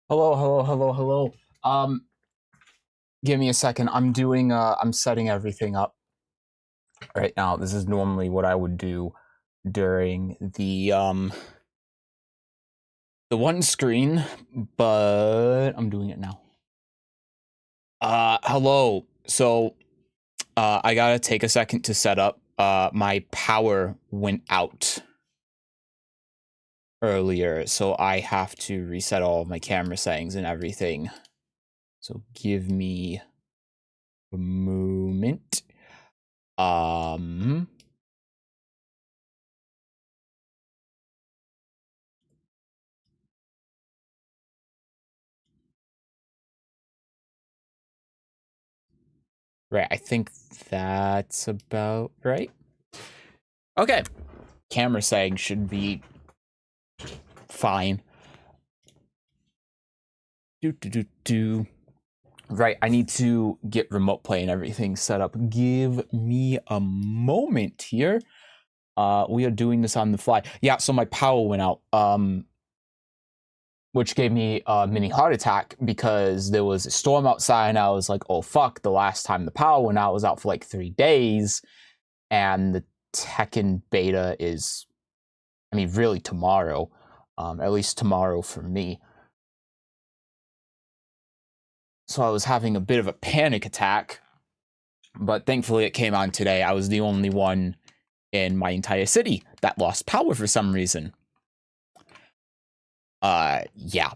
Hello, hello, hello, hello. Um, Give me a second. I'm setting everything up right now. This is normally what I would do during the one screen, but I'm doing it now. Hello. I gotta take a second to set up. My power went out earlier, so I have to reset all of my camera settings and everything. So give me a moment. Um, right, I think that's about right. Okay. Camera settings should be fine. Right, I need to get remote play and everything set up. Give me a moment here. We are doing this on the fly. Yeah, so my power went out. Which gave me a mini heart attack because there was a storm outside and I was like, oh fuck, the last time the power went out was out for like 3 days. And the Tekken beta is, I mean, really tomorrow. At least tomorrow for me. So I was having a bit of a panic attack, but thankfully it came on today. I was the only one in my entire city that lost power for some reason. Yeah.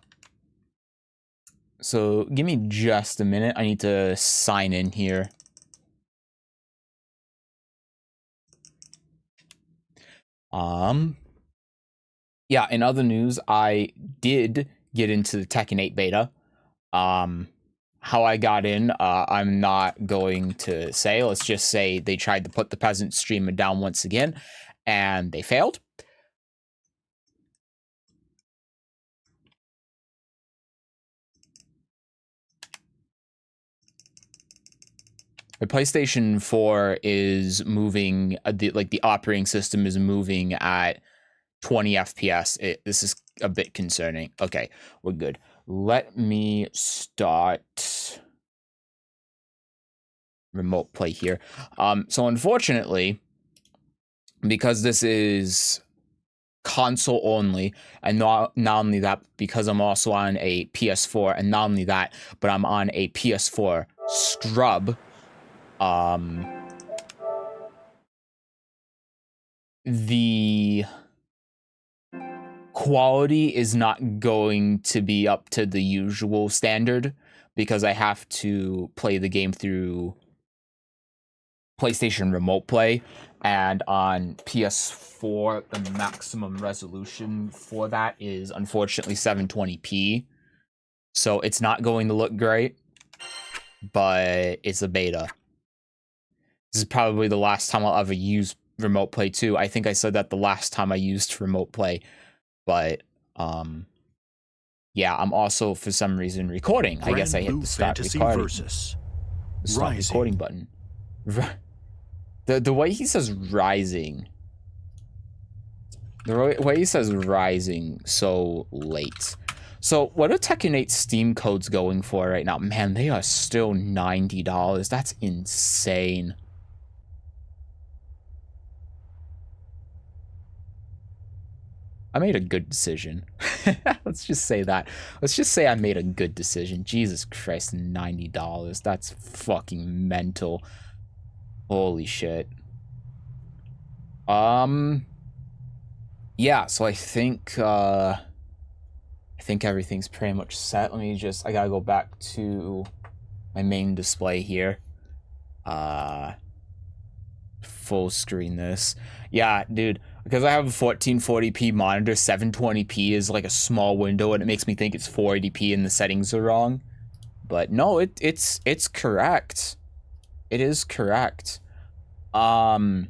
So give me just a minute. I need to sign in here. Yeah, in other news, I did get into the Tekken 8 beta. How I got in, I'm not going to say. Let's just say they tried to put the peasant streamer down once again, and they failed. The PlayStation 4 is moving, the operating system is moving at 20 FPS. This is a bit concerning. Okay, we're good. Let me start remote play here. So unfortunately, because this is console only, and not only that, because I'm also on a PS4, and not only that, but I'm on a PS4 scrub. The quality is not going to be up to the usual standard because I have to play the game through PlayStation Remote Play, and on PS4 the maximum resolution for that is unfortunately 720p. So it's not going to look great, but it's a beta. This is probably the last time I'll ever use Remote Play too. I think I said that the last time I used Remote Play, but yeah, I'm also for some reason recording. I guess I hit the start recording button. The way he says rising, the way he says rising so late. So what are Tekken 8 Steam codes going for right now? Man, they are still $90. That's insane. I made a good decision. Let's just say that. Let's just say I made a good decision. Jesus Christ, $90. That's fucking mental. Holy shit. Yeah, so I think everything's pretty much set. Let me just, I gotta go back to my main display here. Full screen this. Yeah, dude, because I have a 1440p monitor, 720p is like a small window and it makes me think it's 480p and the settings are wrong. But no, it's correct. It is correct. Right,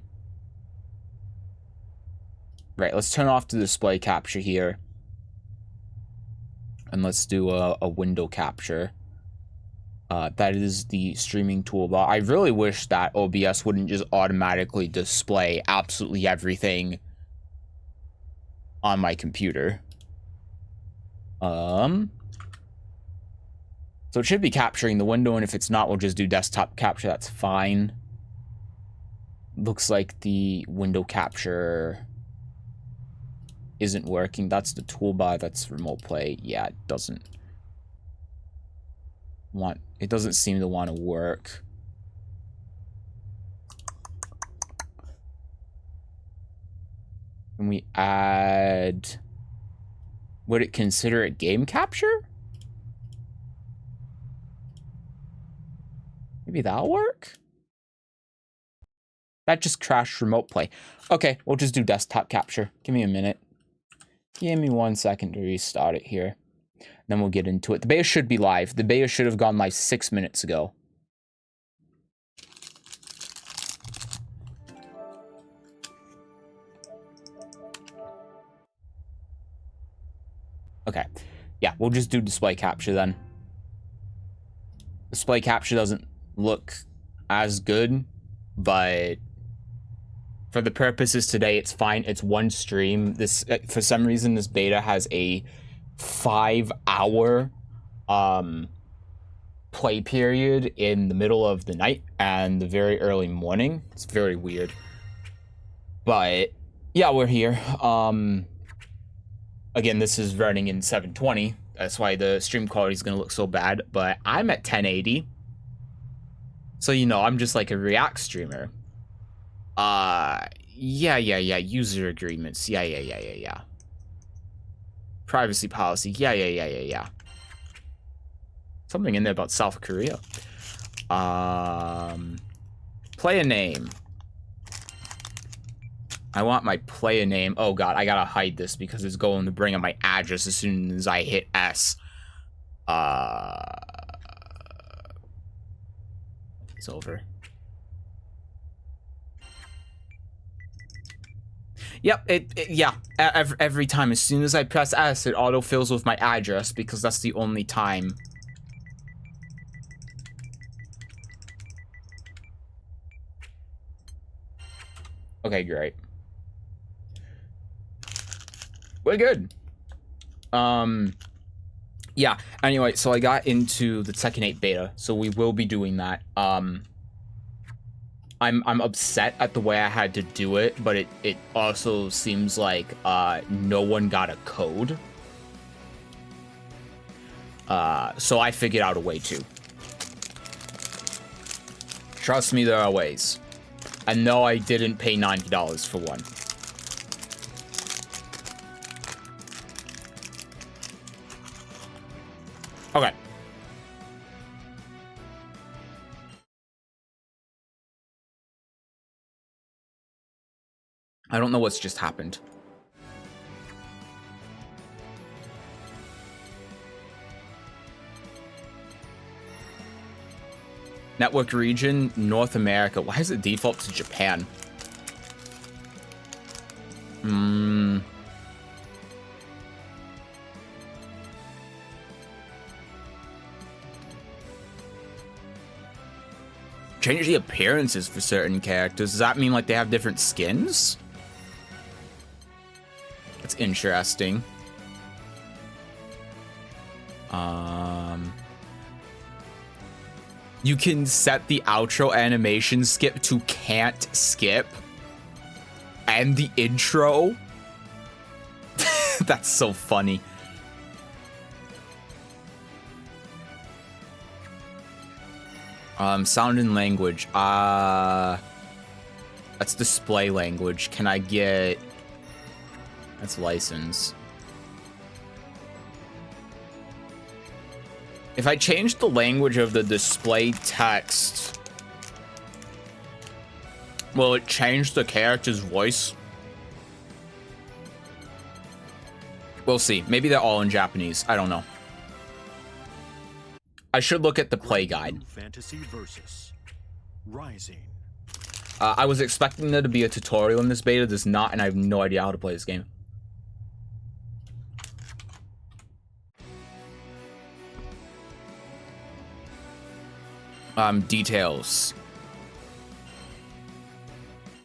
let's turn off the display capture here. And let's do a window capture. That is the streaming toolbar. I really wish that OBS wouldn't just automatically display absolutely everything on my computer. So it should be capturing the window, and if it's not, we'll just do desktop capture. That's fine. Looks like the window capture isn't working. That's the toolbar. That's remote play. Yeah, it doesn't seem to want to work. Can we add... Would it consider it game capture? Maybe that'll work? That just crashed remote play. Okay, we'll just do desktop capture. Give me a minute. Give me 1 second to restart it here. Then we'll get into it. The beta should be live. The beta should have gone live 6 minutes ago. Okay. Yeah, we'll just do display capture then. Display capture doesn't look as good, but for the purposes today, it's fine. It's one stream. This, for some reason, this beta has a 5-hour play period in the middle of the night and the very early morning. It's very weird. But yeah, we're here. Again, this is running in 720. That's why the stream quality is going to look so bad. But I'm at 1080. So, you know, I'm just like a React streamer. Yeah. User agreements. Yeah. Privacy policy. Yeah. Something in there about South Korea. Player name. I want my player name. Oh god, I gotta hide this because it's going to bring up my address as soon as I hit S. It's over. Yep, yeah. Every time, as soon as I press S, it autofills with my address because that's the only time. Okay, great. We're good. Yeah, anyway, so I got into the Tekken 8 beta, so we will be doing that. I'm upset at the way I had to do it, but it also seems like no one got a code. So I figured out a way to. Trust me, there are ways. And no, I didn't pay $90 for one. Okay. I don't know what's just happened. Network region, North America. Why is it default to Japan? Change the appearances for certain characters. Does that mean like they have different skins? That's interesting. You can set the outro animation skip to can't skip. And the intro. That's so funny. Sound and language. That's display language. Can I get... That's license. If I change the language of the display text, will it change the character's voice? We'll see. Maybe they're all in Japanese. I don't know. I should look at the play guide. Fantasy Versus Rising. I was expecting there to be a tutorial in this beta. There's not, and I have no idea how to play this game. Details.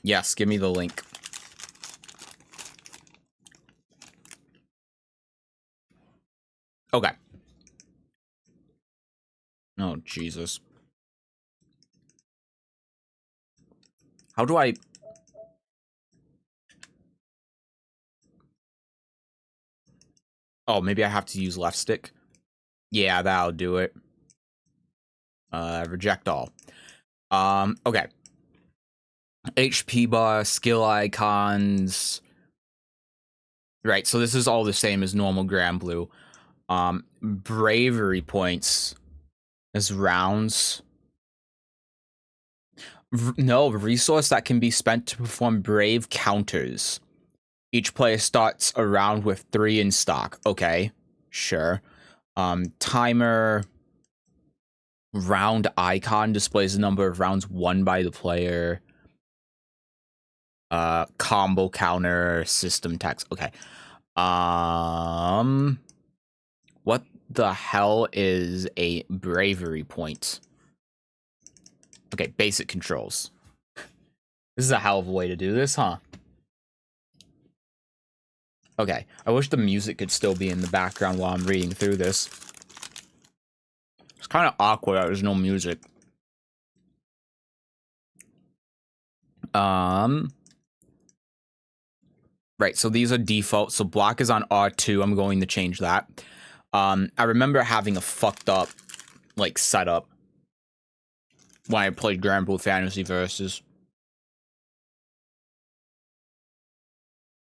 Yes, give me the link. Okay. Oh, Jesus. How do I... Oh, maybe I have to use left stick? Yeah, that'll do it. Reject all. Okay. HP bar, skill icons. Right, so this is all the same as normal Grand Blue. Bravery points as rounds. No, resource that can be spent to perform brave counters. Each player starts a round with 3 in stock. Okay, sure. Timer. Round icon displays the number of rounds won by the player. Combo counter, system text. Okay. What the hell is a bravery point? Okay, basic controls. This is a hell of a way to do this, huh? Okay, I wish the music could still be in the background while I'm reading through this. It's kind of awkward that there's no music. Right, so these are default. So block is on R2. I'm going to change that. I remember having a fucked up, like, setup when I played Grand Blue Fantasy Versus.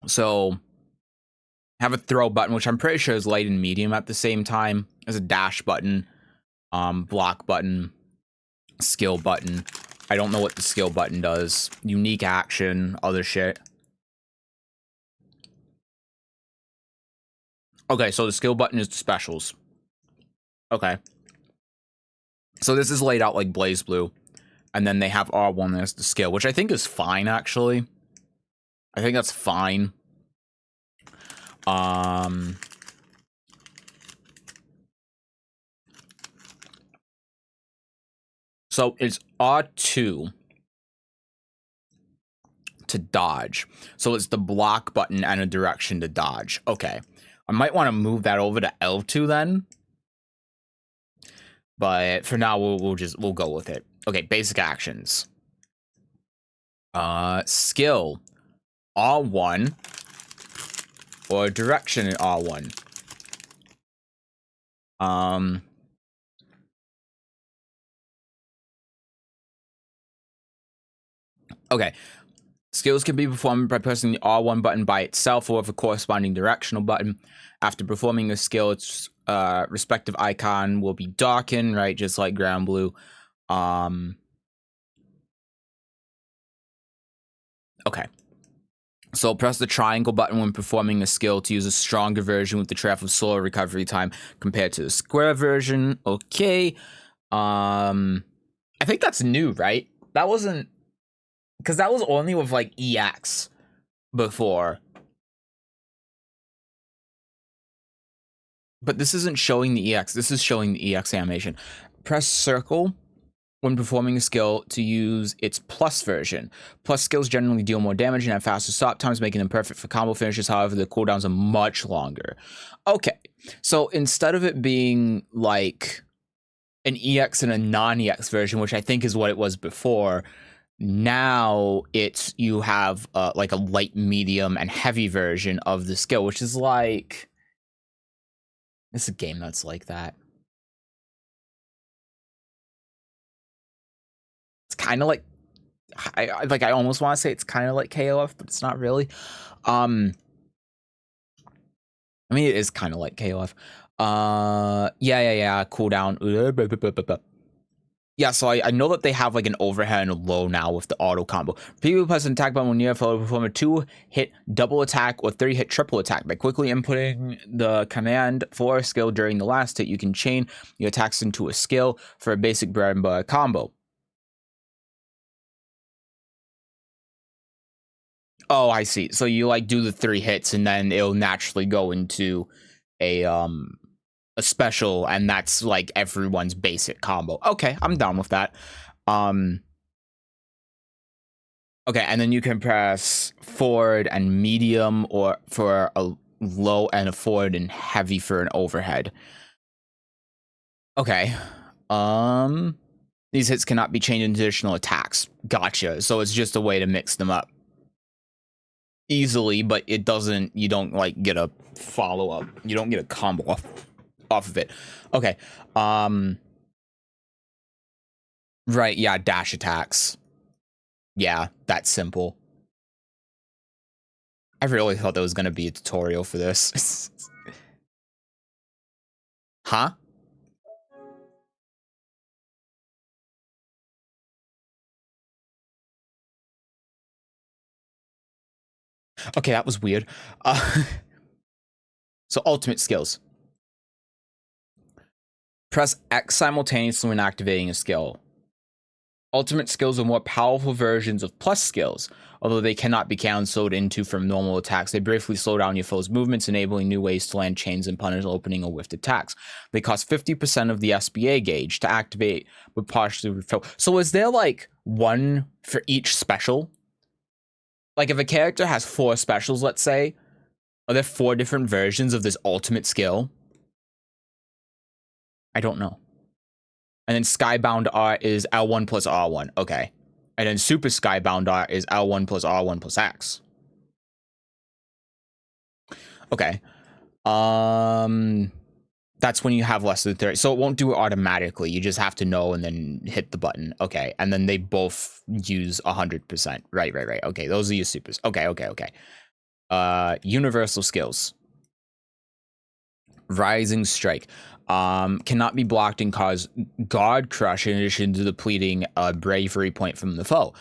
So, have a throw button, which I'm pretty sure is light and medium at the same time. There's a dash button, block button, skill button. I don't know what the skill button does. Unique action, other shit. Okay, so the skill button is the specials. Okay. So this is laid out like Blaze Blue. And then they have R1 as the skill, which I think is fine, actually. I think that's fine. So it's R2 to dodge. So it's the block button and a direction to dodge. Okay. I might want to move that over to L2 then. But for now, we'll go with it. Okay, basic actions. Skill. R1. Or direction in R1. Okay. Skills can be performed by pressing the R1 button by itself or with a corresponding directional button. After performing a skill, its respective icon will be darkened, right? Just like Ground Blue. Okay. So press the triangle button when performing a skill to use a stronger version with the trap of slower recovery time compared to the square version. Okay. I think that's new, right? That wasn't... Because that was only with, like, EX before. But this isn't showing the EX. This is showing the EX animation. Press circle when performing a skill to use its plus version. Plus skills generally deal more damage and have faster stop times, making them perfect for combo finishes. However, the cooldowns are much longer. Okay, so instead of it being like an EX and a non-EX version, which I think is what it was before, now it's you have like a light, medium, and heavy version of the skill, which is like... It's a game that's like that. It's kind of like... I almost want to say it's kind of like KOF, but it's not really. I mean, it is kind of like KOF. Yeah, cooldown. Yeah, so I know that they have like an overhead and a low now with the auto combo. People press an attack button when near foe perform a 2-hit double attack or 3-hit triple attack. By quickly inputting the command for a skill during the last hit, you can chain your attacks into a skill for a basic bread and butter combo. Oh, I see. So you like do the 3 hits and then it'll naturally go into a special, and that's like everyone's basic combo. Okay, I'm down with that. Okay, and then you can press forward and medium or for a low and a forward and heavy for an overhead. Okay. These hits cannot be changed into additional attacks. Gotcha. So it's just a way to mix them up easily, but it doesn't, you don't like get a follow-up. You don't get a combo off of it. Okay. Right, yeah, dash attacks. Yeah, that's simple. I really thought there was going to be a tutorial for this. Huh? Okay, that was weird. So ultimate skills. Press X simultaneously when activating a skill. Ultimate skills are more powerful versions of plus skills. Although they cannot be cancelled into from normal attacks, they briefly slow down your foe's movements, enabling new ways to land chains and punish opening or whiffed attacks. They cost 50% of the SBA gauge to activate, but partially refill. So is there like one for each special? Like if a character has 4 specials, let's say, are there 4 different versions of this ultimate skill? I don't know. And then Skybound Art is L1 plus R1. Okay. And then Super Skybound Art is L1 plus R1 plus X. Okay. That's when you have less than 30. So it won't do it automatically. You just have to know and then hit the button. Okay. And then they both use 100%. Right. Okay. Those are your supers. Okay. Universal skills. Rising Strike. Cannot be blocked and cause guard crush in addition to depleting a bravery point from the foe.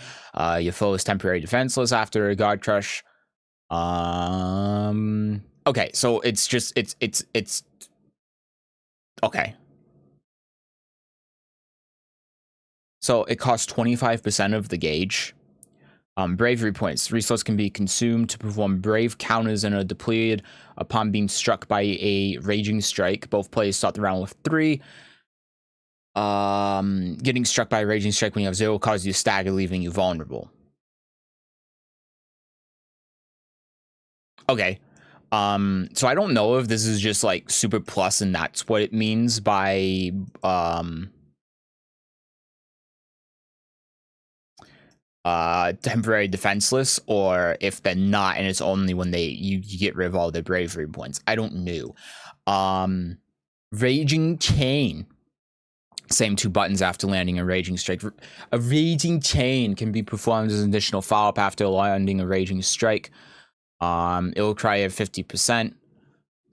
Your foe is temporarily defenseless after a guard crush. Okay, so it's just it's okay. So it costs 25% of the gauge. Bravery points. Resource can be consumed to perform brave counters and are depleted upon being struck by a raging strike. Both players start the round with 3. Getting struck by a raging strike when you have 0 causes you to stagger, leaving you vulnerable. Okay. So I don't know if this is just like super plus and that's what it means by temporary defenseless, or if they're not and it's only when you get rid of all their bravery points. I don't know. Raging Chain. Same 2 buttons after landing a raging strike. A raging chain can be performed as an additional follow-up after landing a raging strike. It will require 50%.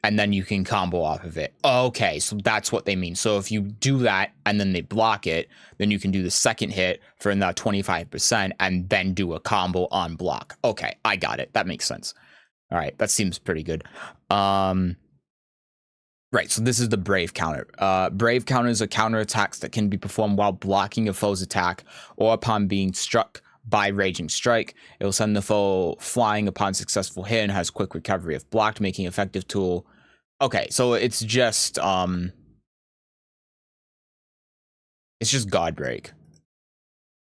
And then you can combo off of it. Okay, so that's what they mean. So if you do that and then they block it, then you can do the second hit for that 25% and then do a combo on block. Okay, I got it. That makes sense. All right, that seems pretty good. Right, so this is the Brave counter. Brave counters are counterattacks that can be performed while blocking a foe's attack or upon being struck by Raging Strike. It will send the foe flying upon successful hit and has quick recovery if blocked, making effective tool. Okay, so it's just God Break.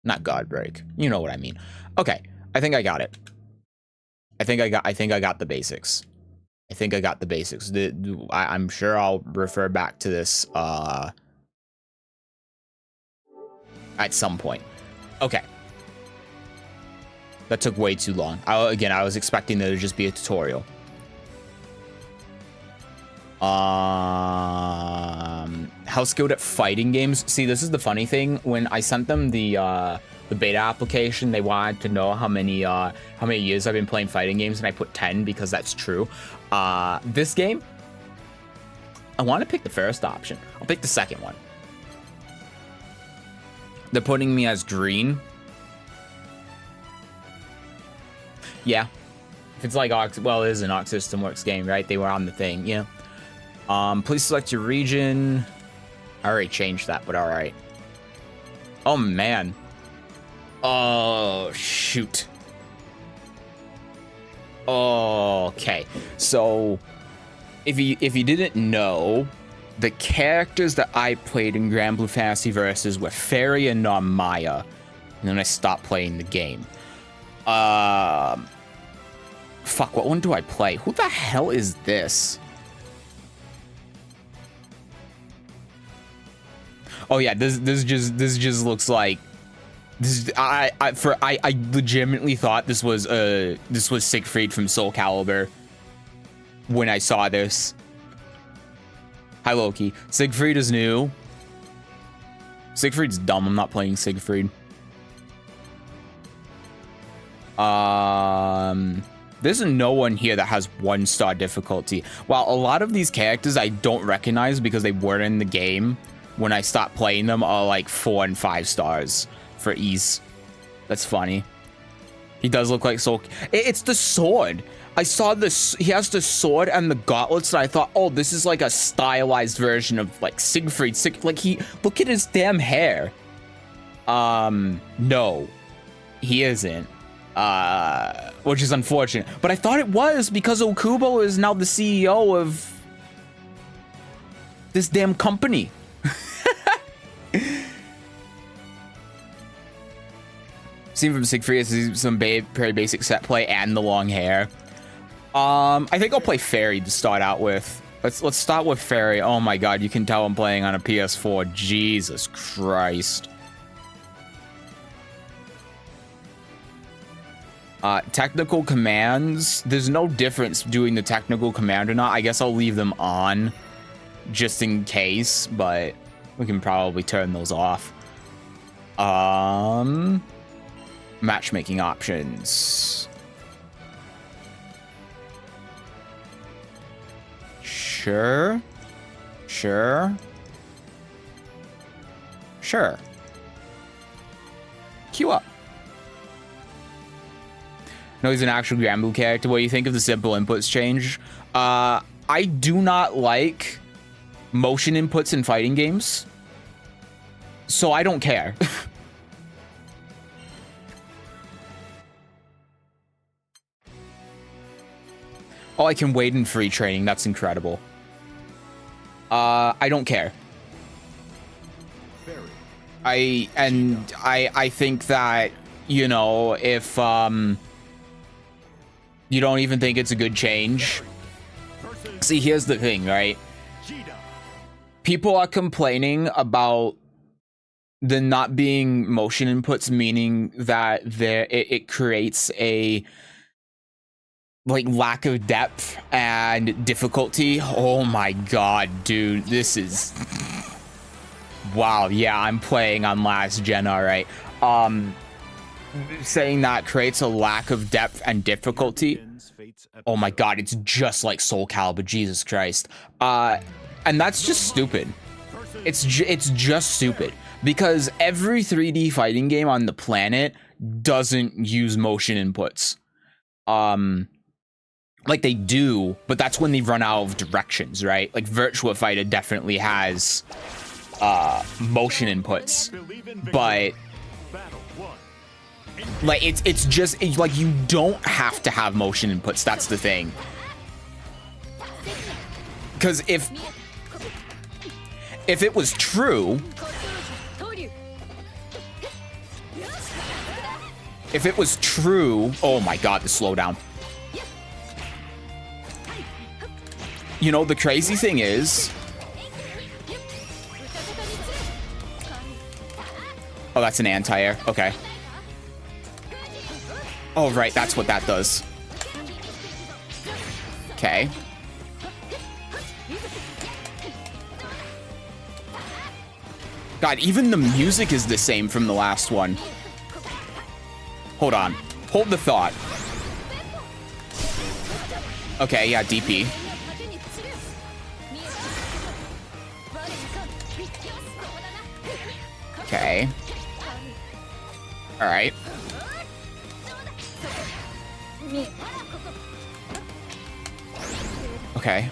Not God Break. You know what I mean. Okay, I think I got it. I think I got the basics. I'm sure I'll refer back to this at some point. Okay. That took way too long. I was expecting there to just be a tutorial. How skilled at fighting games? See, this is the funny thing. When I sent them the beta application, they wanted to know how many years I've been playing fighting games, and I put 10 because that's true. This game, I want to pick the first option. I'll pick the second one. They're putting me as green. Yeah. If it's like well, it is an Arc System Works game, right? They were on the thing, yeah. Please select your region. I already changed that, but all right. Oh man. Oh shoot. Okay. So if you didn't know, the characters that I played in Grand Blue Fantasy Versus were Fairy and Narmaya, and then I stopped playing the game. Fuck, what one do I play? Who the hell is this? Oh yeah, this just looks like this. I legitimately thought this was Siegfried from Soul Calibur when I saw this. Hi Loki. Siegfried is new. Siegfried's dumb. I'm not playing Siegfried. There's no one here that has 1-star difficulty. While a lot of these characters I don't recognize because they weren't in the game when I stopped playing them are like 4 and 5 stars for ease. That's funny. He does look like Soul. It's the sword. I saw this. He has the sword and the gauntlets, and I thought, oh, this is like a stylized version of like Siegfried. Like look at his damn hair. No, he isn't. Which is unfortunate. But I thought it was because Okubo is now the CEO of this damn company. Seen from Siegfried is some very basic set play and the long hair. I think I'll play Fairy to start out with. Let's start with Fairy. Oh my god, you can tell I'm playing on a PS4. Jesus Christ. Technical commands. There's no difference doing the technical command or not. I guess I'll leave them on just in case, but we can probably turn those off. Matchmaking options. Sure. Queue up. No, he's an actual Granblue character. What do you think of the simple inputs change? I do not like motion inputs in fighting games, so I don't care. Oh, I can wait in free training. That's incredible. I don't care. I think that, you know, if you don't even think it's a good change. See, here's the thing, right? People are complaining about the not being motion inputs, meaning that it creates a like lack of depth and difficulty. Oh my god, dude, this is wow. Yeah, I'm playing on last gen, all right. Saying that creates a lack of depth and difficulty. Oh my god, it's just like Soul Calibur. Jesus Christ. And that's just stupid. It's just stupid because every 3D fighting game on the planet doesn't use motion inputs. Like they do, but that's when they run out of directions, right? Like Virtua Fighter definitely has motion inputs, but like it's just like you don't have to have motion inputs. That's the thing. Because if it was true, oh my god, the slowdown. You know, the crazy thing is, oh, that's an anti-air. Okay. Oh, right, that's what that does. Okay. God, even the music is the same from the last one. Hold on. Hold the thought. Okay, yeah, DP. Okay. All right. Okay.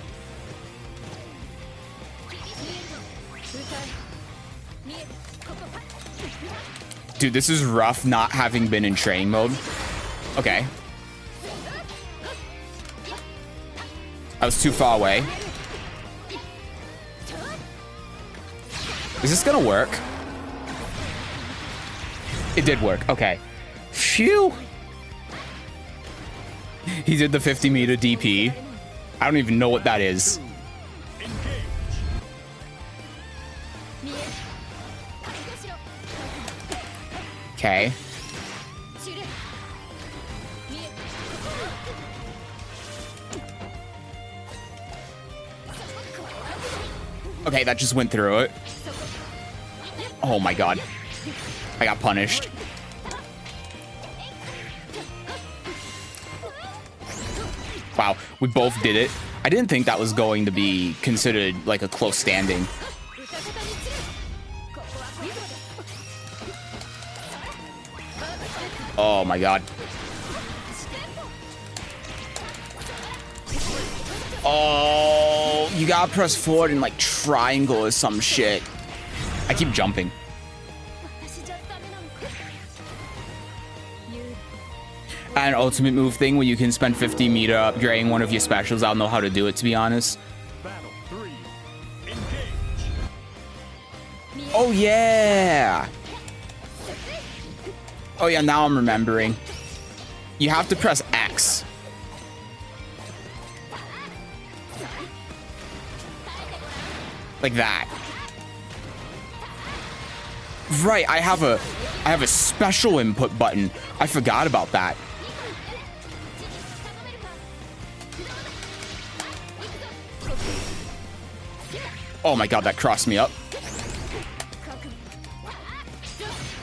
Dude, this is rough not having been in training mode. Okay. I was too far away. Is this gonna work? It did work. Okay. Phew. He did the 50-meter DP. I don't even know what that is. Okay. Okay, that just went through it. Oh my god. I got punished. Wow, we both did it. I didn't think that was going to be considered like a close standing. Oh my god. Oh, you gotta press forward and like triangle or some shit. I keep jumping. An ultimate move thing where you can spend 50 meter upgrading one of your specials. I don't know how to do it, to be honest. Battle 3. Engage. Oh, yeah. Oh, yeah, now I'm remembering. You have to press X. Like that. Right, I have a special input button. I forgot about that. Oh my god, that crossed me up.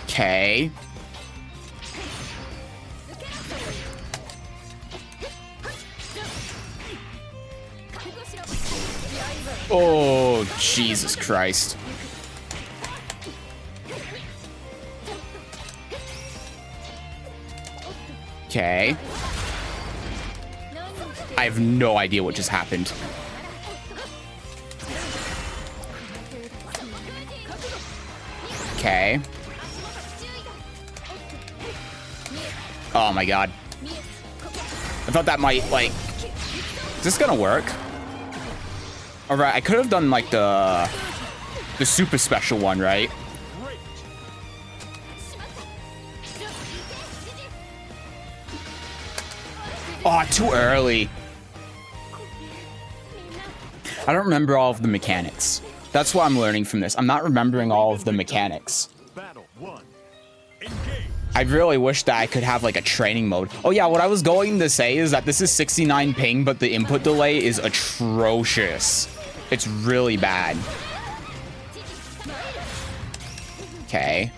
Okay. Oh, Jesus Christ. Okay. I have no idea what just happened. Okay. Oh my god. I thought that might, like... Is this gonna work? Alright, I could have done, like, the super special one, right? Oh, too early. I don't remember all of the mechanics. That's what I'm learning from this. I'm not remembering all of the mechanics. Battle 1. Engage. I really wish that I could have like a training mode. Oh yeah, what I was going to say is that this is 69 ping, but the input delay is atrocious. It's really bad. Okay.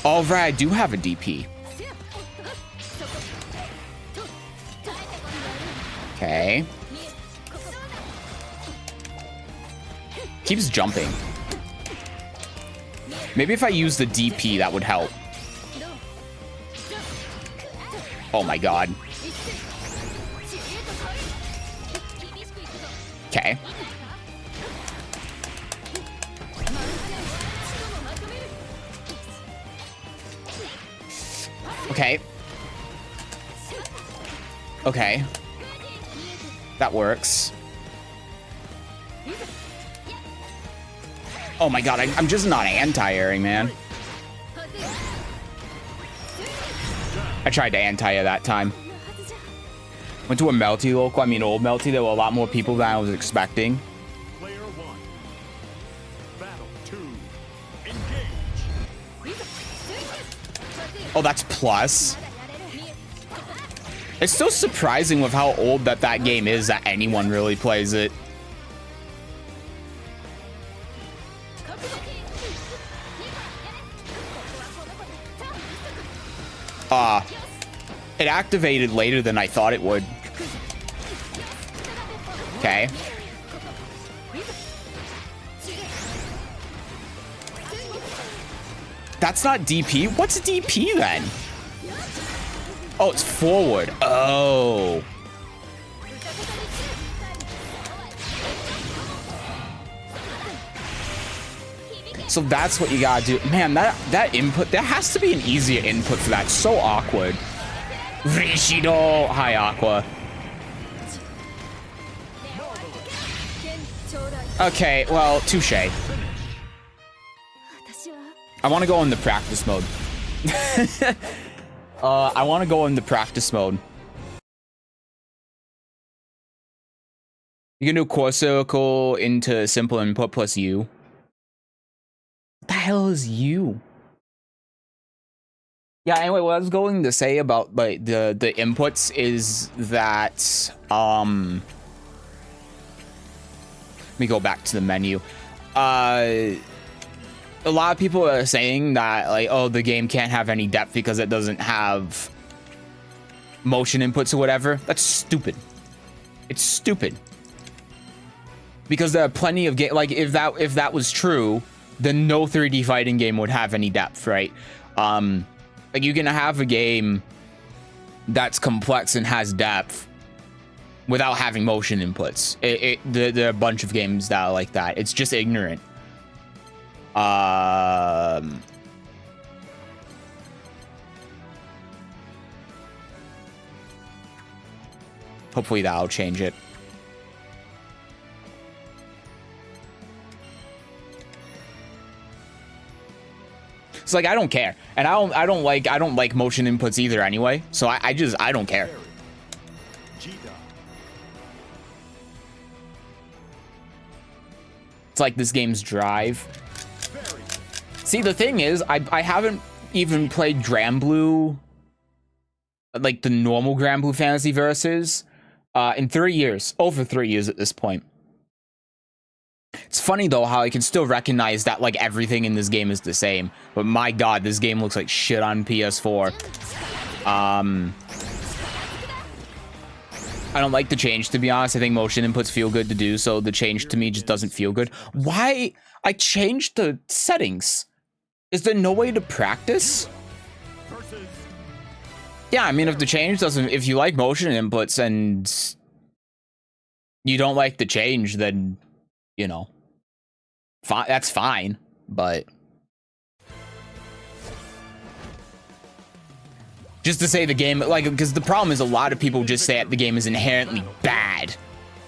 All right, I do have a DP. Okay. Keeps jumping. Maybe if I use the DP, that would help. Oh my god. Okay. Okay. Okay. That works. Oh my god, I'm just not anti-airing, man. I tried to anti-air that time. Went to a Melty local, I mean old Melty. There were a lot more people than I was expecting. Player 1. Battle 2. Engage. Oh, that's plus. It's so surprising with how old that game is that anyone really plays it. It activated later than I thought it would. Okay. That's not DP? What's DP then? Oh, it's forward. Oh. So that's what you gotta do. Man, that input, there has to be an easier input for that. So awkward. Rishido. Hi, Aqua. Okay, well, touche. I want to go in the practice mode. I want to go in the practice mode. You can do core circle into simple input plus U. What the hell is you? Yeah, anyway, what I was going to say about like the inputs is that let me go back to the menu. A lot of people are saying that like, oh, the game can't have any depth because it doesn't have motion inputs or whatever. That's stupid. It's stupid. Because there are plenty of like if that was true, then no 3D fighting game would have any depth, right? Like you can have a game that's complex and has depth without having motion inputs. There are a bunch of games that are like that. It's just ignorant. Hopefully that'll change it. It's like I don't care, and I don't like motion inputs either anyway. So I don't care. It's like this game's drive. See, the thing is, I haven't even played Granblue, like the normal Granblue Fantasy Versus, in 3 years, over 3 years at this point. It's funny though how I can still recognize that like everything in this game is the same, but my god, this game looks like shit on PS4. I don't like the change, to be honest. I think motion inputs feel good to do, so the change to me just doesn't feel good. Why? I changed the settings. Is there no way to practice? Yeah, I mean, if the change doesn't, if you like motion inputs and you don't like the change, then, you know, that's fine, but just to say the game, like, because the problem is a lot of people just say the game is inherently bad.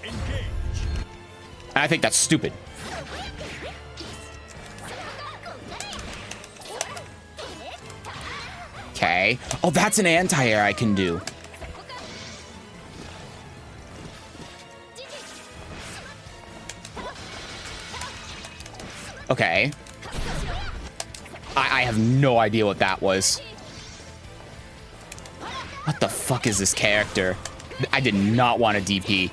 And I think that's stupid. Okay. Oh, that's an anti-air I can do. Okay. I have no idea what that was. What the fuck is this character? I did not want a DP.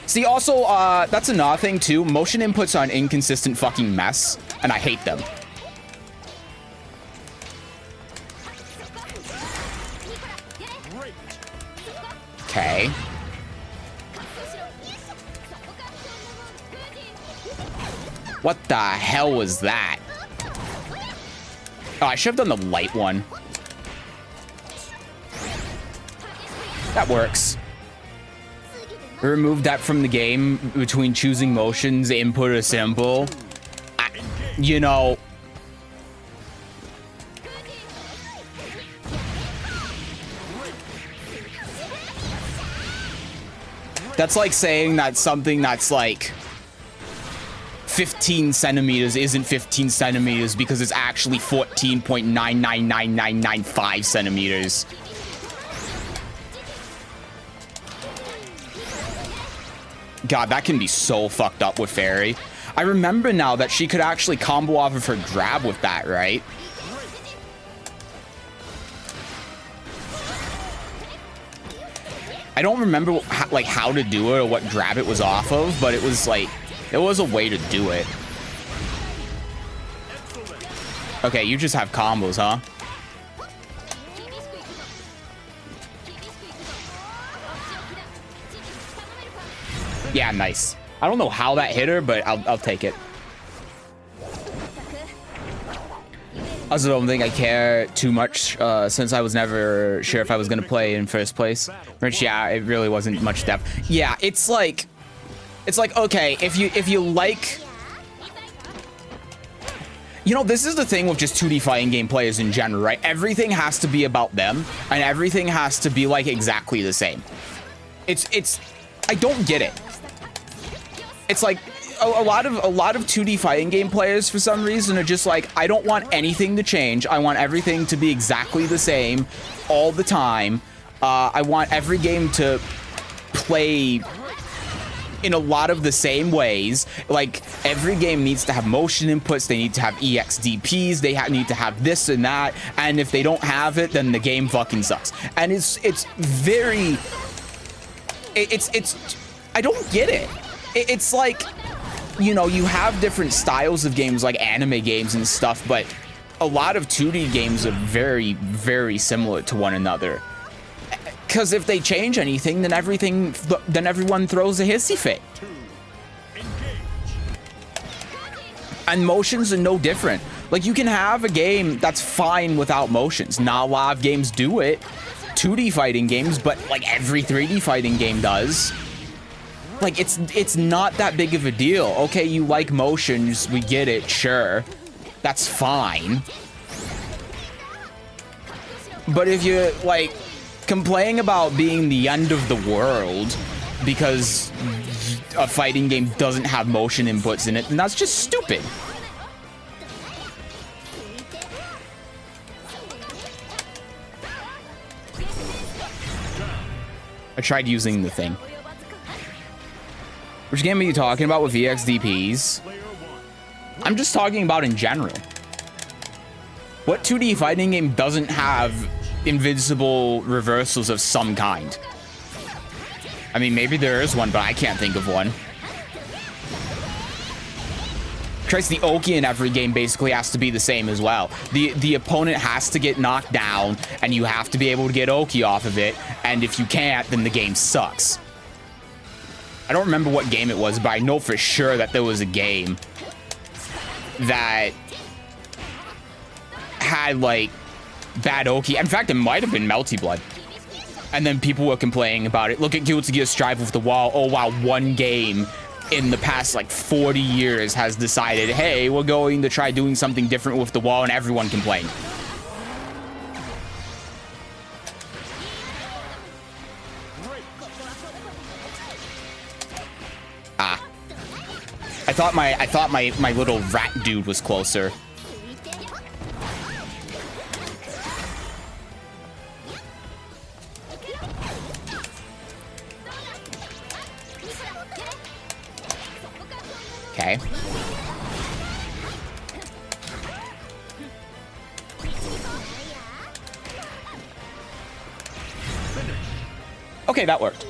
See, also, that's another thing, too. Motion inputs are an inconsistent fucking mess, and I hate them. Okay. What the hell was that? Oh, I should have done the light one. That works. Remove that from the game between choosing motions, input or simple. You know. That's like saying that something that's like 15 centimeters isn't 15 centimeters because it's actually 14.999995 centimeters. God, that can be so fucked up with Fairy. I remember now that she could actually combo off of her grab with that, right? I don't remember how to do it or what grab it was off of, but it was like, there was a way to do it. Okay, you just have combos, huh? Yeah, nice. I don't know how that hit her, but I'll take it. I also don't think I care too much since I was never sure if I was gonna play in first place. Which, yeah, it really wasn't much depth. Yeah, it's like okay, if you like, you know, this is the thing with just 2D fighting game players in general, right? Everything has to be about them, and everything has to be like exactly the same. It's I don't get it. It's like a lot of 2D fighting game players for some reason are just like, I don't want anything to change. I want everything to be exactly the same all the time. I want every game to play in a lot of the same ways. Like, every game needs to have motion inputs, they need to have EXDPs, they need to have this and that, and if they don't have it, then the game fucking sucks. And it's very... It's I don't get it. It's like, you know, you have different styles of games, like anime games and stuff, but a lot of 2D games are very, very similar to one another. Because if they change anything, then everyone throws a hissy fit. And motions are no different. Like, you can have a game that's fine without motions. Not a lot of games do it. 2D fighting games, but like every 3D fighting game does. Like, it's not that big of a deal. Okay, you like motions, we get it, sure. That's fine. But if you're, like, complaining about being the end of the world because a fighting game doesn't have motion inputs in it, then that's just stupid. I tried using the thing. Which game are you talking about with EXDPs? I'm just talking about in general. What 2D fighting game doesn't have invincible reversals of some kind? I mean, maybe there is one, but I can't think of one. Christ, the Oki in every game basically has to be the same as well. The opponent has to get knocked down, and you have to be able to get Oki off of it, and if you can't, then the game sucks. I don't remember what game it was, but I know for sure that there was a game that had, like, bad Oki. In fact, it might have been Melty Blood. And then people were complaining about it. Look at Guilty Gear Strive with the wall. Oh, wow, one game in the past, like, 40 years has decided, hey, we're going to try doing something different with the wall, and everyone complained. Ah. I thought my little rat dude was closer. Okay. Okay, that worked.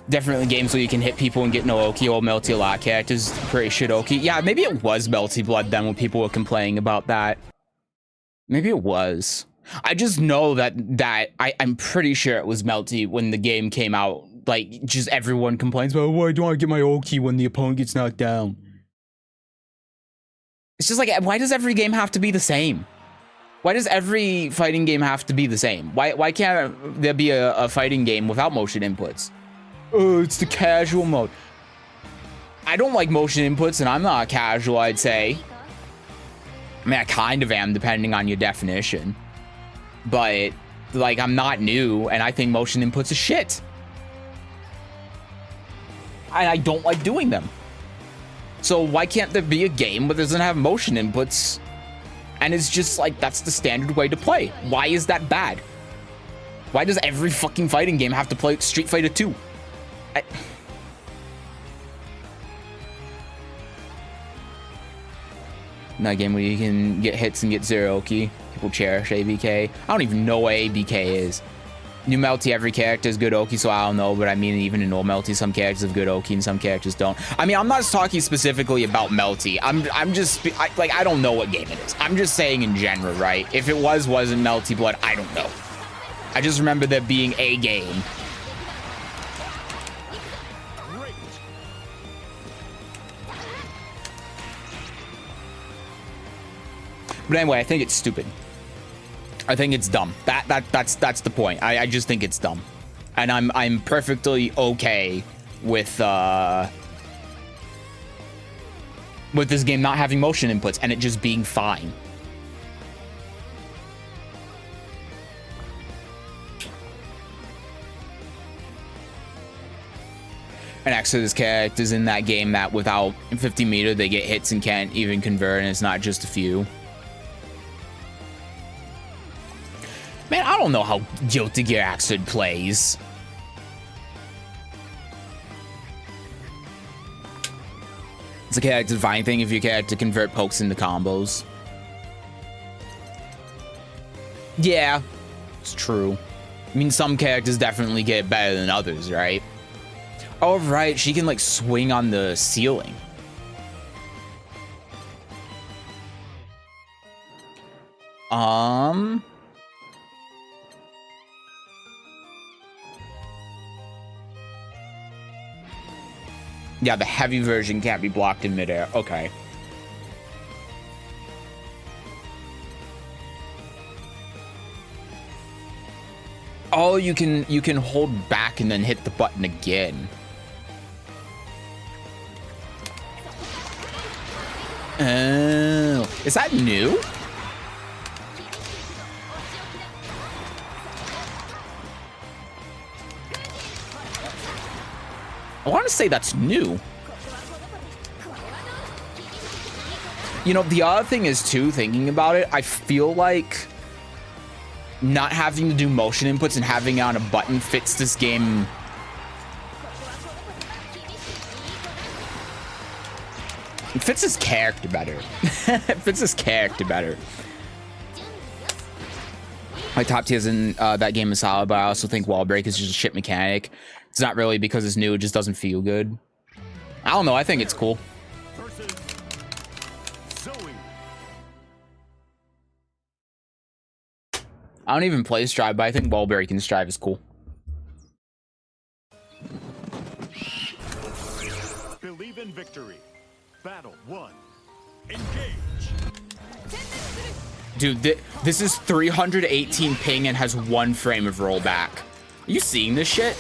Definitely games where you can hit people and get no Oki or Melty. A lot of characters pretty shit Oki. Yeah, maybe it was Melty Blood then when people were complaining about that. Maybe it was. I just know that I'm pretty sure it was Melty when the game came out. Like, just everyone complains about, why do I get my Oki when the opponent gets knocked down? It's just like, why does every game have to be the same? Why does every fighting game have to be the same? Why can't there be a fighting game without motion inputs? Oh, it's the casual mode. I don't like motion inputs, and I'm not casual, I'd say. I mean, I kind of am, depending on your definition. But, like, I'm not new, and I think motion inputs are shit. And I don't like doing them. So why can't there be a game that doesn't have motion inputs? And it's just like, that's the standard way to play. Why is that bad? Why does every fucking fighting game have to play Street Fighter 2? That game where you can get hits and get zero Oki. People cherish ABK. I don't even know what ABK is. New Melty, every character is good Oki, so I don't know, but I mean, even in old Melty, some characters have good Oki and some characters don't. I mean, I'm not talking specifically about Melty. I'm just, I don't know what game it is. I'm just saying in general, right? If it wasn't Melty Blood, I don't know. I just remember there being a game. But anyway, I think it's stupid. I think it's dumb. That's the point. I just think it's dumb. And I'm perfectly okay with this game not having motion inputs and it just being fine. And actually, there's characters in that game that without 50 meter, they get hits and can't even convert, and it's not just a few. Man, I don't know how Guilty Gear Xrd plays. It's a character defining thing if your character convert pokes into combos. Yeah, it's true. I mean, some characters definitely get better than others, right? Oh, right, she can like swing on the ceiling. Yeah, the heavy version can't be blocked in midair. Okay. Oh, you can hold back and then hit the button again. Oh, is that new? I want to say that's new. You know, the other thing is too, thinking about it, I feel like not having to do motion inputs and having it on a button fits this game. It fits his character better. It fits his character better. My top tiers in that game is solid, but I also think wall break is just a shit mechanic. It's not really because it's new, it just doesn't feel good. I don't know, I think it's cool. I don't even play Strive, but I think wall break in Strive is cool. Believe in victory. Battle 1. Engage. Dude, this is 318 ping and has 1 frame of rollback. Are you seeing this shit?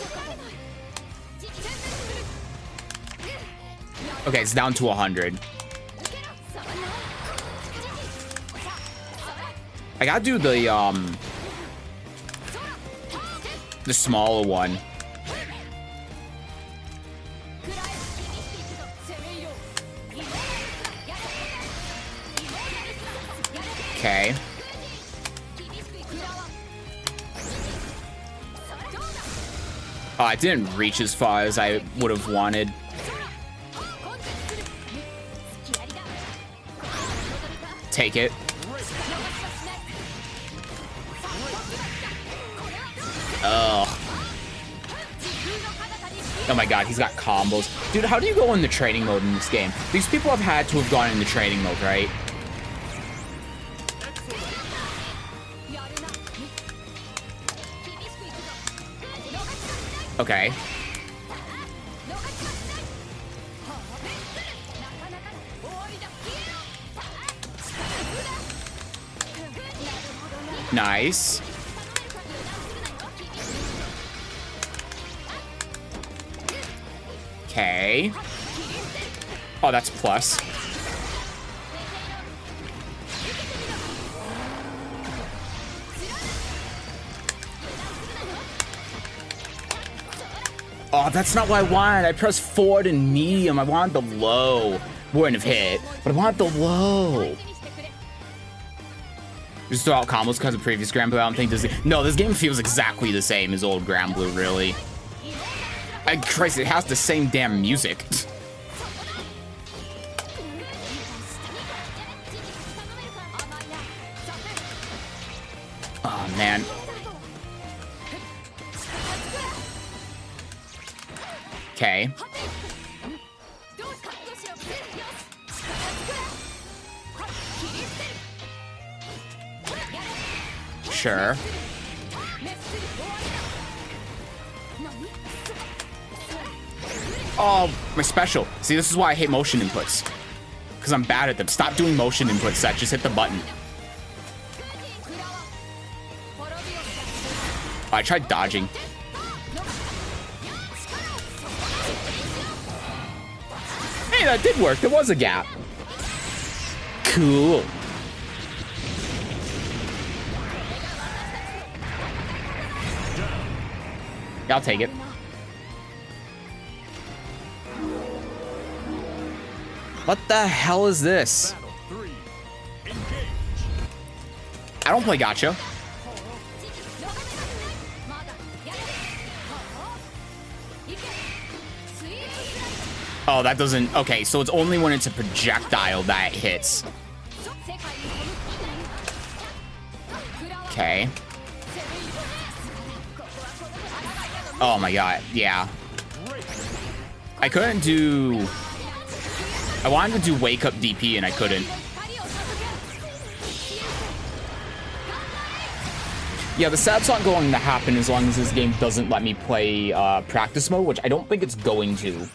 Okay, it's down to 100. I gotta do the smaller one. Okay. Oh, I didn't reach as far as I would have wanted. Take it. Ugh. Oh my god, he's got combos. Dude, how do you go in the training mode in this game? These people have had to have gone in the training mode, right? Okay. Nice. Okay. Oh, that's plus. Oh, that's not what I wanted. I pressed forward and medium. I wanted the low. Wouldn't have hit, but I wanted the low. Just throw out combos because of previous Grand Blue. I don't think this... No, this game feels exactly the same as old Grand Blue, really. Christ, it has the same damn music. Oh, man. Okay. Sure. Oh, my special. See, this is why I hate motion inputs. Because I'm bad at them. Stop doing motion inputs, Seth. Just hit the button. Oh, I tried dodging. Hey, that did work. There was a gap. Cool. Yeah, I'll take it. What the hell is this? I don't play gacha. Oh, that doesn't... Okay, so it's only when it's a projectile that it hits. Okay. Oh my god, yeah. I couldn't do... I wanted to do wake up DP and I couldn't. Yeah, the setup's not going to happen as long as this game doesn't let me play practice mode, which I don't think it's going to.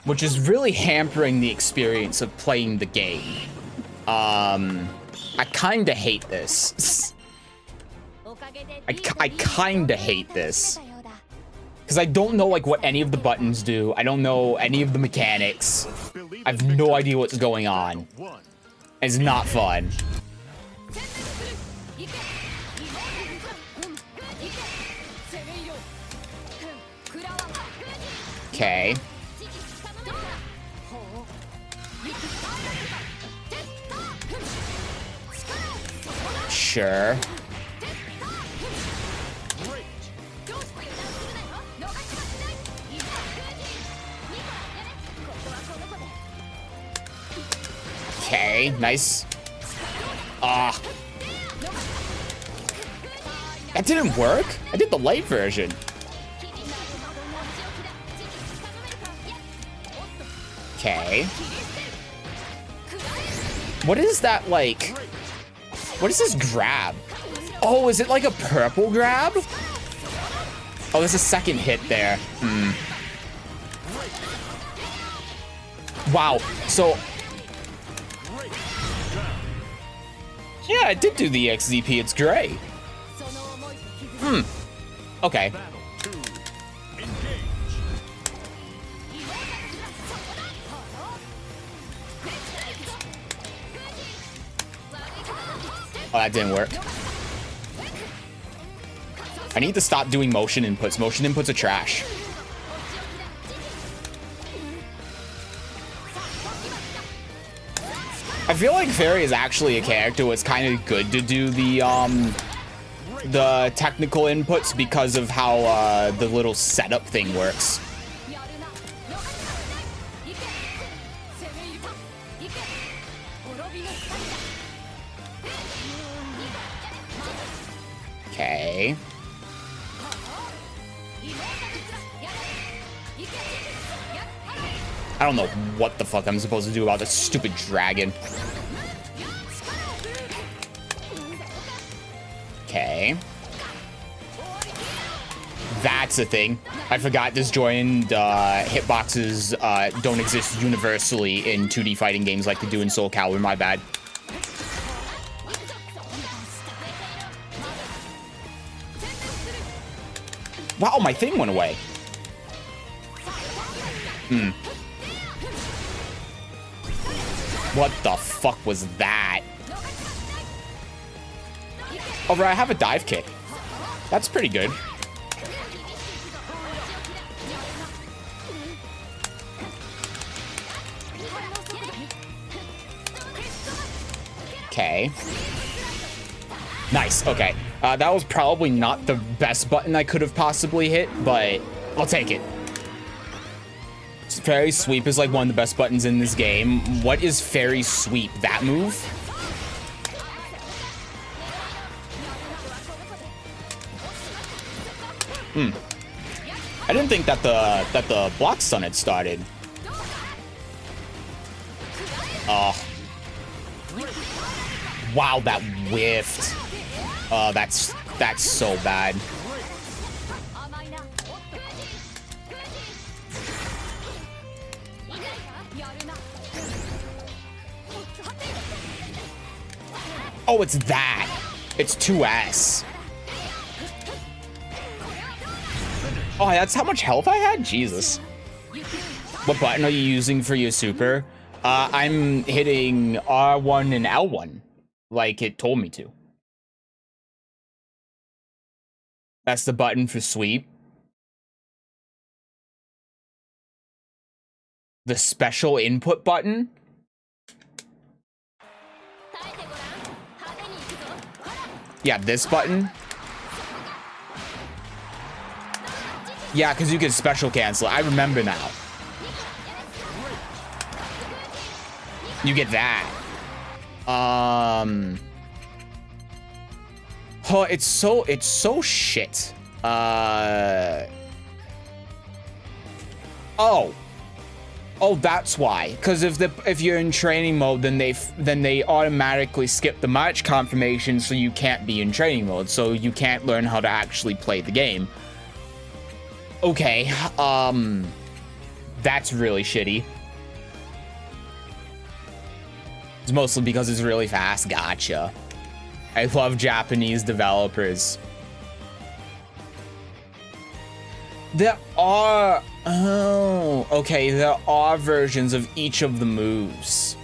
Which is really hampering the experience of playing the game. I kinda hate this. I kinda hate this. Because I don't know, like, what any of the buttons do. I don't know any of the mechanics. I have no idea what's going on. It's not fun. Okay. Sure. Okay, nice. Ah. That didn't work? I did the light version. Okay. What is that, like... What is this grab? Oh, is it like a purple grab? Oh, there's a second hit there. Wow, so... Yeah, I did do the XZP, it's great. Okay. Oh, that didn't work. I need to stop doing motion inputs. Motion inputs are trash. I feel like Fairy is actually a character where it's kind of good to do the technical inputs because of how the little setup thing works. Okay. I don't know what the fuck I'm supposed to do about this stupid dragon. Okay. That's a thing. I forgot disjointed hitboxes don't exist universally in 2D fighting games like they do in Soul Calibur. My bad. Wow, my thing went away. What the fuck was that? Oh, right, I have a dive kick. That's pretty good. Okay. Nice, okay. That was probably not the best button I could have possibly hit, but I'll take it. Fairy Sweep is like one of the best buttons in this game. What is Fairy Sweep? That move? I didn't think that the block stun had started. Oh. Wow, that whiffed. That's so bad. Oh, it's that. It's 2S. Oh, that's how much health I had? Jesus. What button are you using for your super? I'm hitting R1 and L1, like it told me to. That's the button for sweep. The special input button? Yeah, this button. Yeah, because you can special cancel. I remember now. You get that. Oh, it's so shit. Oh, that's why. Because if you're in training mode, then they automatically skip the match confirmation, so you can't be in training mode, so you can't learn how to actually play the game. Okay, that's really shitty. It's mostly because it's really fast. Gotcha. I love Japanese developers. There are... Oh, okay. There are versions of each of the moves.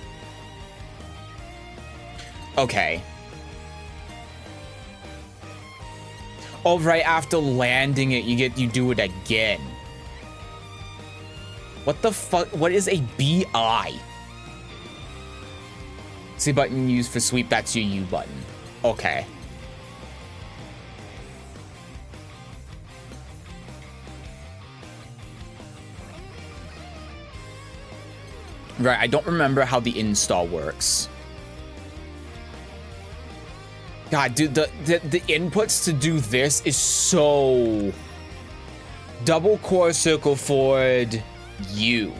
Okay. Oh, right after landing it, you do it again. What the fuck? What is a BI? C button used for sweep, that's your U button. Okay. Right, I don't remember how the install works. God, dude, the inputs to do this is so... Double core circle forward U.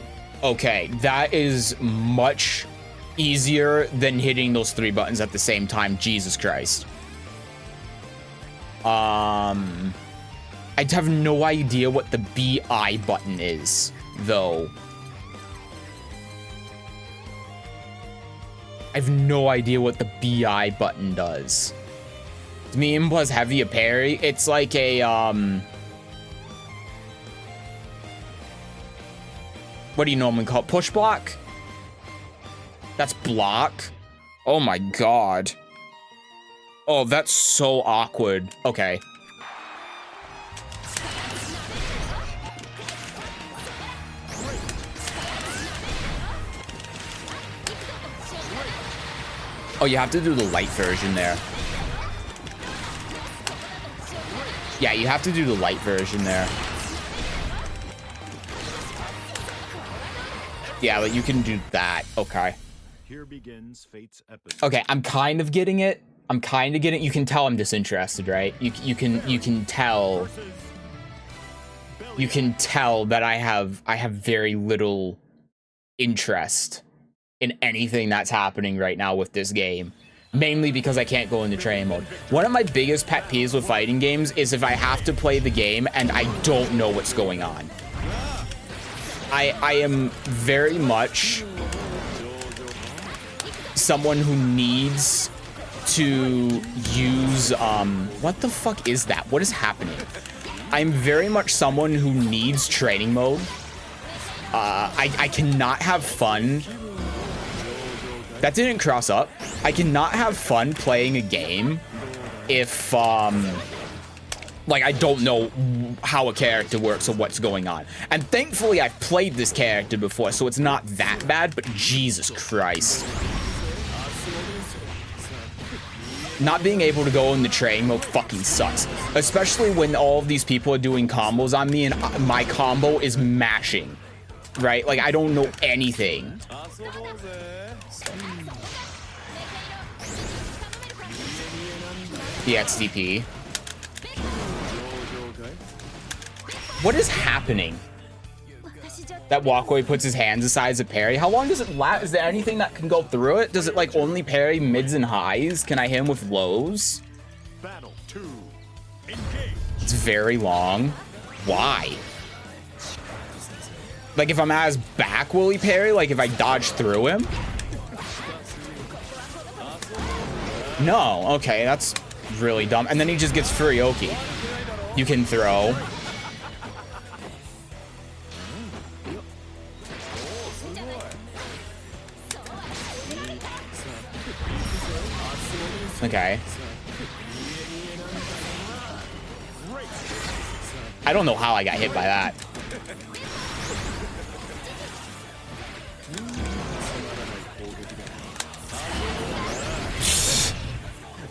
Okay, that is much easier than hitting those 3 buttons at the same time. Jesus Christ. I have no idea what the BI button is, though. I have no idea what the BI button does. Medium plus heavy a parry. It's like a, what do you normally call it? Push block? That's block? Oh my god. Oh, that's so awkward. Okay. Oh, you have to do the light version there. Yeah, you have to do the light version there. Yeah, but you can do that. Okay. Here begins fate's episode. Okay, I'm kind of getting it. I'm kind of getting it. You can tell I'm disinterested, right? You can tell. You can tell that I have very little interest in anything that's happening right now with this game. Mainly because I can't go into training mode. One of my biggest pet peeves with fighting games is if I have to play the game and I don't know what's going on. I am very much someone who needs to use, what the fuck is that? What is happening? I'm very much someone who needs training mode. I cannot have fun. That didn't cross up. I cannot have fun playing a game if, like, I don't know how a character works or what's going on. And thankfully, I've played this character before, so it's not that bad, but Jesus Christ. Not being able to go in the training mode fucking sucks. Especially when all of these people are doing combos on me and my combo is mashing. Right? Like, I don't know anything. The XDP. What is happening? That walkway puts his hands aside as a parry. How long does it last? Is there anything that can go through it? Does it like only parry mids and highs? Can I hit him with lows? Battle 2. Engage. It's very long. Why? Like if I'm at his back, will he parry? Like if I dodge through him? No. Okay, that's really dumb. And then he just gets Furioki. You can throw. Okay. I don't know how I got hit by that.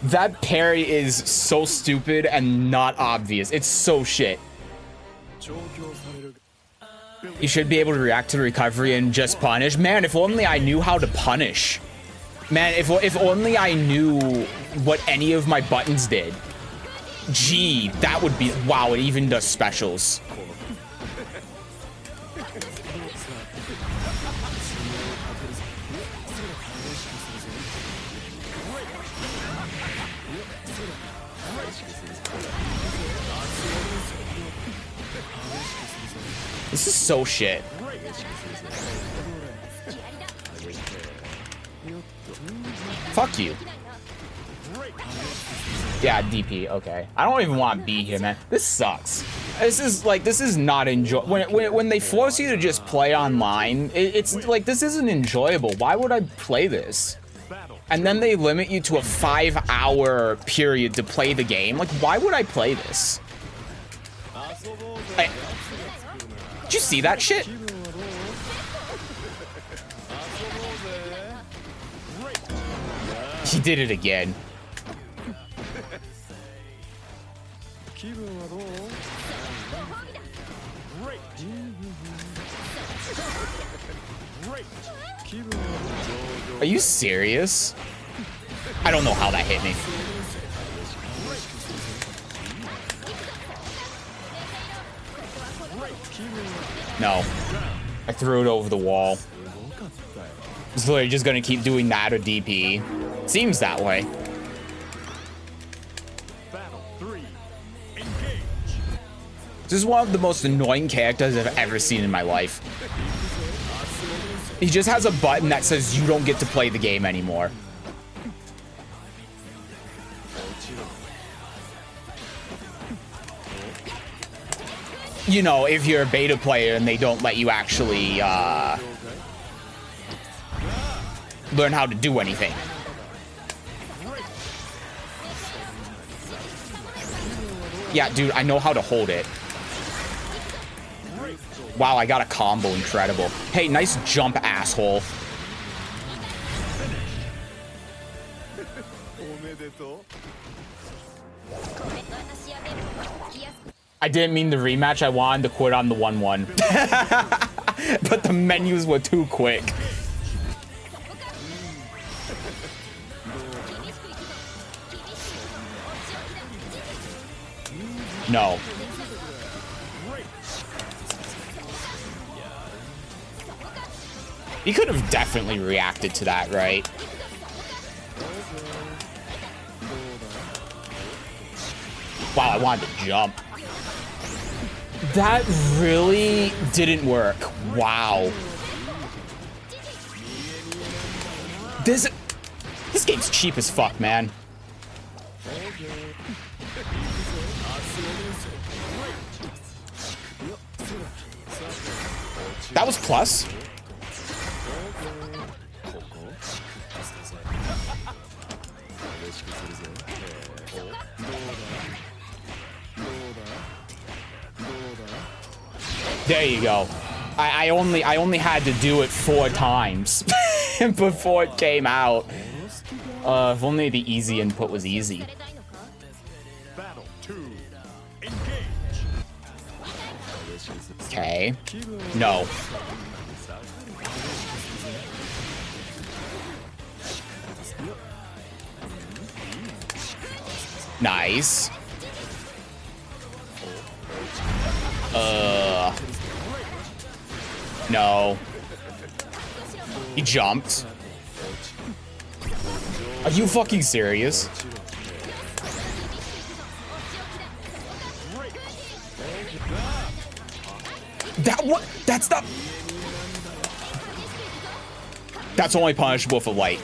That parry is so stupid and not obvious. It's so shit. You should be able to react to the recovery and just punish. Man, if only I knew how to punish. Man, if only I knew what any of my buttons did. Gee, that would be... Wow, it even does specials. This is so shit. Fuck you. Yeah, DP, okay. I don't even want to be here, man. This sucks. This is not enjoy. When they force you to just play online, it's like, this isn't enjoyable. Why would I play this? And then they limit you to a 5-hour period to play the game. Like, why would I play this? Did you see that shit? He did it again. Are you serious? I don't know how that hit me. No. I threw it over the wall. It's literally just gonna keep doing that or DP. Seems that way. This is one of the most annoying characters I've ever seen in my life. He just has a button that says you don't get to play the game anymore. You know, if you're a beta player and they don't let you actually learn how to do anything. Yeah, dude, I know how to hold it. Wow, I got a combo. Incredible. Hey, nice jump, asshole. I didn't mean the rematch. I wanted to quit on the 1-1. But the menus were too quick. No. He could have definitely reacted to that, right? Wow, I wanted to jump. That really didn't work. Wow. This game's cheap as fuck, man. That was plus. There you go. I only had to do it 4 times before it came out. If only the easy input was easy. Okay. No. Nice. No. He jumped. Are you fucking serious? That what? That's the... That's only punishable for light.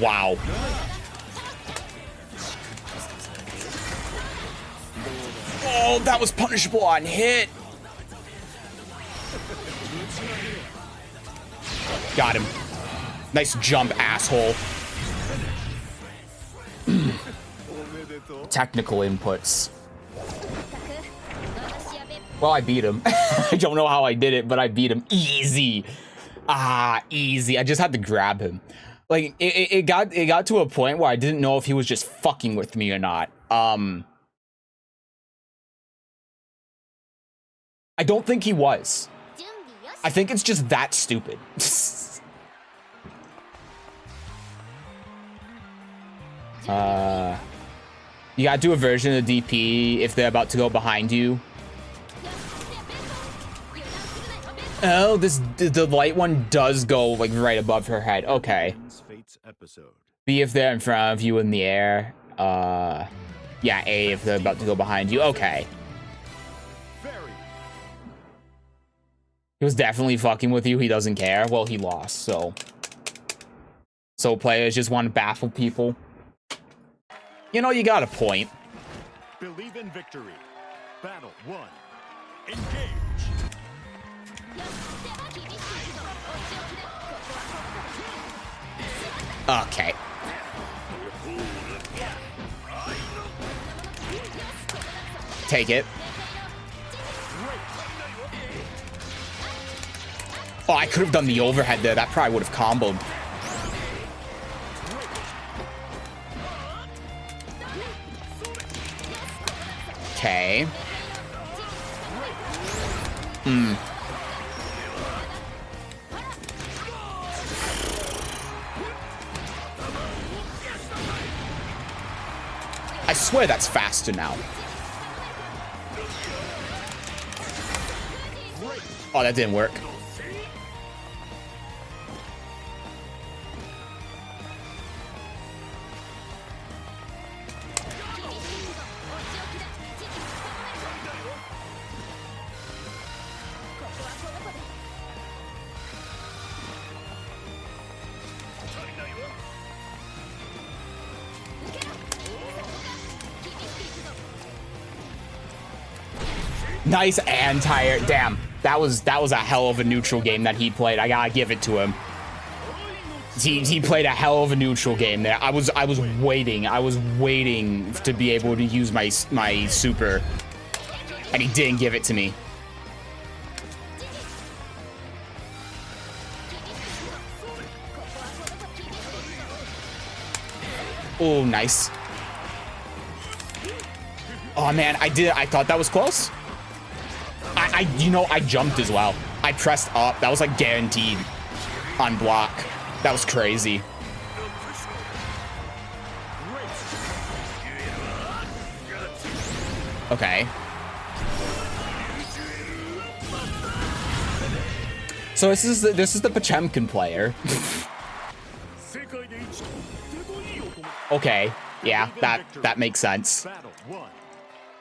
Wow. Oh, that was punishable on hit. Got him. Nice jump, asshole. Technical inputs. Well, I beat him. I don't know how I did it, but I beat him. Easy. Ah, easy. I just had to grab him. Like, it got to a point where I didn't know if he was just fucking with me or not. I don't think he was. I think it's just that stupid. You gotta do a version of DP if they're about to go behind you. Oh, the light one does go like right above her head. Okay. B if they're in front of you in the air. Yeah, A if they're about to go behind you. Okay. He was definitely fucking with you. He doesn't care. Well, he lost, so. So players just want to baffle people. You know, you got a point. Believe in victory. Battle 1. Engage. Okay. Take it. Oh, I could have done the overhead there. That probably would have comboed. Okay. I swear that's faster now. Oh, that didn't work. Nice anti-air. Damn, that was a hell of a neutral game that he played. I gotta give it to him. He played a hell of a neutral game there. I was waiting to be able to use my super, and he didn't give it to me. Oh, nice. Oh man, I thought that was close. You know, I jumped as well. I pressed up. That was like guaranteed on block. That was crazy. Okay. So this is the Potemkin player. Okay. Yeah, that makes sense. Battle 1.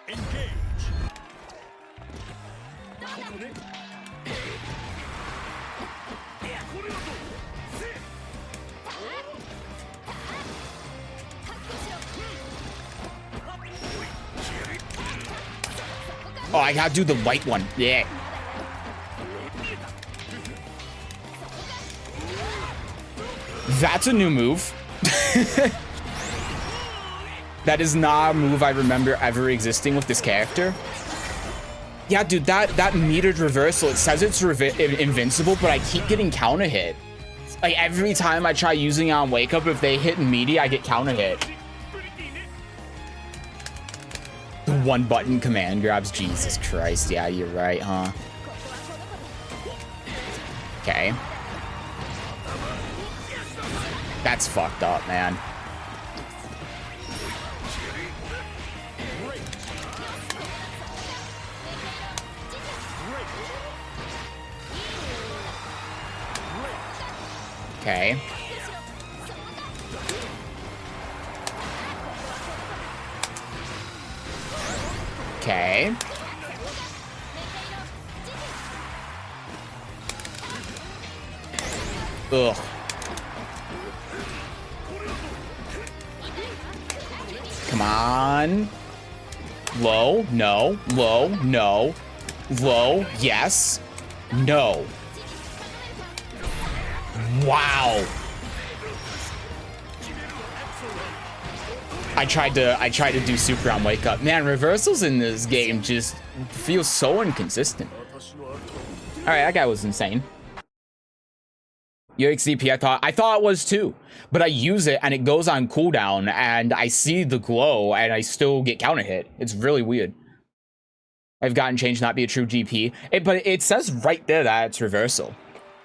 Engage. Oh, I gotta do the white one. Yeah. That's a new move. That is not a move I remember ever existing with this character. Yeah, dude, that metered reversal, it says it's invincible, but I keep getting counter hit. Like, every time I try using it on Wake Up, if they hit meaty, I get counter hit. The one button command grabs. Jesus Christ. Yeah, you're right, huh? Okay. That's fucked up, man. Okay. Okay. Ugh. Come on. Low, no. Low, no. Low, yes. No. Wow. I tried to do super on Wake Up. Man, reversals in this game just feel so inconsistent. All right, that guy was insane. UXDP, I thought it was too, but I use it and it goes on cooldown and I see the glow and I still get counter hit. It's really weird. I've gotten changed not be a true GP. But it says right there that it's reversal.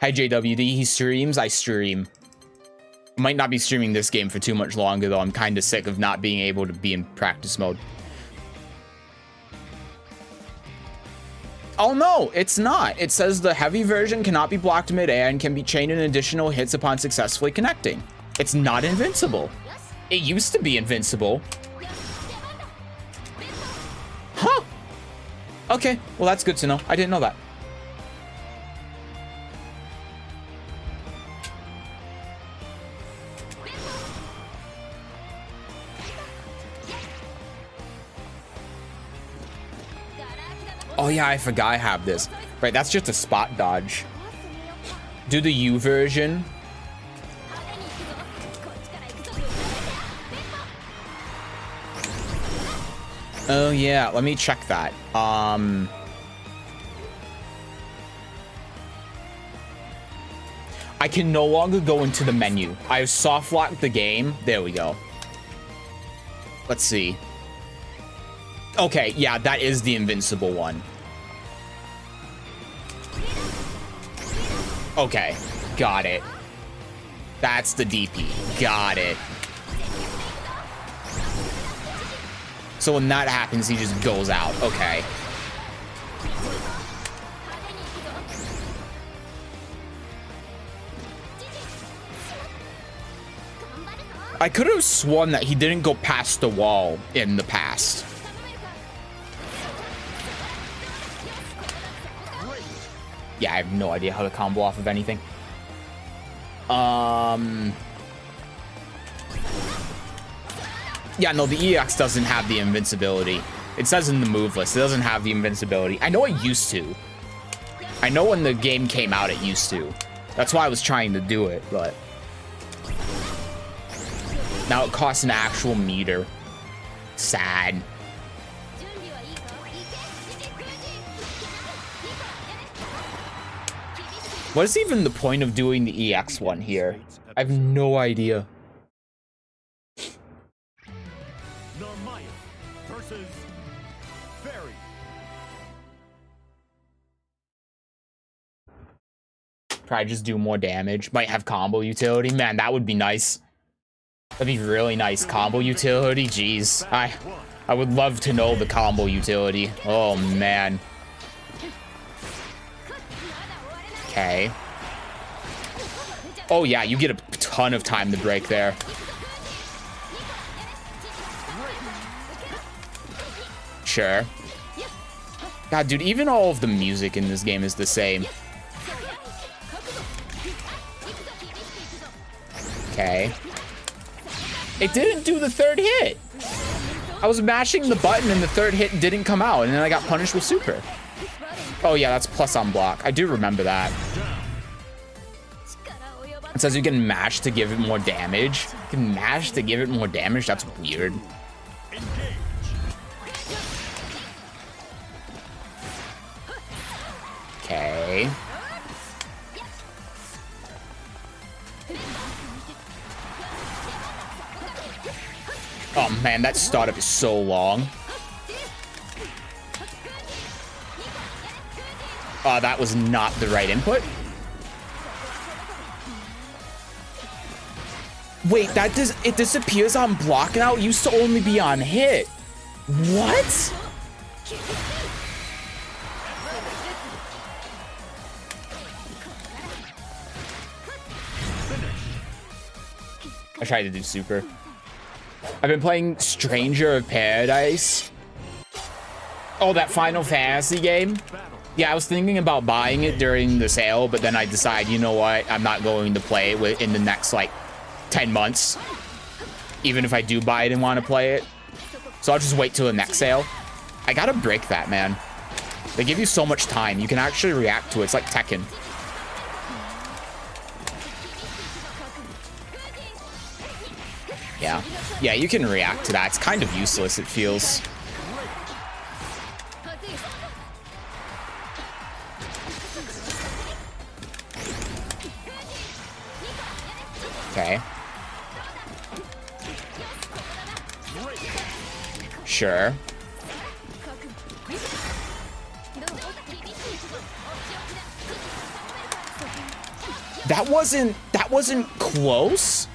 Hi JWD, he streams, I stream. Might not be streaming this game for too much longer though. I'm kind of sick of not being able to be in practice mode. Oh no, it's not. It says the heavy version cannot be blocked mid-air and can be chained in additional hits upon successfully connecting. It's not invincible. It used to be invincible. Huh. Okay, well that's good to know. I didn't know that. Oh yeah, I forgot I have this. Right, that's just a spot dodge. Do the U version. Oh yeah, let me check that. I can no longer go into the menu. I have soft locked the game. There we go. Let's see. Okay, yeah, that is the invincible one. Okay, got it. That's the DP. Got it. So when that happens, he just goes out. Okay. I could have sworn that he didn't go past the wall in the past. Yeah, I have no idea how to combo off of anything. Yeah, no, the EX doesn't have the invincibility. It says in the move list, it doesn't have the invincibility. I know it used to. I know when the game came out, it used to. That's why I was trying to do it, but... now it costs an actual meter. Sad. What is even the point of doing the EX one here? I have no idea. Versus Fairy. Probably just do more damage. Might have combo utility. Man, that would be nice. That'd be really nice. Combo utility. Jeez. I would love to know the combo utility. Oh, man. Okay. Oh, yeah. You get a ton of time to break there. Sure. God, dude, even all of the music in this game is the same. Okay. It didn't do the third hit. I was mashing the button and the third hit didn't come out, and then I got punished with super. Oh yeah, that's plus on block. I do remember that. It says you can mash to give it more damage. You can mash to give it more damage? That's weird. Okay. Oh man, that startup is so long. Oh, that was not the right input. Wait, it disappears on block now? It used to only be on hit. What? I tried to do super. I've been playing Stranger of Paradise. Oh, that Final Fantasy game? Yeah, I was thinking about buying it during the sale, but then I decided, you know what? I'm not going to play it in the next, like, 10 months. Even if I do buy it and want to play it. So I'll just wait till the next sale. I gotta break that, man. They give you so much time. You can actually react to it. It's like Tekken. Yeah. Yeah, you can react to that. It's kind of useless, it feels. Okay. Sure. That wasn't close.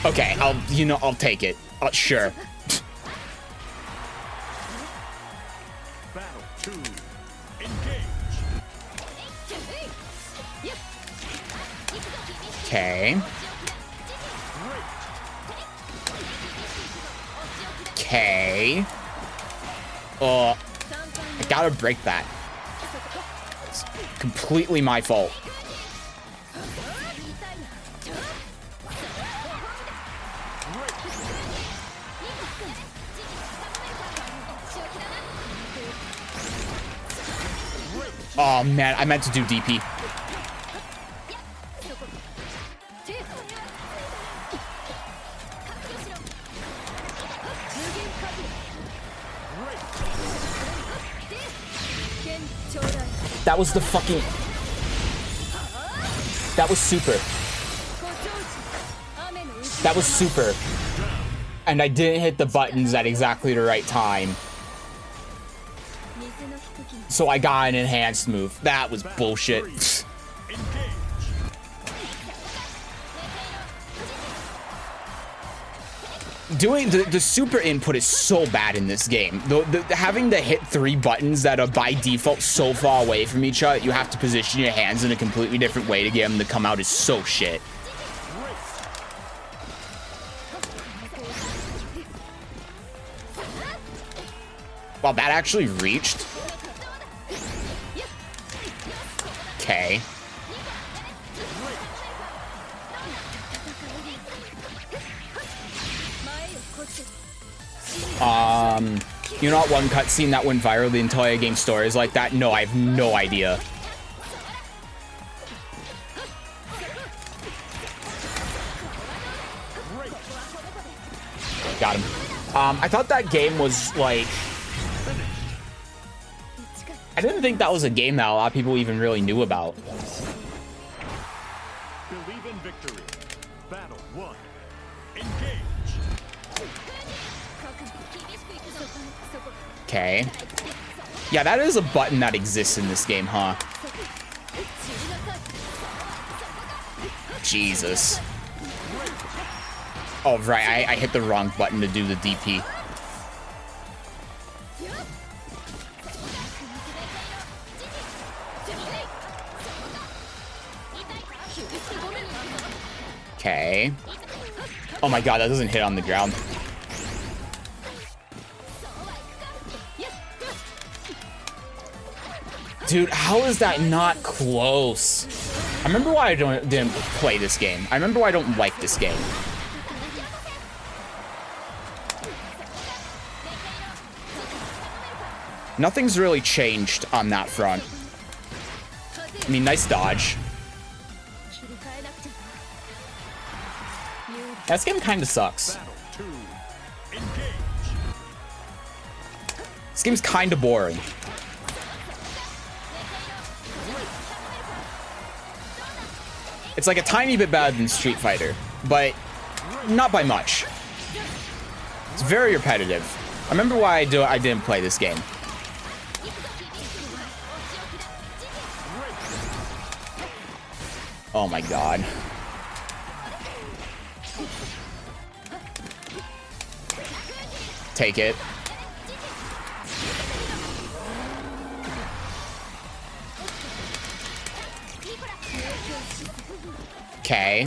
Okay, I'll take it. Sure. Battle 2. Engage. Okay. Okay. I gotta break that. It's completely my fault. Oh man, I meant to do DP. That was the fucking... That was super. That was super. And I didn't hit the buttons at exactly the right time. So I got an enhanced move. That was bullshit. Doing the super input is so bad in this game. Having to hit 3 buttons that are by default so far away from each other, you have to position your hands in a completely different way to get them to come out is so shit. Wow, that actually reached. Okay. You know what one cutscene that went viral the entire game story is like that? No, I have no idea. Got him. I thought that game was like... I didn't think that was a game that a lot of people even really knew about. Believe in victory. Battle 1. Engage. Okay. Yeah, that is a button that exists in this game, huh? Jesus. Oh, right. I hit the wrong button to do the DP. Okay. Oh my god, that doesn't hit on the ground. Dude, how is that not close? I remember why I didn't play this game. I remember why I don't like this game. Nothing's really changed on that front. I mean, nice dodge. This game kind of sucks. This game's kind of boring. It's like a tiny bit better than Street Fighter, but not by much. It's very repetitive. I remember why I didn't play this game. Oh my god. Take it. Okay.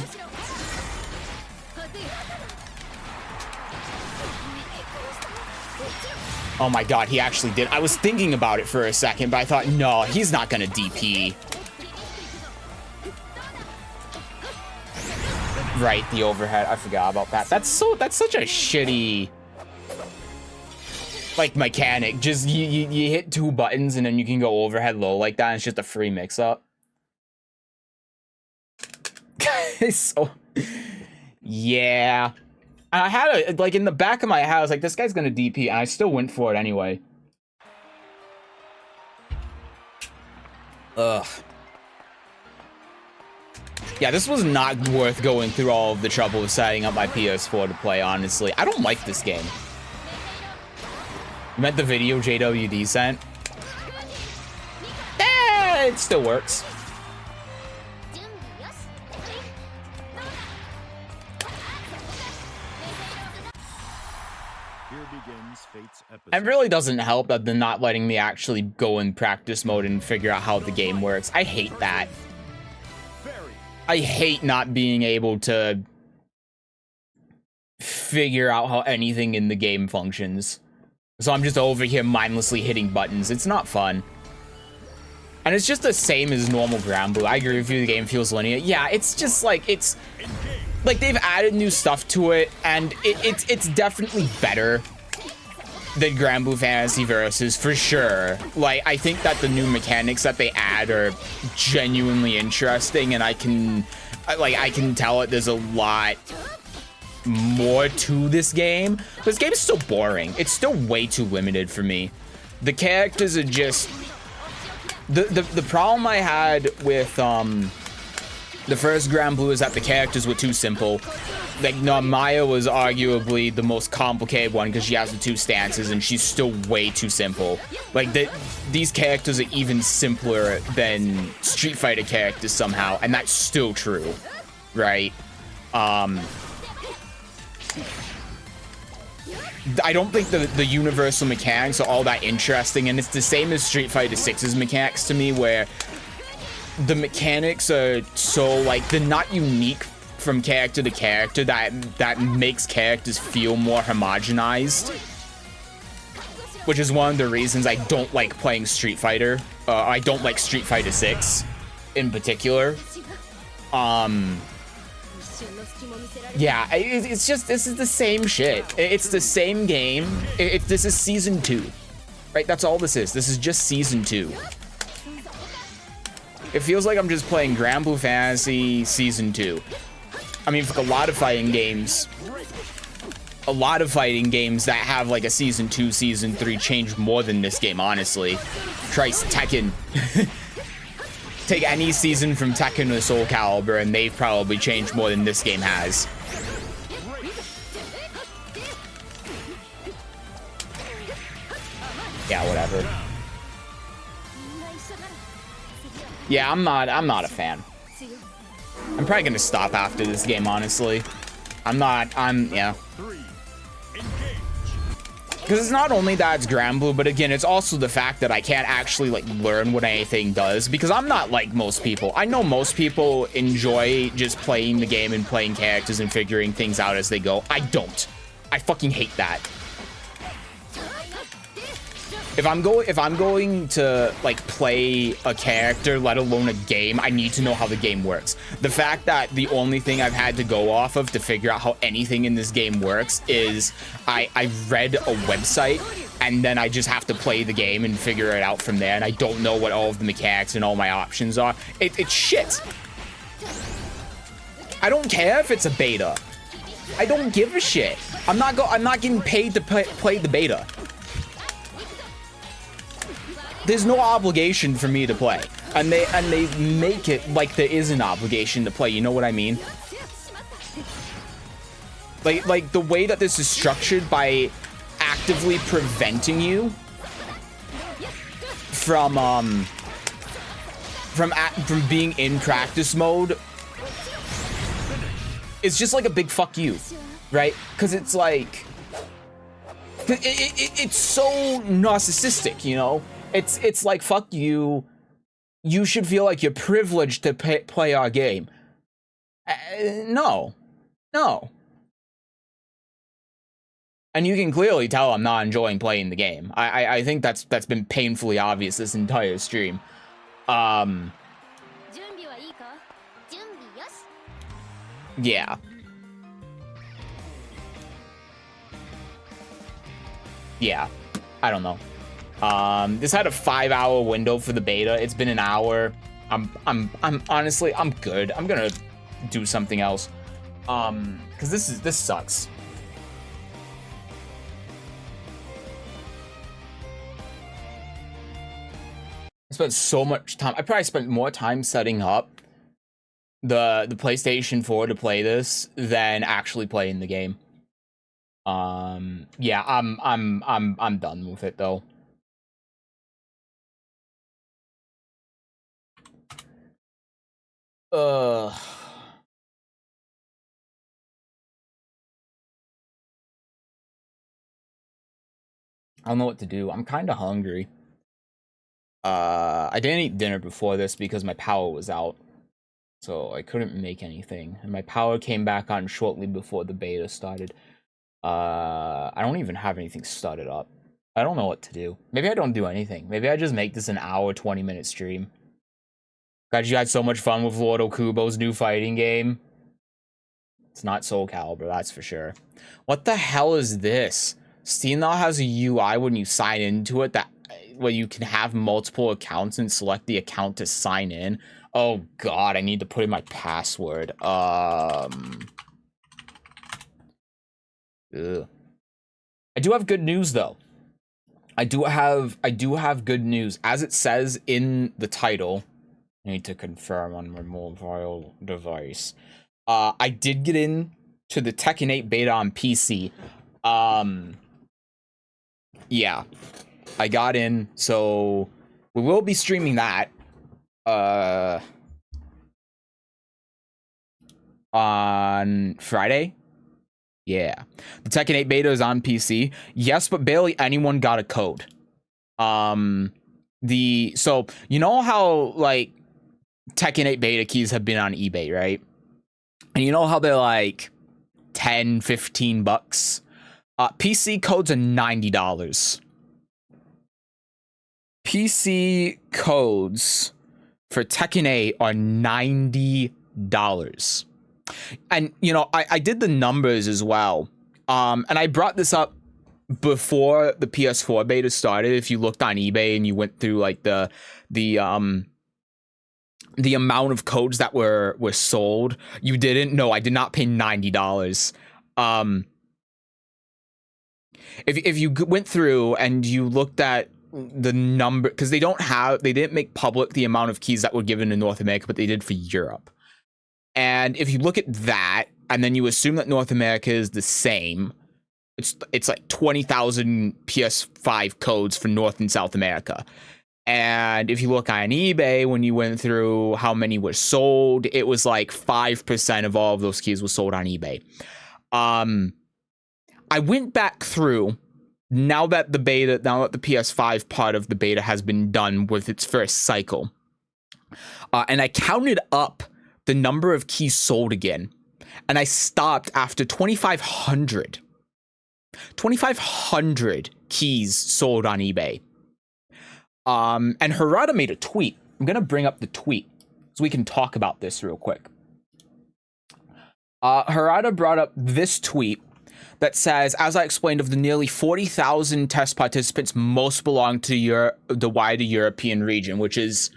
Oh my god, he actually did. I was thinking about it for a second, but I thought, no, he's not gonna DP. Right, the overhead. I forgot about that. That's such a shitty, like, mechanic. Just you hit 2 buttons and then you can go overhead low like that, and it's just a free mix-up. So, yeah. I had like in the back of my head, I was like, this guy's gonna DP, and I still went for it anyway. Ugh. Yeah, this was not worth going through all of the trouble of setting up my PS4 to play, honestly. I don't like this game. You meant the video JWD sent? It still works. Here begins fate's episode. It really doesn't help that they're not letting me actually go in practice mode and figure out how the game works. I hate that. I hate not being able to figure out how anything in the game functions. So I'm just over here mindlessly hitting buttons. It's not fun. And it's just the same as normal Ground Blue. I agree with you, the game feels linear. Yeah, it's just like, it's like they've added new stuff to it, and it's definitely better than Grand Blue Fantasy Versus, for sure. Like, I think that the new mechanics that they add are genuinely interesting, and I can tell it there's a lot more to this game. This game is still boring. It's still way too limited for me. The characters are just... The problem I had with the first Grand Blue is that the characters were too simple. Like, no, Maya was arguably the most complicated one because she has the two stances, and she's still way too simple. Like, these characters are even simpler than Street Fighter characters somehow, and that's still true, right? I don't think the universal mechanics are all that interesting, and it's the same as Street Fighter 6's mechanics to me, where the mechanics are so, like, they're not unique from character to character that makes characters feel more homogenized, which is one of the reasons I don't like playing Street Fighter. I don't like Street Fighter 6 in particular. Yeah, it's just, this is the same shit. It's the same game. This is season 2, right? That's all this is. This is just season 2. It feels like I'm just playing Grand Blue Fantasy season 2. I mean, for a lot of fighting games that have like a season 2, season 3 change more than this game, honestly. Christ, Tekken. Take any season from Tekken or Soul Calibur, and they've probably changed more than this game has. Yeah, whatever. Yeah, I'm not a fan. I'm probably gonna stop after this game, honestly. Yeah. Because it's not only that it's Grand Blue, but again, it's also the fact that I can't actually, like, learn what anything does, because I'm not like most people. I know most people enjoy just playing the game and playing characters and figuring things out as they go. I don't. I fucking hate that. If I'm going to, like, play a character, let alone a game, I need to know how the game works. The fact that the only thing I've had to go off of to figure out how anything in this game works is I read a website, and then I just have to play the game and figure it out from there, and I don't know what all of the mechanics and all my options are. It's shit. I don't care if it's a beta. I don't give a shit. I'm not getting paid to play the beta. There's no obligation for me to play, and they make it like there is an obligation to play. You know what I mean? Like the way that this is structured by actively preventing you from being in practice mode. It's just like a big fuck you, right? Because it's like it's so narcissistic, you know. It's like, fuck you. You should feel like you're privileged to play our game. No. And you can clearly tell I'm not enjoying playing the game. I think that's been painfully obvious this entire stream. Yeah. Yeah. I don't know. This had a 5-hour window for the beta. It's been an hour. I'm honestly, I'm good. I'm gonna do something else. Cause this sucks. I spent so much time. I probably spent more time setting up the PlayStation 4 to play this than actually playing the game. Yeah, I'm done with it though. I don't know what to do. I'm kind of hungry. I didn't eat dinner before this because my power was out. So I couldn't make anything. And my power came back on shortly before the beta started. I don't even have anything started up. I don't know what to do. Maybe I don't do anything. Maybe I just make this an hour, 20-minute stream. God, you had so much fun with Lord Okubo's new fighting game. It's not Soul Calibur, that's for sure. What the hell is this? Steam now has a UI when you sign into it that where you can have multiple accounts and select the account to sign in. Oh god, I need to put in my password. Ugh. I do have good news though. I do have good news. As it says in the title, I need to confirm on my mobile device. I did get in to the Tekken 8 beta on PC. Yeah. I got in, so we will be streaming that. On Friday. Yeah. The Tekken 8 beta is on PC. Yes, but barely anyone got a code. So you know how like Tekken 8 beta keys have been on eBay, right? And you know how they're like 10, 15 bucks? PC codes are $90. PC codes for Tekken 8 are $90. And, you know, I did the numbers as well. And I brought this up before the PS4 beta started. If you looked on eBay and you went through like the amount of codes that were sold, you didn't? No, I did not pay $90. If you went through and you looked at the number, because they didn't make public the amount of keys that were given in North America, but they did for Europe. And if you look at that, and then you assume that North America is the same, it's like 20,000 PS5 codes for North and South America. And if you look on eBay, when you went through how many were sold, it was like 5% of all of those keys was sold on eBay. I went back through now that the PS5 part of the beta has been done with its first cycle. And I counted up the number of keys sold again. And I stopped after 2,500. 2,500 keys sold on eBay. And Harada made a tweet. I'm going to bring up the tweet so we can talk about this real quick. Harada brought up this tweet that says, as I explained, of the nearly 40,000 test participants, most belong to the wider European region, which is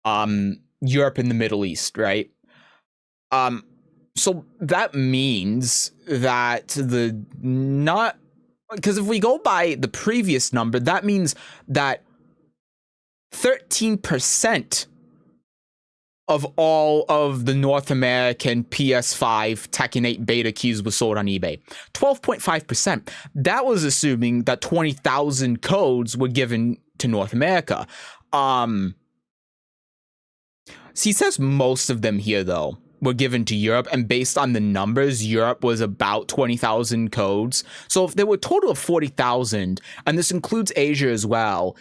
Europe and the Middle East, right? So that means that because if we go by the previous number, that means that 13% of all of the North American PS5 Tekken 8 beta keys was sold on eBay. 12.5%. That was assuming that 20,000 codes were given to North America. He says most of them here, though, were given to Europe, and based on the numbers, Europe was about 20,000 codes. So if there were a total of 40,000, and this includes Asia as well,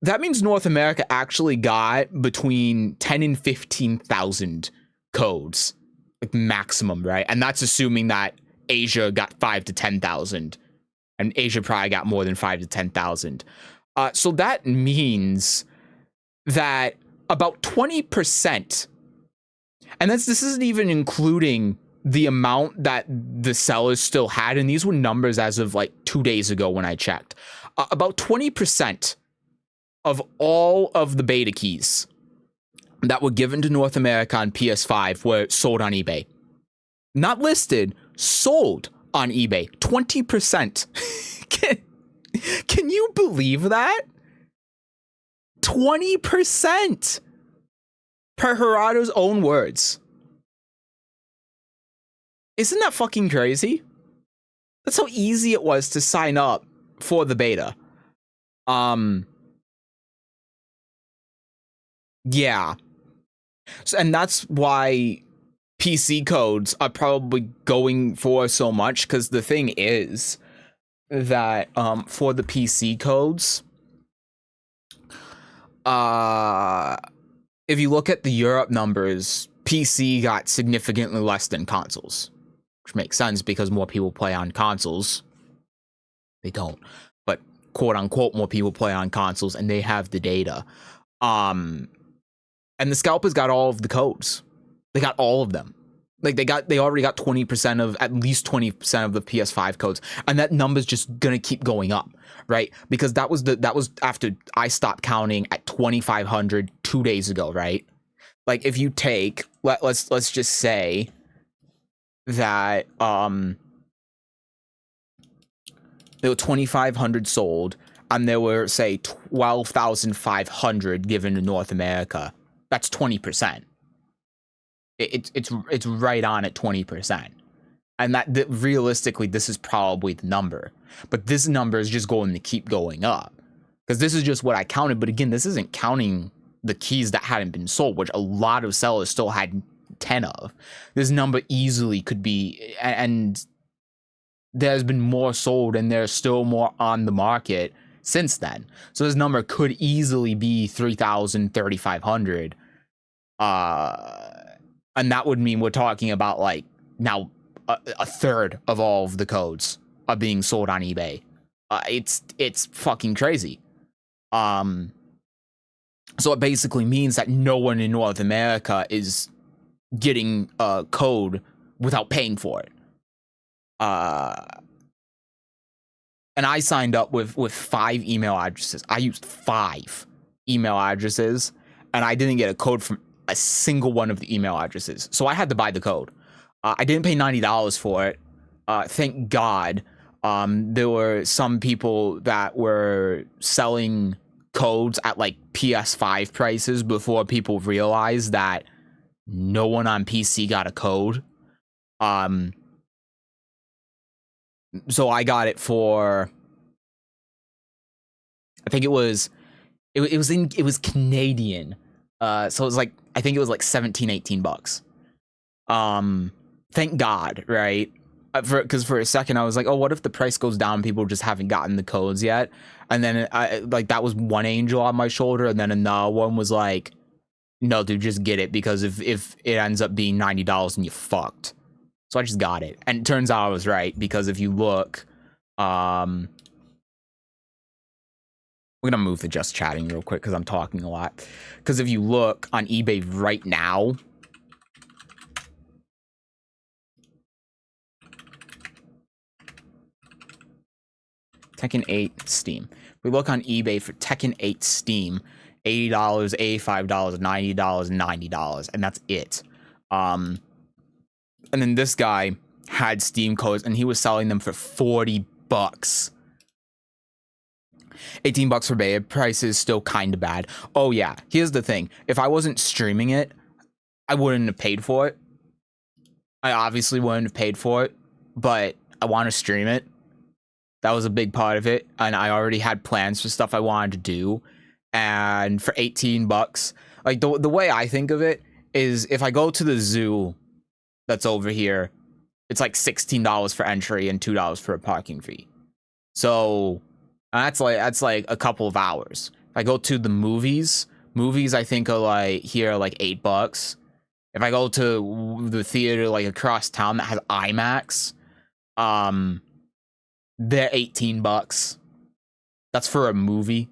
that means North America actually got between 10 and 15,000 codes, like maximum, right? And that's assuming that Asia got 5 to 10,000, and Asia probably got more than 5 to 10,000. So that means that about 20%, and this isn't even including the amount that the sellers still had, and these were numbers as of like 2 days ago when I checked, about 20% of all of the beta keys that were given to North America on PS5 were sold on eBay. Not listed, sold on eBay. 20%. Can you believe that? 20%! Per Harada's own words. Isn't that fucking crazy? That's how easy it was to sign up for the beta. Yeah. So, and that's why PC codes are probably going for so much, because the thing is that for the PC codes, if you look at the Europe numbers, PC got significantly less than consoles, which makes sense because more people play on consoles. They don't, but quote unquote, more people play on consoles and they have the data. And the scalpers got all of the codes. They got all of them. Like they already got 20% of, at least 20% of the PS5 codes, and that number's just gonna keep going up, right? Because that was after I stopped counting at 2,500 2 days ago, right? Like if you take, let's just say that there were 2,500 sold, and there were, say, 12,500 given to North America. That's 20%. It's right on at 20%, and that realistically, this is probably the number. But this number is just going to keep going up, because this is just what I counted. But again, this isn't counting the keys that hadn't been sold, which a lot of sellers still had 10 of. This number easily could be, and there's been more sold and there's still more on the market since then. So this number could easily be 3,000, 3,500. And that would mean we're talking about like now a third of all of the codes are being sold on eBay. It's fucking crazy. So it basically means that no one in North America is getting a code without paying for it. And I signed up with 5 email addresses. I used 5 email addresses, and I didn't get a code from a single one of the email addresses. So I had to buy the code. I didn't pay $90 for it. Thank God. There were some people that were selling codes at like PS5 prices before people realized that no one on PC got a code. So I got it for, I think it was Canadian. So it was like, I think it was like 17, 18 bucks. Thank God, right? Because for a second I was like, oh, what if the price goes down? People just haven't gotten the codes yet. And then like that was one angel on my shoulder, and then another one was like, no, dude, just get it, because if it ends up being $90 and you fucked. So I just got it, and it turns out I was right, because if you look, we're gonna move to just chatting real quick because I'm talking a lot. Because if you look on eBay right now, Tekken 8 Steam. We look on eBay for Tekken 8 Steam, $80, $85, $90, $90, and that's it. And then this guy had Steam codes, and he was selling them for 40 bucks. 18 bucks for beta. Price is still kind of bad. Oh yeah, here's the thing. If I wasn't streaming it, I wouldn't have paid for it. I obviously wouldn't have paid for it, but I want to stream it. That was a big part of it, and I already had plans for stuff I wanted to do. And for 18 bucks, like the way I think of it is, if I go to the zoo that's over here, it's like $16 for entry and $2 for a parking fee. So that's like a couple of hours. If I go to the movies I think are like here like $8. If I go to the theater like across town that has IMAX, they're 18 bucks. That's for a movie.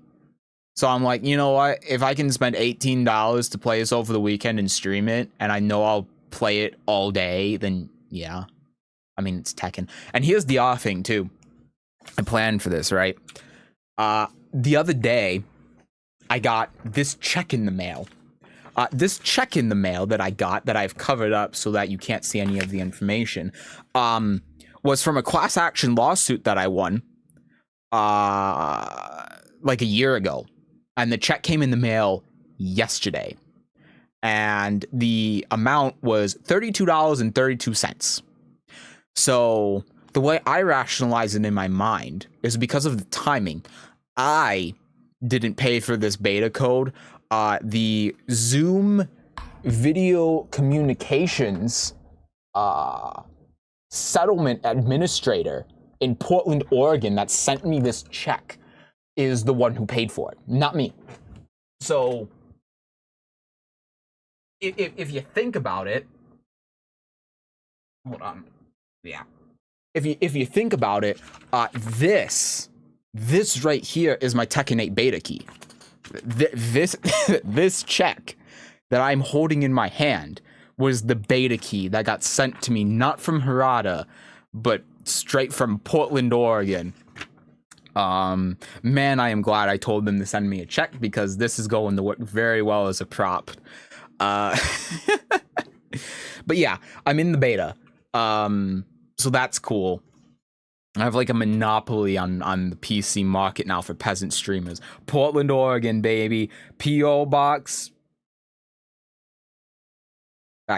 So I'm like, you know what? If I can spend $18 to play this over the weekend and stream it, and I know I'll play it all day, then yeah. I mean, it's Tekken. And here's the other thing too. I planned for this, right? The other day, I got this check in the mail. This check in the mail that I got, that I've covered up so that you can't see any of the information, was from a class action lawsuit that I won like a year ago. And the check came in the mail yesterday. And the amount was $32.32. So the way I rationalize it in my mind is because of the timing. I didn't pay for this beta code. The Zoom video communications settlement administrator in Portland, Oregon that sent me this check is the one who paid for it, not me. So if you think about it, hold on. Yeah. If you think about it, this right here is my Tekken 8 beta key. This check that I'm holding in my hand was the beta key that got sent to me, not from Harada, but straight from Portland, Oregon. Man, I am glad I told them to send me a check, because this is going to work very well as a prop. But yeah, I'm in the beta. So that's cool. I have like a monopoly on the PC market now for peasant streamers. Portland, Oregon, baby. P.O. Box.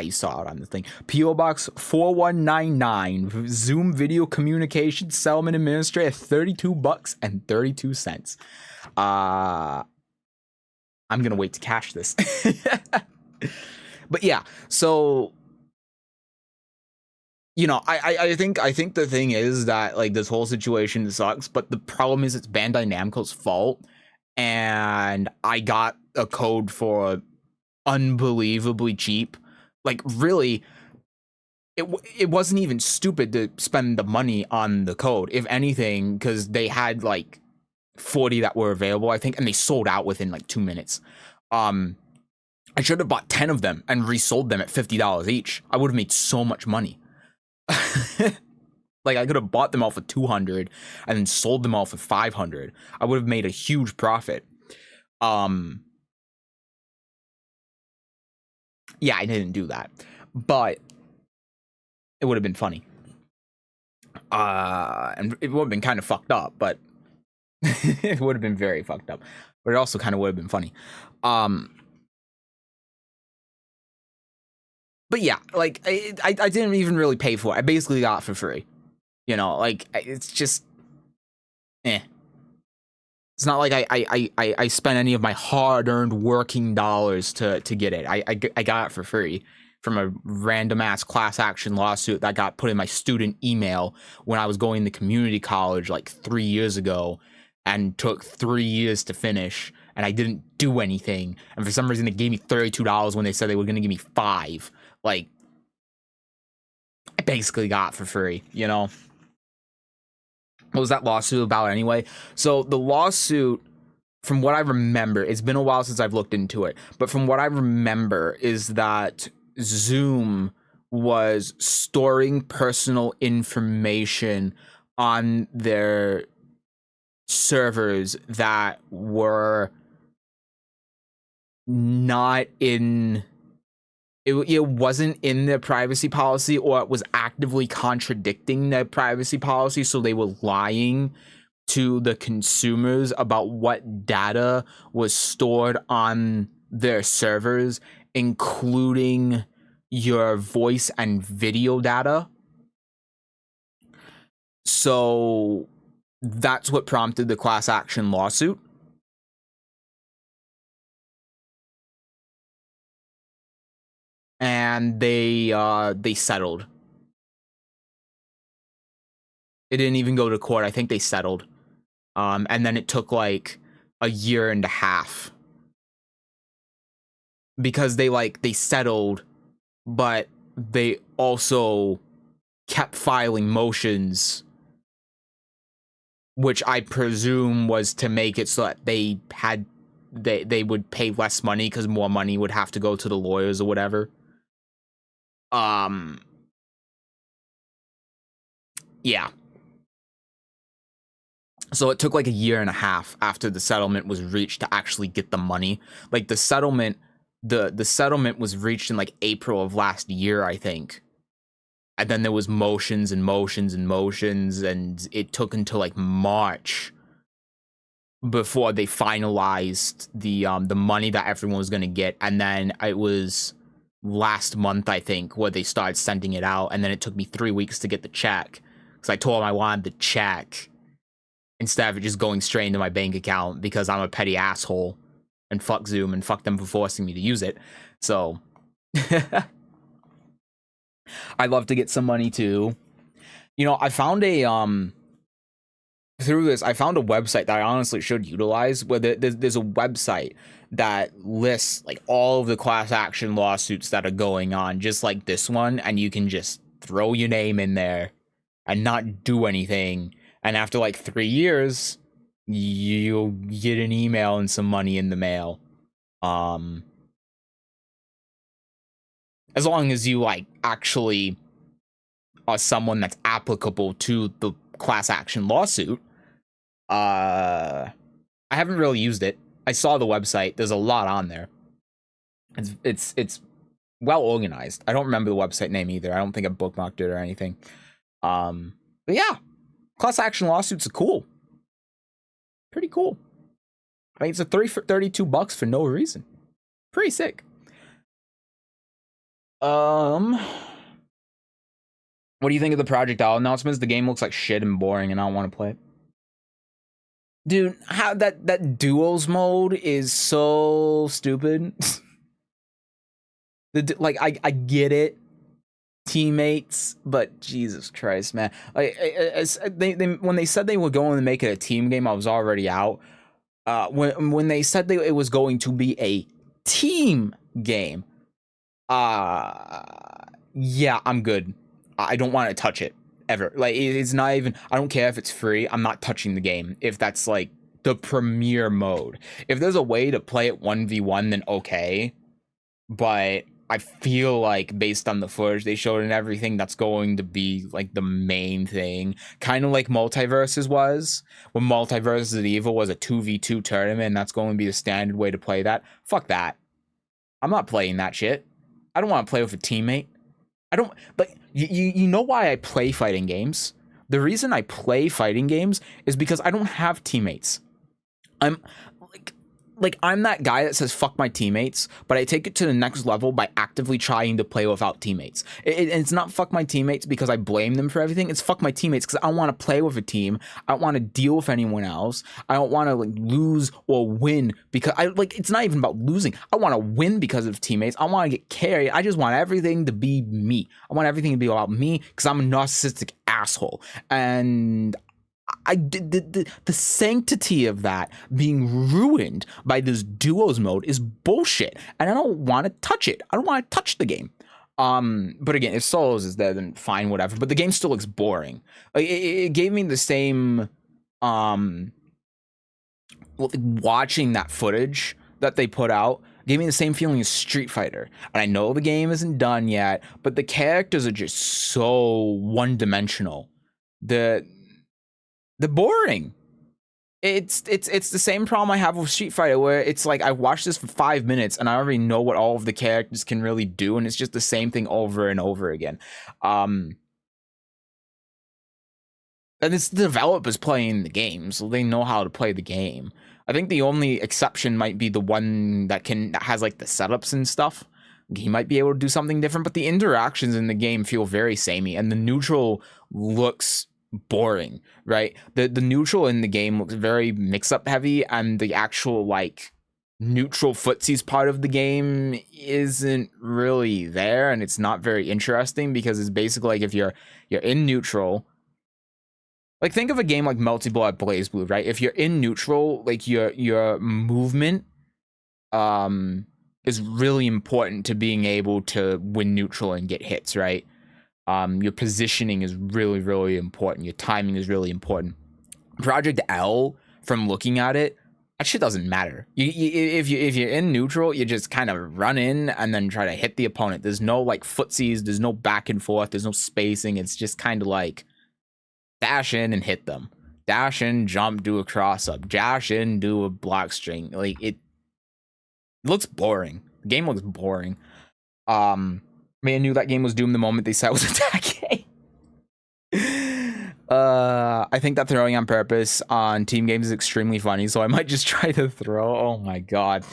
You saw it on the thing. P.O. Box 4199. Zoom Video Communications Settlement Administrator, $32.32. I'm gonna wait to cash this. But yeah, so you know, I think the thing is that like this whole situation sucks, but the problem is it's Bandai Namco's fault, and I got a code for unbelievably cheap. Like really, it wasn't even stupid to spend the money on the code. If anything, because they had like 40 that were available, I think, and they sold out within like 2 minutes. I should have bought 10 of them and resold them at $50 each. I would have made so much money. Like I could have bought them all for 200 and then sold them all for 500. I would have made a huge profit. Yeah, I didn't do that, but it would have been funny. And it would have been kind of fucked up, but it would have been very fucked up. But it also kind of would have been funny. But yeah, like I didn't even really pay for it. I basically got it for free. You know, like it's just, It's not like I spent any of my hard-earned working dollars to get it. I got it for free from a random-ass class action lawsuit that got put in my student email when I was going to community college like 3 years ago, and took 3 years to finish, and I didn't do anything. And for some reason, they gave me $32 when they said they were going to give me $5. Like, I basically got it for free, you know? What was that lawsuit about anyway? So the lawsuit, from what I remember, it's been a while since I've looked into it, but from what I remember is that Zoom was storing personal information on their servers that were not in... It wasn't in their privacy policy, or it was actively contradicting their privacy policy, so they were lying to the consumers about what data was stored on their servers, including your voice and video data. So that's what prompted the class action lawsuit. And they settled. It didn't even go to court. I think they settled. And then it took like a year and a half. Because they settled, but they also kept filing motions, which I presume was to make it so that they would pay less money, because more money would have to go to the lawyers or whatever. Yeah. So it took like a year and a half after the settlement was reached to actually get the money. Like the settlement was reached in like April of last year, I think. And then there was motions and motions and motions, and it took until like March before they finalized the money that everyone was going to get. And then it was last month, I think, where they started sending it out, and then it took me 3 weeks to get the check, because I told him I wanted the check instead of it just going straight into my bank account because I'm a petty asshole and fuck Zoom and fuck them for forcing me to use it. So I'd love to get some money too. You know, I found a through this, I found a website that I honestly should utilize. Where there's a website that lists like all of the class action lawsuits that are going on, just like this one, and you can just throw your name in there and not do anything. And after like 3 years, you'll get an email and some money in the mail. As long as you like actually are someone that's applicable to the class action lawsuit. I haven't really used it. I saw the website. There's a lot on there. It's well organized. I don't remember the website name either. I don't think I bookmarked it or anything. But yeah, class action lawsuits are cool. Pretty cool. I mean, it's a $32 for no reason. Pretty sick. What do you think of the Project L announcements? The game looks like shit and boring, and I don't want to play it. Dude, how that duos mode is so stupid. Like I get it, teammates, but Jesus Christ, man! When they said they were going to make it a team game, I was already out. When they said it was going to be a team game, yeah, I'm good. I don't want to touch it ever. Like, it's not even, I don't care if it's free. I'm not touching the game if that's like the premier mode. If there's a way to play it 1v1, then okay. But I feel like based on the footage they showed and everything, that's going to be like the main thing. Kind of like Multiverses was. When Multiverses of Evil was a 2v2 tournament, and that's going to be the standard way to play that. Fuck that. I'm not playing that shit. I don't want to play with a teammate. I don't, like, you know why I play fighting games? The reason I play fighting games is because I don't have teammates. I'm like I'm that guy that says fuck my teammates, but I take it to the next level by actively trying to play without teammates. It's not fuck my teammates because I blame them for everything. It's fuck my teammates because I want to play with a team. I don't want to deal with anyone else. I don't want to like lose or win because I like. It's not even about losing. I want to win because of teammates. I want to get carried. I just want everything to be me. I want everything to be about me because I'm a narcissistic asshole. And the sanctity of that being ruined by this duos mode is bullshit, and I don't want to touch it. I don't want to touch the game. But again, if solos is there, then fine, whatever. But the game still looks boring. Like, it gave me the same watching that footage that they put out gave me the same feeling as Street Fighter. And I know the game isn't done yet, but the characters are just so one-dimensional. They're boring. It's the same problem I have with Street Fighter, where it's like I watched this for 5 minutes and I already know what all of the characters can really do, and it's just the same thing over and over again. And it's the developers playing the game, so they know how to play the game. I think the only exception might be the one that has like the setups and stuff. He might be able to do something different, but the interactions in the game feel very samey, and the neutral looks boring, right? The neutral in the game looks very mix-up heavy, and the actual like neutral footsies part of the game isn't really there, and it's not very interesting because it's basically like if you're in neutral. Like, think of a game like Multi-Blood BlazBlue, right? If you're in neutral, like your movement is really important to being able to win neutral and get hits, right? Your positioning is really, really important. Your timing is really important. Project L, from looking at it, that shit doesn't matter. If you're in neutral, you just kind of run in and then try to hit the opponent. There's no like footsies. There's no back and forth. There's no spacing. It's just kind of like dash in and hit them. Dash in, jump, do a cross up. Dash in, do a block string. Like, it looks boring. The game looks boring. I knew that game was doomed the moment they said it was a Tekken. I think that throwing on purpose on team games is extremely funny, so I might just try to throw. Oh my god.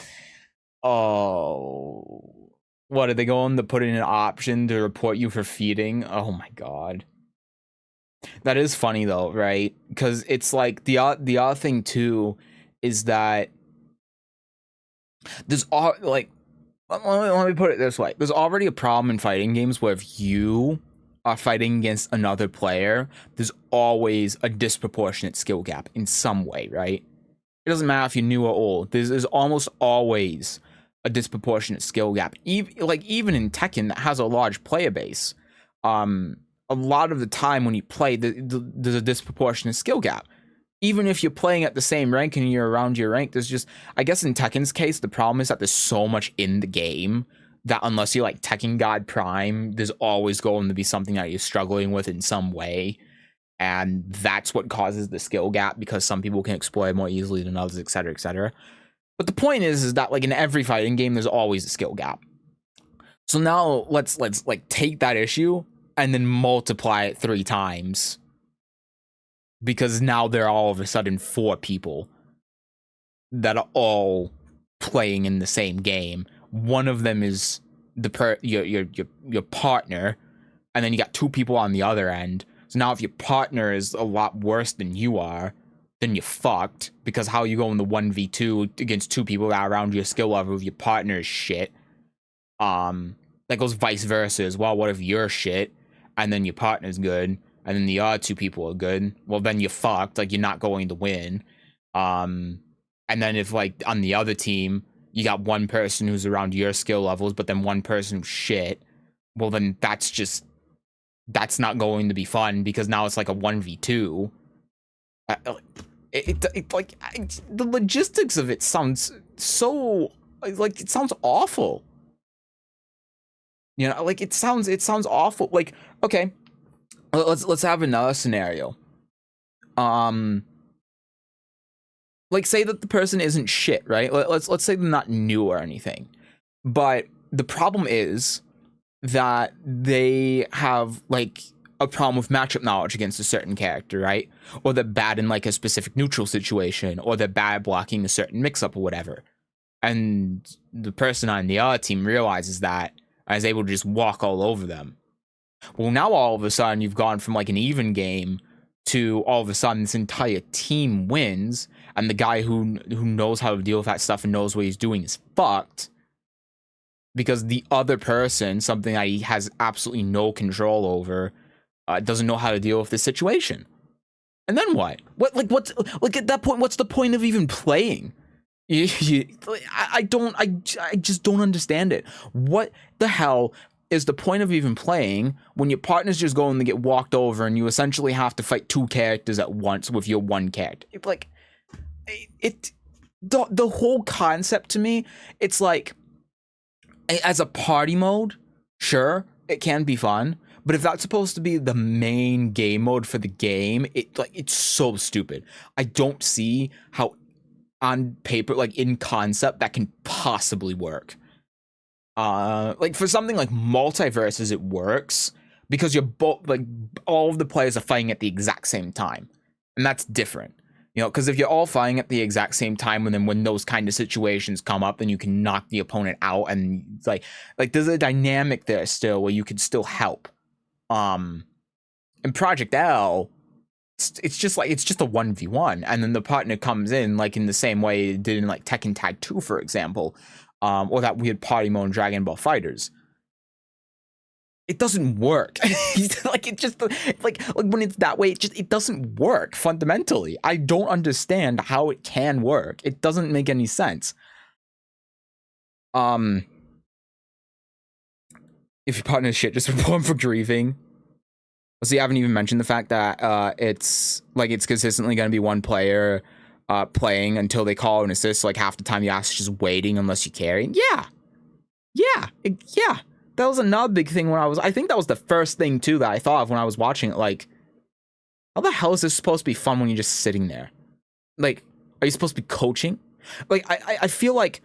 Oh. What, are they going to put in an option to report you for feeding? Oh my god. That is funny though, right? Because it's like the other thing too is that there's all like let me put it this way: there's already a problem in fighting games where if you are fighting against another player, there's always a disproportionate skill gap in some way, right? It doesn't matter if you're new or old. There's almost always a disproportionate skill gap. Even in Tekken, that has a large player base, a lot of the time when you play, there's a disproportionate skill gap. Even if you're playing at the same rank and you're around your rank, there's just, I guess in Tekken's case, the problem is that there's so much in the game that unless you're like Tekken God Prime, there's always going to be something that you're struggling with in some way. And that's what causes the skill gap, because some people can exploit more easily than others, etc., etc. But the point is that like in every fighting game, there's always a skill gap. So now let's like take that issue and then multiply it 3 times, because now there are all of a sudden 4 people that are all playing in the same game. One of them is your partner, and then you got 2 people on the other end. So now if your partner is a lot worse than you are, then you're fucked, because how you go in the 1v2 against 2 people that are around your skill level if your partner is shit? That goes vice versa as well. What if you're shit and then your partner's good and then the other 2 people are good? Well, then you're fucked. Like, you're not going to win. And then if like on the other team you got one person who's around your skill levels but then one person who's shit, well then that's not going to be fun, because now it's like a 1v2. The logistics of it sounds so like, it sounds awful. You know, like it sounds awful. Like, okay, let's have another scenario. Like, say that the person isn't shit, right? Let's say they're not new or anything, but the problem is that they have like a problem with matchup knowledge against a certain character, right? Or they're bad in like a specific neutral situation, or they're bad blocking a certain mix-up or whatever. And the person on the other team realizes that and is able to just walk all over them. Well, now all of a sudden you've gone from like an even game to all of a sudden this entire team wins, and the guy who knows how to deal with that stuff and knows what he's doing is fucked, because the other person, something that he has absolutely no control over, doesn't know how to deal with this situation. And then what? What's like at that point? What's the point of even playing? I just don't understand it. What the hell is the point of even playing when your partner's just going to get walked over and you essentially have to fight 2 characters at once with your one character? The whole concept to me, it's like, as a party mode, sure, it can be fun, but if that's supposed to be the main game mode for the game, it's so stupid. I don't see how on paper, like in concept, that can possibly work. Like for something like multiverses, it works because you're both like all of the players are fighting at the exact same time, and that's different. You know, because if you're all fighting at the exact same time, and then when those kind of situations come up, then you can knock the opponent out, and it's like there's a dynamic there still where you can still help. In Project L, it's just a 1v1, and then the partner comes in like in the same way it did in like Tekken Tag 2, for example, or that weird party mode in Dragon Ball FighterZ. It doesn't work. Like it just like when it's that way, it doesn't work fundamentally. I don't understand how it can work. It doesn't make any sense. If your partner's shit, just report for grieving. So you haven't even mentioned the fact that it's consistently going to be one player playing until they call an assist. Like half the time you're actually just waiting unless you carry. Yeah. That was another big thing I think that was the first thing too that I thought of when I was watching it. Like, how the hell is this supposed to be fun when you're just sitting there? Like, are you supposed to be coaching? Like, I feel like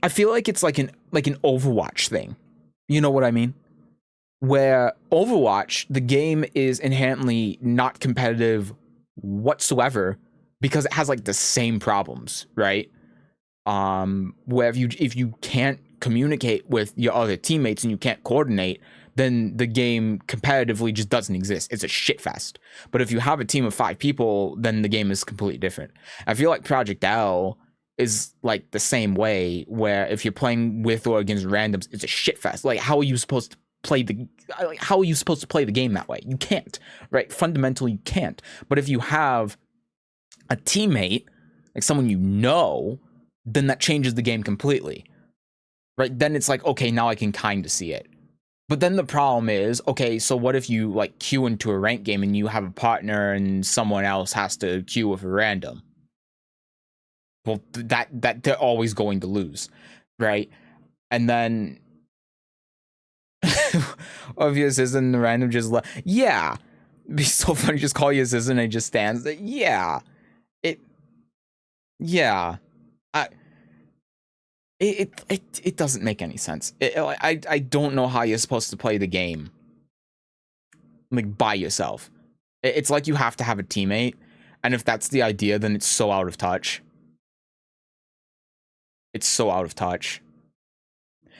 it's like an Overwatch thing. You know what I mean? Where Overwatch, the game is inherently not competitive whatsoever because it has like the same problems, right? Where if you can't communicate with your other teammates and you can't coordinate, then the game competitively just doesn't exist. It's a shit fest. But if you have a team of 5 people, then the game is completely different. I feel like Project L is like the same way, where if you're playing with or against randoms, it's a shit fest. Like, how are you supposed to play the game that way? You can't, right? Fundamentally, you can't. But if you have a teammate, like someone you know, then that changes the game completely, right? Then it's like, okay, now I can kind of see it. But then the problem is, okay, so what if you like queue into a ranked game and you have a partner and someone else has to queue with a random? Well, that they're always going to lose, right? And then if your assistant, the random just yeah, it'd be so funny. Just call your assistant and it just stands there. Yeah, it doesn't make any sense. I don't know how you're supposed to play the game like by yourself. It's like you have to have a teammate, and if that's the idea, then it's so out of touch. It's so out of touch.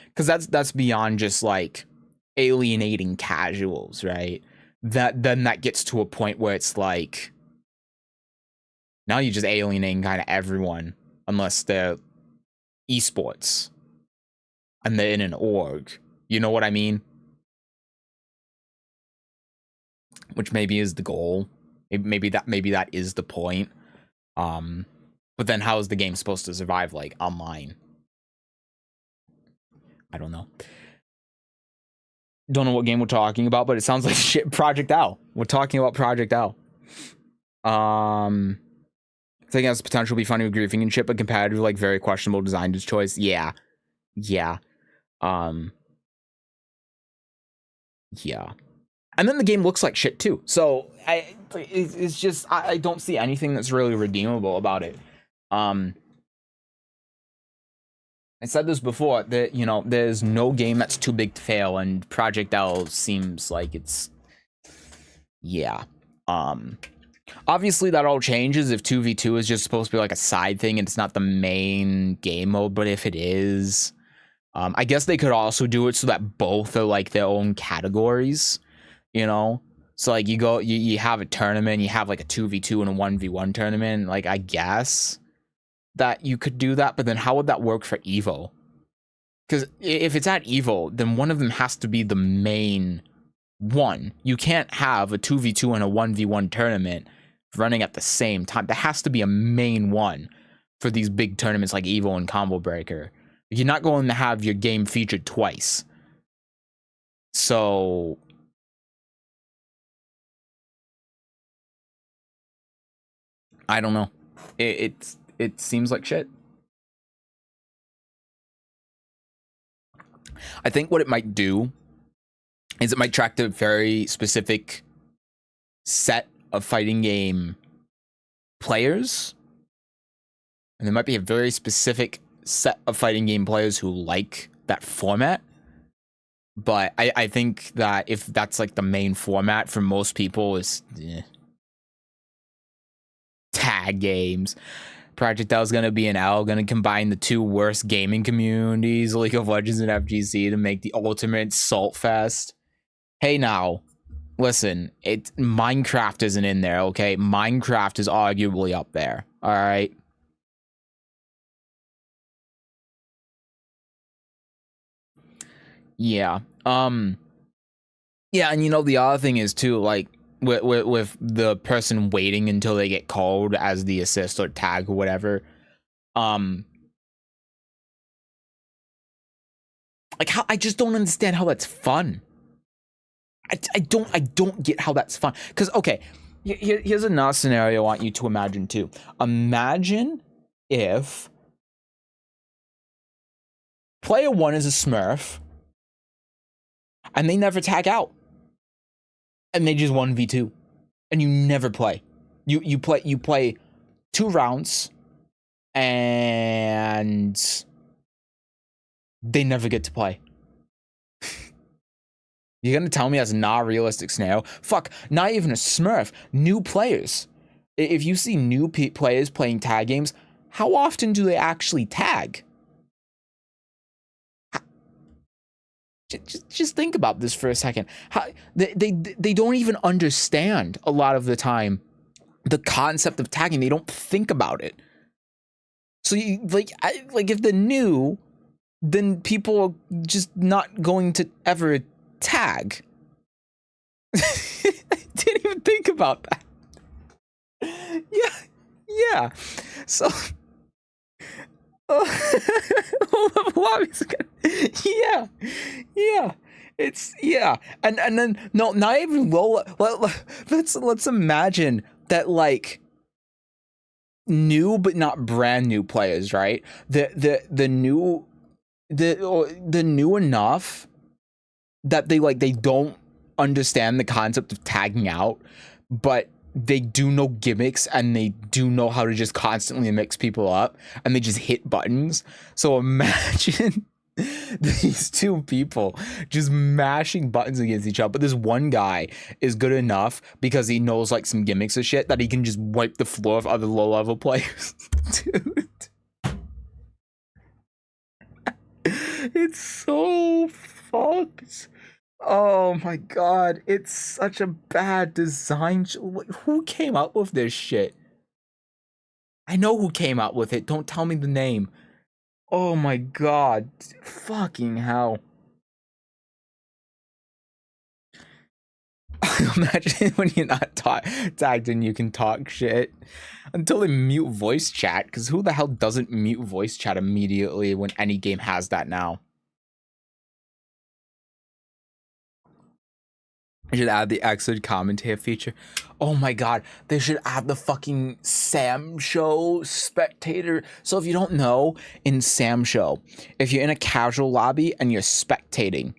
Because that's beyond just like alienating casuals, right? Then that gets to a point where it's like, now you're just alienating kind of everyone, unless they're esports and they're in an org. You know what I mean? Which maybe is the goal. Maybe that is the point. But then how is the game supposed to survive like online? I don't know. Don't know what game we're talking about, but it sounds like shit. Project L. We're talking about Project L. I think it has potential to be funny with griefing and shit, but competitive, like very questionable design choice. Yeah. Yeah. Yeah. And then the game looks like shit too. So it's just I don't see anything that's really redeemable about it. I said this before, that, you know, there's no game that's too big to fail, and Project L seems like it's, yeah. Obviously that all changes if 2v2 is just supposed to be like a side thing and it's not the main game mode, but if it is, I guess they could also do it so that both are like their own categories, you know? So like you have a tournament, you have like a 2v2 and a 1v1 tournament, like I guess that you could do that, but then how would that work for Evo? Because if it's at Evo, then one of them has to be the main one. You can't have a 2v2 and a 1v1 tournament running at the same time. There has to be a main one for these big tournaments like Evo and Combo Breaker. You're not going to have your game featured twice. So I don't know. It seems like shit. I think what it might do is it might attract a very specific set of fighting game players. And there might be a very specific set of fighting game players who like that format. But I think that if that's like the main format for most people is tag games. Project L is going to be an L, going to combine the two worst gaming communities, League of Legends and FGC, to make the ultimate salt fest. Hey now, listen, Minecraft isn't in there, okay? Minecraft is arguably up there, alright? Yeah. Yeah, and you know, the other thing is too, like, with the person waiting until they get called as the assist or tag or whatever, like, how I just don't understand how that's fun. I don't get how that's fun. Because, okay, here's another scenario I want you to imagine too. Imagine if player 1 is a Smurf and they never tag out. And they just 1v2. And you never play. You play 2 rounds and they never get to play. You're gonna tell me that's not a realistic scenario? Fuck, not even a Smurf. New players. If you see new players playing tag games, how often do they actually tag? Just think about this for a second. How they don't even understand a lot of the time the concept of tagging. They don't think about it. So you like if they're new, then people are just not going to ever tag. I didn't even think about that. Yeah. So, yeah. It's and then no, not even low. Let's imagine that like new but not brand new players, right? The new enough that they don't understand the concept of tagging out, but they do know gimmicks and they do know how to just constantly mix people up and they just hit buttons. So imagine these two people just mashing buttons against each other, but this one guy is good enough because he knows like some gimmicks of shit that he can just wipe the floor of other low level players. Dude, it's so fucked. Oh my god, it's such a bad design. Who came up with this shit? I know who came up with it. Don't tell me the name. Oh my god. Fucking hell. Imagine when you're not tagged and you can talk shit. Until they mute voice chat, because who the hell doesn't mute voice chat immediately when any game has that now? They should add the excellent commentator feature. Oh my god, they should add the fucking Sam Show spectator. So if you don't know, in Sam Show, if you're in a casual lobby and you're spectating,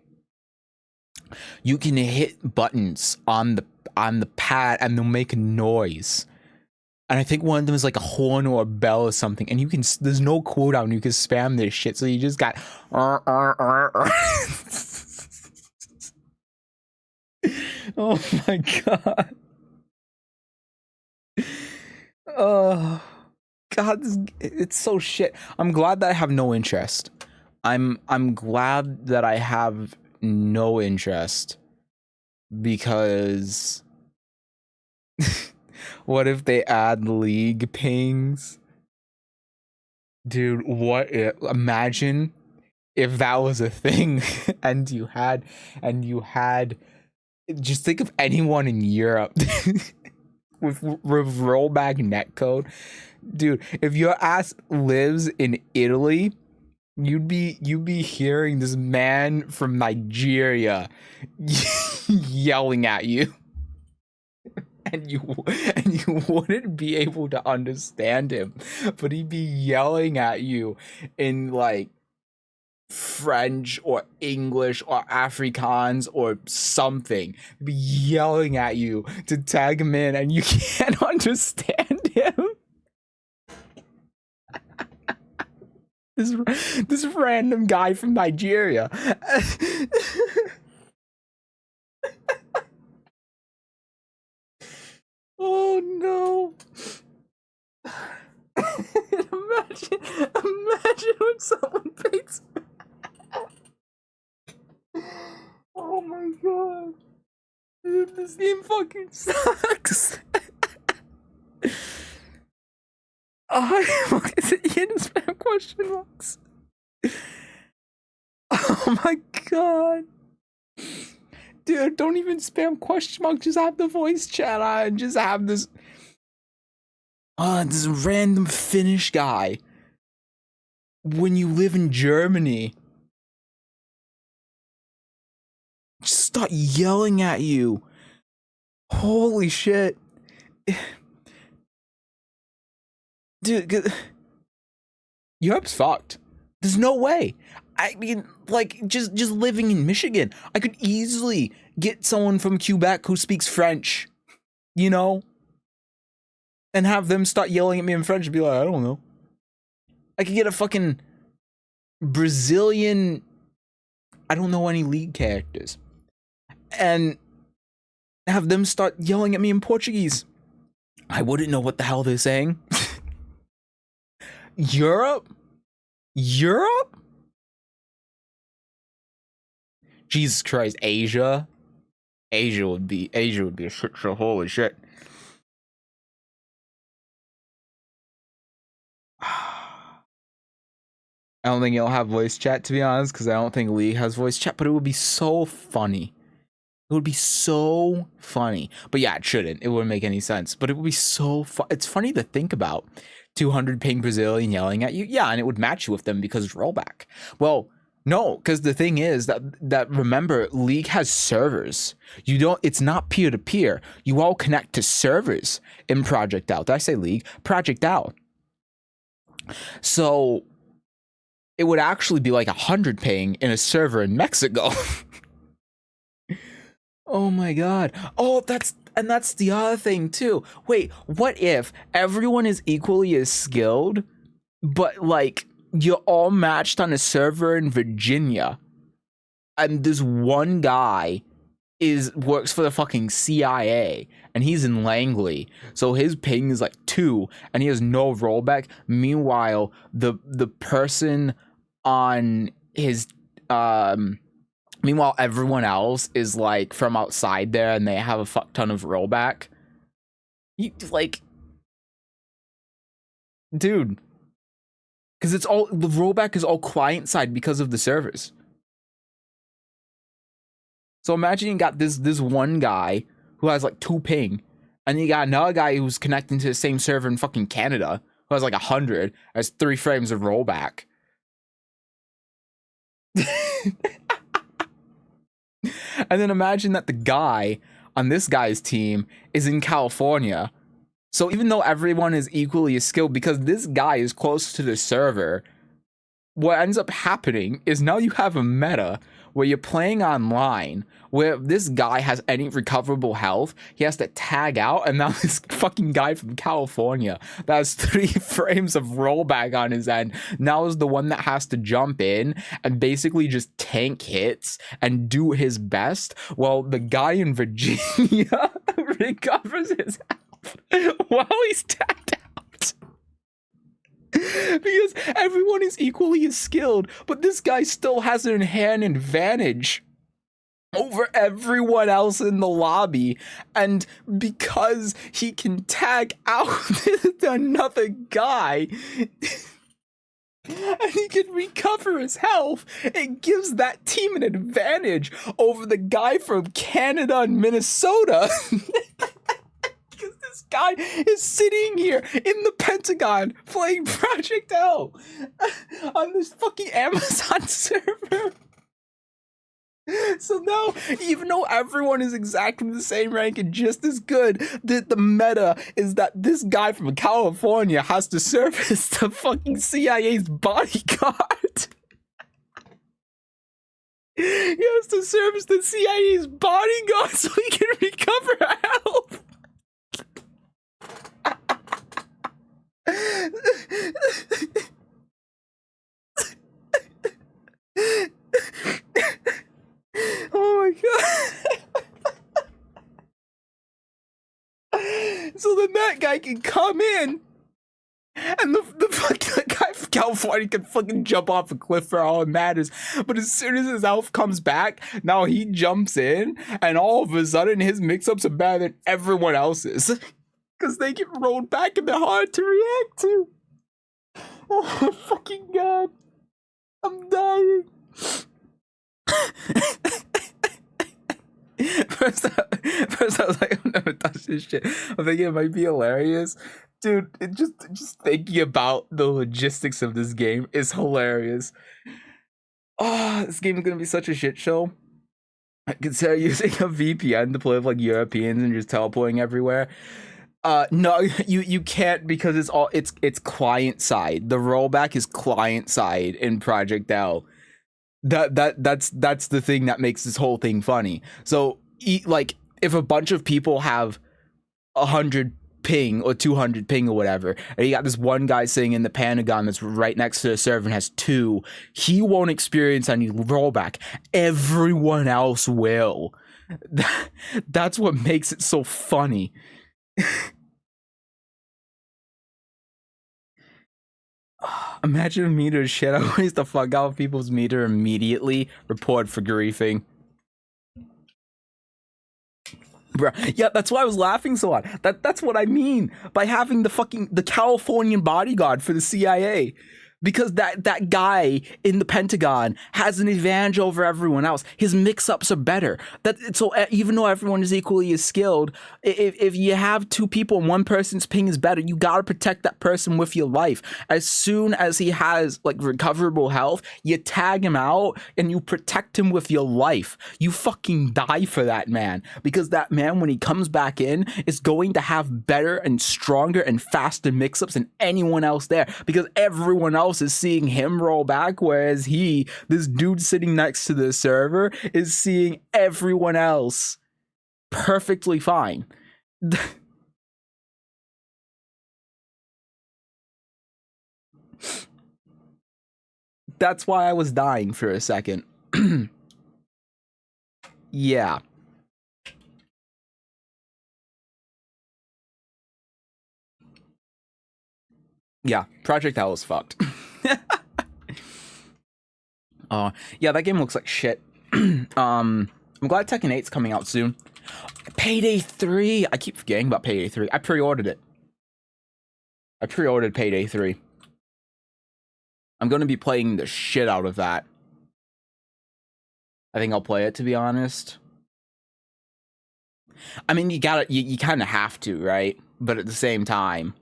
you can hit buttons on the pad and they'll make a noise. And I think one of them is like a horn or a bell or something. And you can, there's no cooldown. You can spam this shit. So you just got. Oh my god. Oh god, it's so shit. I'm glad that I have no interest. I'm glad that I have no interest because what if they add league pings? Dude, imagine if that was a thing and you had just think of anyone in Europe with rollback netcode. Dude, if your ass lives in Italy, you'd be hearing this man from Nigeria yelling at you. And you wouldn't be able to understand him, but he'd be yelling at you in like French or English or Afrikaans or something. He'd be yelling at you to tag him in, and you can't understand him. This random guy from Nigeria. Oh no. Imagine when someone picks. Oh my god. Dude, this game fucking sucks. Oh, is it in spam question marks? Oh my god. Dude, don't even spam question mark. Just have the voice chat on and just have this random Finnish guy when you live in Germany just start yelling at you. Holy shit. Dude, Europe's fucked. There's no way. I mean, like, just living in Michigan, I could easily get someone from Quebec who speaks French, you know? And have them start yelling at me in French and be like, I don't know. I could get a fucking Brazilian, I don't know any league characters, and have them start yelling at me in Portuguese. I wouldn't know what the hell they're saying. Europe? Jesus Christ, Asia would be a shit show. Holy shit. I don't think it'll have voice chat, to be honest, because I don't think League has voice chat, but it would be so funny. It would be so funny. But yeah, it shouldn't. It wouldn't make any sense. But it would be so fun. It's funny to think about. 200 ping Brazilian yelling at you. Yeah, and it would match you with them because it's rollback. Well, no, because the thing is that remember, League has servers. It's not peer-to-peer. You all connect to servers in Project Out. Did I say League? Project Out. So it would actually be like 100 ping in a server in Mexico. Oh my god. Oh, that's the other thing too. Wait, what if everyone is equally as skilled, but like you're all matched on a server in Virginia, and this one guy works for the fucking CIA, and he's in Langley, so his ping is like 2, and he has no rollback. Meanwhile, the person on his Meanwhile, everyone else is like from outside there and they have a fuck ton of rollback. You like, dude, because the rollback is all client side because of the servers. So imagine you got this one guy who has like 2 ping, and you got another guy who's connecting to the same server in fucking Canada who has like 100, has 3 frames of rollback. And then imagine that the guy on this guy's team is in California. So even though everyone is equally as skilled, because this guy is close to the server, what ends up happening is now you have a meta where you're playing online, where if this guy has any recoverable health, he has to tag out, and now this fucking guy from California that has 3 frames of rollback on his end now is the one that has to jump in and basically just tank hits and do his best, while the guy in Virginia recovers his health while he's tagged out. Because everyone is equally as skilled, but this guy still has an inherent advantage over everyone else in the lobby, and because he can tag out another guy and he can recover his health, it gives that team an advantage over the guy from Canada and Minnesota. This guy is sitting here in the Pentagon playing Project L on this fucking Amazon server. So now, even though everyone is exactly the same rank and just as good, the meta is that this guy from California has to service the fucking CIA's bodyguard. He has to service the CIA's bodyguard so he can recover health. Oh my god. So then that guy can come in, and the fucking guy from California can fucking jump off a cliff for all it matters. But as soon as his health comes back, now he jumps in, and all of a sudden his mix-ups are better than everyone else's. Because they get rolled back and they're hard to react to. Oh my fucking god. I'm dying. First I was like, I've never touched this shit. I'm thinking it might be hilarious. Dude, it just thinking about the logistics of this game is hilarious. Oh, this game is gonna be such a shit show. I consider using a VPN to play with like Europeans and just teleporting everywhere. No, you can't, because it's client side. The rollback is client side in Project L. That's the thing that makes this whole thing funny. So like if a bunch of people have 100 ping or 200 ping or whatever, and you got this one guy sitting in the Pentagon that's right next to the server and has 2, he won't experience any rollback. Everyone else will. That's what makes it so funny. Imagine a meter shit. I waste the fuck out of people's meter immediately. Report for griefing. Bro, yeah, that's why I was laughing so hard. That's what I mean by having the Californian bodyguard for the CIA. Because that guy in the Pentagon has an advantage over everyone else. His mix-ups are better. Even though everyone is equally as skilled, if you have two people and one person's ping is better, you gotta protect that person with your life. As soon as he has like recoverable health, you tag him out and you protect him with your life. You fucking die for that man, because that man, when he comes back in, is going to have better and stronger and faster mix-ups than anyone else there, because everyone else is seeing him roll back, whereas this dude sitting next to the server, is seeing everyone else perfectly fine. That's why I was dying for a second. Yeah. Yeah, Project L is fucked. Yeah, that game looks like shit. I'm glad Tekken 8's coming out soon. Payday 3! I keep forgetting about Payday 3. I pre-ordered it. I pre-ordered Payday 3. I'm gonna be playing the shit out of that. I think I'll play it, to be honest. I mean, you kind of have to, right? But at the same time,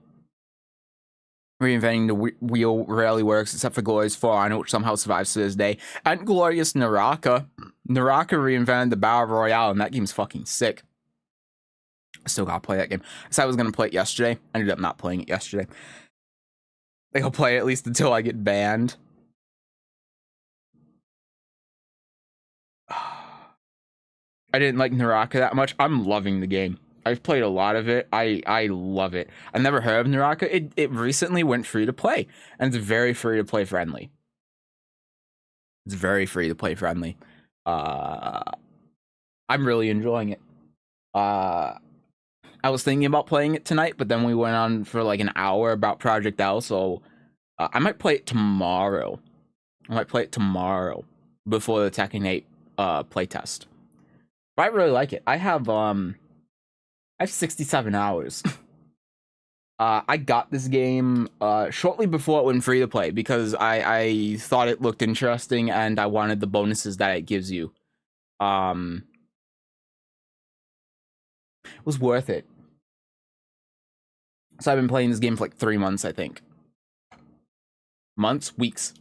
reinventing the wheel rarely works, except for Glorious 4 which somehow survives to this day. And Glorious Naraka. Naraka reinvented the Battle Royale, and that game's fucking sick. I still gotta play that game. I said I was gonna play it yesterday. I ended up not playing it yesterday. I think I'll play it at least until I get banned. I didn't like Naraka that much. I'm loving the game. I've played a lot of it. I love it. I never heard of Naraka. It recently went free to play, and it's very free to play friendly. It's very free to play friendly. I'm really enjoying it. I was thinking about playing it tonight, but then we went on for like an hour about Project L, so I might play it tomorrow. I might play it tomorrow before the Tekken 8 playtest. But I really like it. I have 67 hours. I got this game shortly before it went free to play because I thought it looked interesting and I wanted the bonuses that it gives you. It was worth it. So I've been playing this game for like 3 months, I think. Months? Weeks.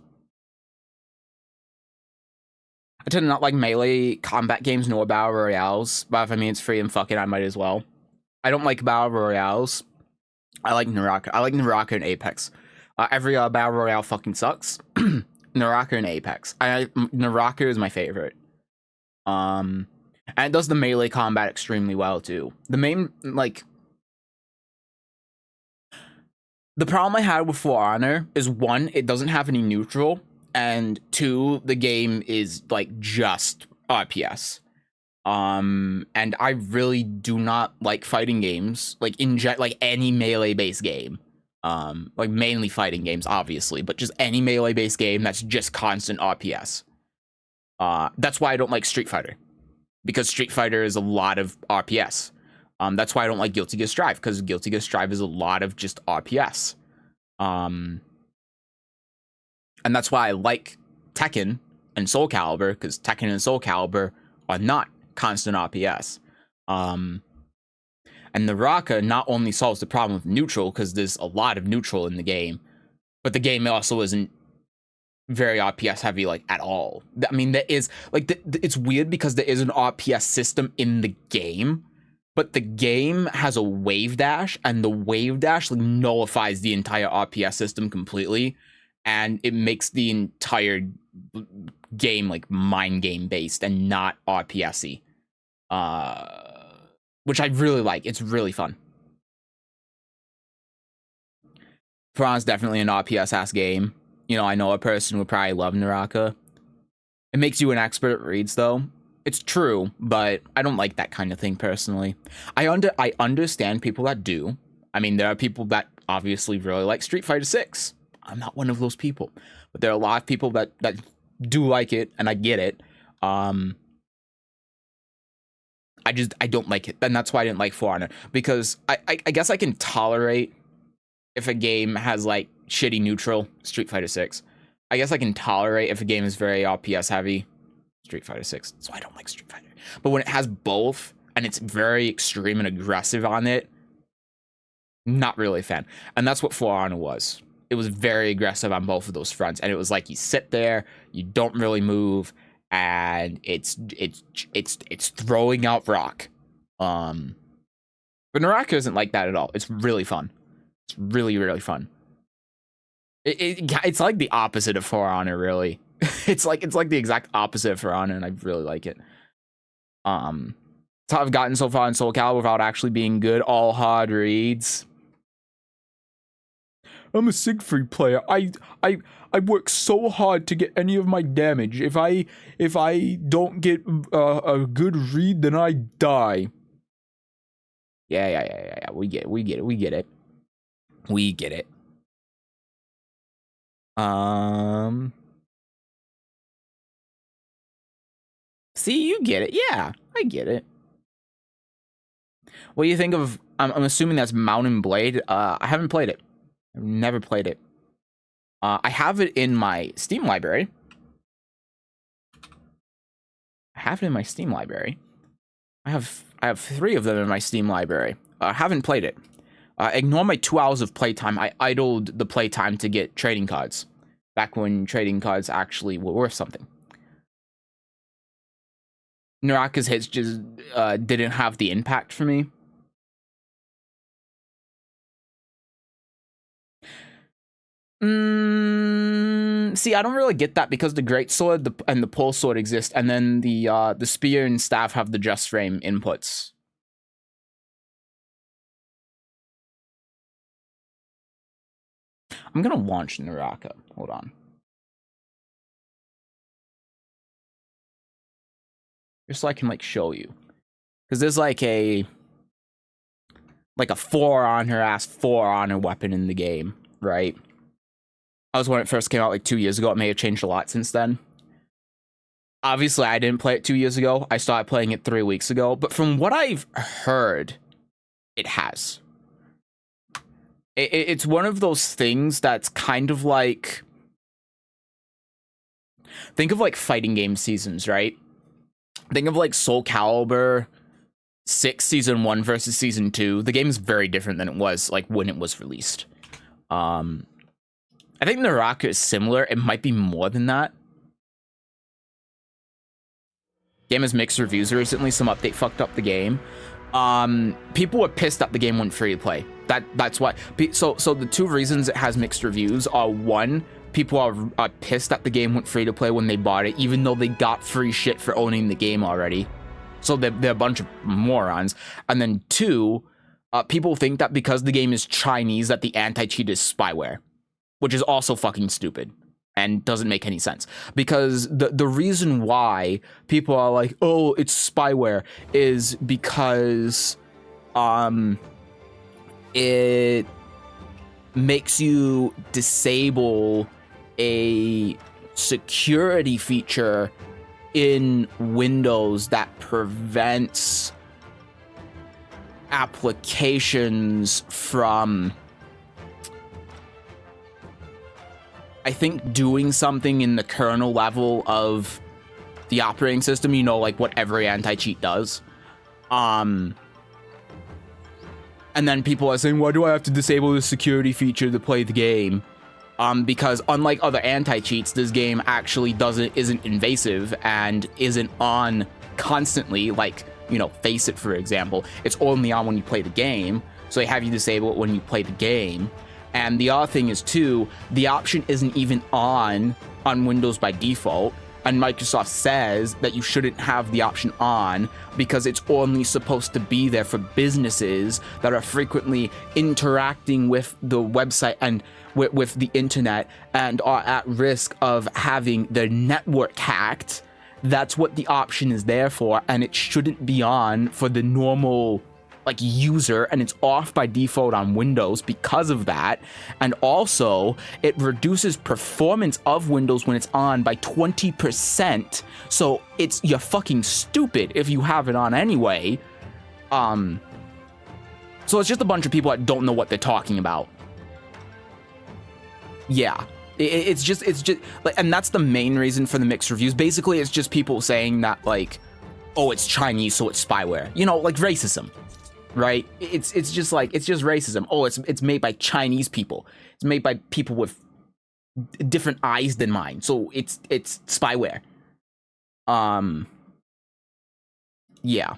I tend to not like melee combat games nor battle royales, but if I mean it's free and fuck it, I might as well. I don't like battle royales. I like Naraka. I like Naraka and Apex. Every battle royale fucking sucks. Naraka and Apex. Naraka is my favorite. And it does the melee combat extremely well too. The main the problem I had with For Honor is 1, it doesn't have any neutral, and 2, the game is like just RPS. And I really do not like fighting games, like like any melee based game. Like mainly fighting games, obviously, but just any melee based game that's just constant RPS. That's why I don't like Street Fighter, because Street Fighter is a lot of RPS. That's why I don't like Guilty Gear Strive, because Guilty Gear Strive is a lot of just RPS. And that's why I like Tekken and Soul Calibur, because Tekken and Soul Calibur are not constant RPS. And Naraka not only solves the problem of neutral, because there's a lot of neutral in the game, but the game also isn't very RPS heavy, like, at all. I mean, there is, like, it's weird because there is an RPS system in the game, but the game has a wave dash, and the wave dash like nullifies the entire RPS system completely, and it makes the entire game like mind game based and not RPS-y. Which I really like. It's really fun. Piranha's definitely an RPS ass game. You know, I know a person would probably love Naraka. It makes you an expert at reads though. It's true, but I don't like that kind of thing personally. I understand people that do. I mean, there are people that obviously really like Street Fighter 6. I'm not one of those people, but there are a lot of people that do like it, and I get it. I don't like it, and that's why I didn't like For Honor, because I guess I can tolerate if a game has like shitty neutral, Street Fighter 6. I guess I can tolerate if a game is very RPS heavy, Street Fighter 6. That's why I don't like Street Fighter. But when it has both and it's very extreme and aggressive on it, not really a fan. And that's what For Honor was. It was very aggressive on both of those fronts, and it was like you sit there, you don't really move, and it's throwing out rock. But Naraka isn't like that at all. It's really fun. It's really, really fun. It's like the opposite of For Honor, really. it's like the exact opposite of For Honor, and I really like it. That's how I've gotten so far in Soul Calibur without actually being good. All hard reads. I'm a Siegfried player. I work so hard to get any of my damage. If I don't get a good read, then I die. Yeah. We get it. See, you get it. Yeah, I get it. What do you think of? I'm assuming that's Mountain Blade. I haven't played it. I've never played it. I have it in my Steam library. I have 3 of them in my Steam library. I haven't played it. Ignore my 2 hours of playtime. I idled the playtime to get trading cards. Back when trading cards actually were worth something. Naraka's hits just didn't have the impact for me. See, I don't really get that because the Great Sword and the Pole Sword exist, and then the Spear and Staff have the Just Frame inputs. I'm gonna launch Naraka. Hold on. Just so I can like show you, because there's like a 4 honor weapon in the game, right? That was when it first came out like 2 years ago. It may have changed a lot since then. Obviously, I didn't play it 2 years ago. I started playing it 3 weeks ago. But from what I've heard, it has. It's one of those things that's kind of like... Think of like fighting game seasons, right? Think of like Soul Calibur 6 Season 1 versus Season 2. The game is very different than it was like when it was released. I think Naraka is similar. It might be more than that. Game has mixed reviews recently. Some update fucked up the game. People were pissed that the game went free to play. That's why. So the 2 reasons it has mixed reviews are, 1, people are pissed that the game went free to play when they bought it, even though they got free shit for owning the game already. So they're a bunch of morons. And then 2, people think that because the game is Chinese that the anti-cheat is spyware, which is also fucking stupid and doesn't make any sense. Because the reason why people are like, oh, it's spyware, is because it makes you disable a security feature in Windows that prevents applications from, I think, doing something in the kernel level of the operating system, you know, like what every anti-cheat does. And then people are saying, why do I have to disable the security feature to play the game? Because unlike other anti-cheats, this game actually isn't invasive and isn't on constantly, like, you know, Face It, for example. It's only on when you play the game, so they have you disable it when you play the game. And the other thing is, too, the option isn't even on Windows by default, and Microsoft says that you shouldn't have the option on because it's only supposed to be there for businesses that are frequently interacting with the website and with the internet and are at risk of having their network hacked. That's what the option is there for, and it shouldn't be on for the normal like user, and it's off by default on Windows because of that. And also it reduces performance of Windows when it's on by 20%. So you're fucking stupid if you have it on anyway. So it's just a bunch of people that don't know what they're talking about. Yeah. It's just like, and that's the main reason for the mixed reviews. Basically, it's just people saying that, like, oh, it's Chinese, so it's spyware. You know, like racism, right? It's just like, it's just racism. Oh, it's made by Chinese people. It's made by people with different eyes than mine, so it's spyware. Yeah,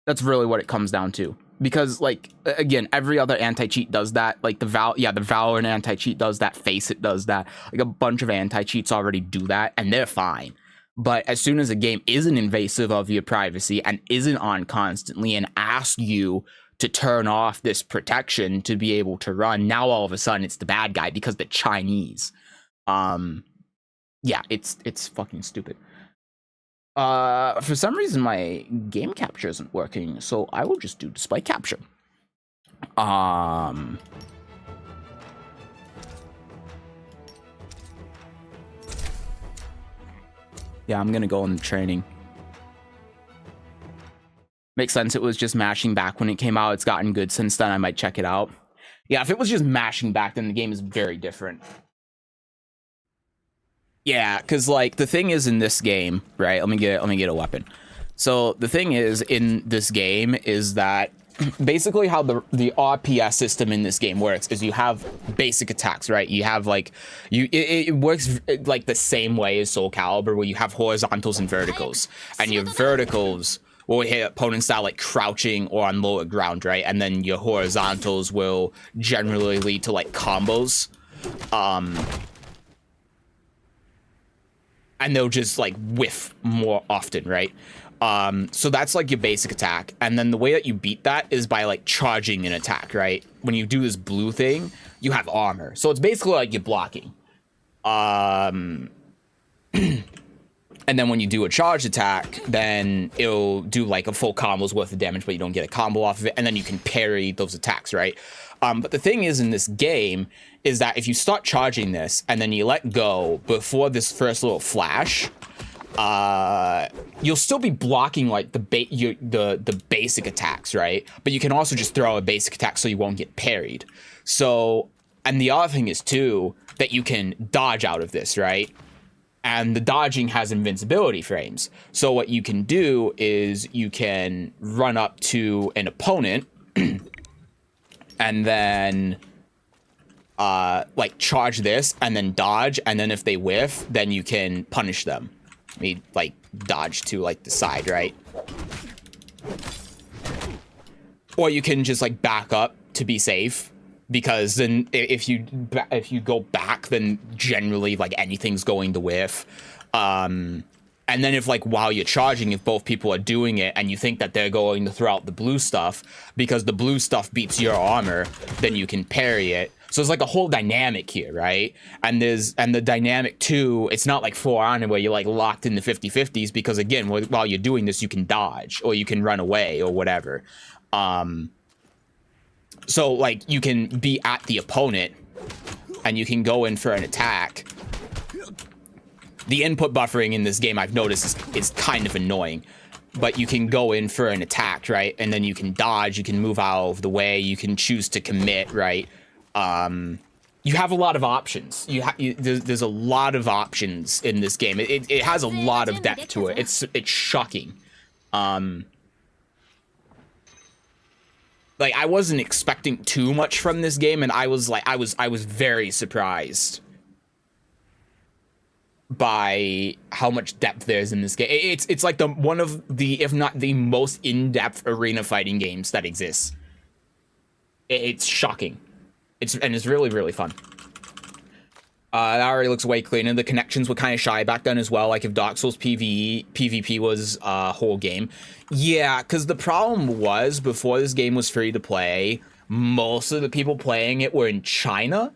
that's really what it comes down to. Because, like, again, every other anti-cheat does that. Like, the Valorant anti-cheat does that. Faceit does that. Like, a bunch of anti-cheats already do that, and they're fine. But as soon as a game isn't invasive of your privacy and isn't on constantly and asks you to turn off this protection to be able to run, now all of a sudden it's the bad guy because they're Chinese. Yeah, it's fucking stupid. For some reason my game capture isn't working, so I will just do display capture. Yeah, I'm gonna go on the training. Makes sense, it was just mashing back when it came out. It's gotten good since then. I might check it out. Yeah, if it was just mashing back, then the game is very different. Yeah, because, like, the thing is in this game, right? Let me get a weapon. So the thing is in this game is that basically how the RPS system in this game works is you have basic attacks, right? You have, like, it works like the same way as Soul Calibur, where you have horizontals and verticals, and your verticals will hit opponents that, like, crouching or on lower ground, right? And then your horizontals will generally lead to, like, combos. And they'll just, like, whiff more often, right? So that's, like, your basic attack. And then the way that you beat that is by, like, charging an attack, right? When you do this blue thing, you have armor. So it's basically like you're blocking. And then when you do a charge attack, then it'll do, like, a full combo's worth of damage, but you don't get a combo off of it. And then you can parry those attacks, right? But the thing is in this game is that if you start charging this and then you let go before this first little flash, you'll still be blocking, like, the basic attacks, right? But you can also just throw a basic attack so you won't get parried. So, and the other thing is too that you can dodge out of this, right? And the dodging has invincibility frames. So what you can do is you can run up to an opponent and then like charge this and then dodge, and then if they whiff, then you can punish them. We, like, dodge to, like, the side, right? Or you can just, like, back up to be safe, because then if you go back, then generally, like, anything's going to whiff. And then if, like, while you're charging, if both people are doing it and you think that they're going to throw out the blue stuff because the blue stuff beats your armor, then you can parry it. So it's like a whole dynamic here, right? And the dynamic too, it's not like For Honor where you're, like, locked in the 50-50s, because again, while you're doing this, you can dodge or you can run away or whatever. So, like, you can be at the opponent and you can go in for an attack. The input buffering in this game, I've noticed, is kind of annoying. But you can go in for an attack, right? And then you can dodge, you can move out of the way, you can choose to commit, right? You have a lot of options. There's a lot of options in this game. It has a lot of depth to it. It's shocking. Like, I wasn't expecting too much from this game, and I was very surprised by how much depth there is in this game. It's like one of the, if not the most in-depth arena fighting games that exists. It's shocking. It's really, really fun. That already looks way cleaner. The connections were kind of shy back then as well. Like, if Dark Souls PvP was a whole game. Yeah, because the problem was, before this game was free to play, most of the people playing it were in China.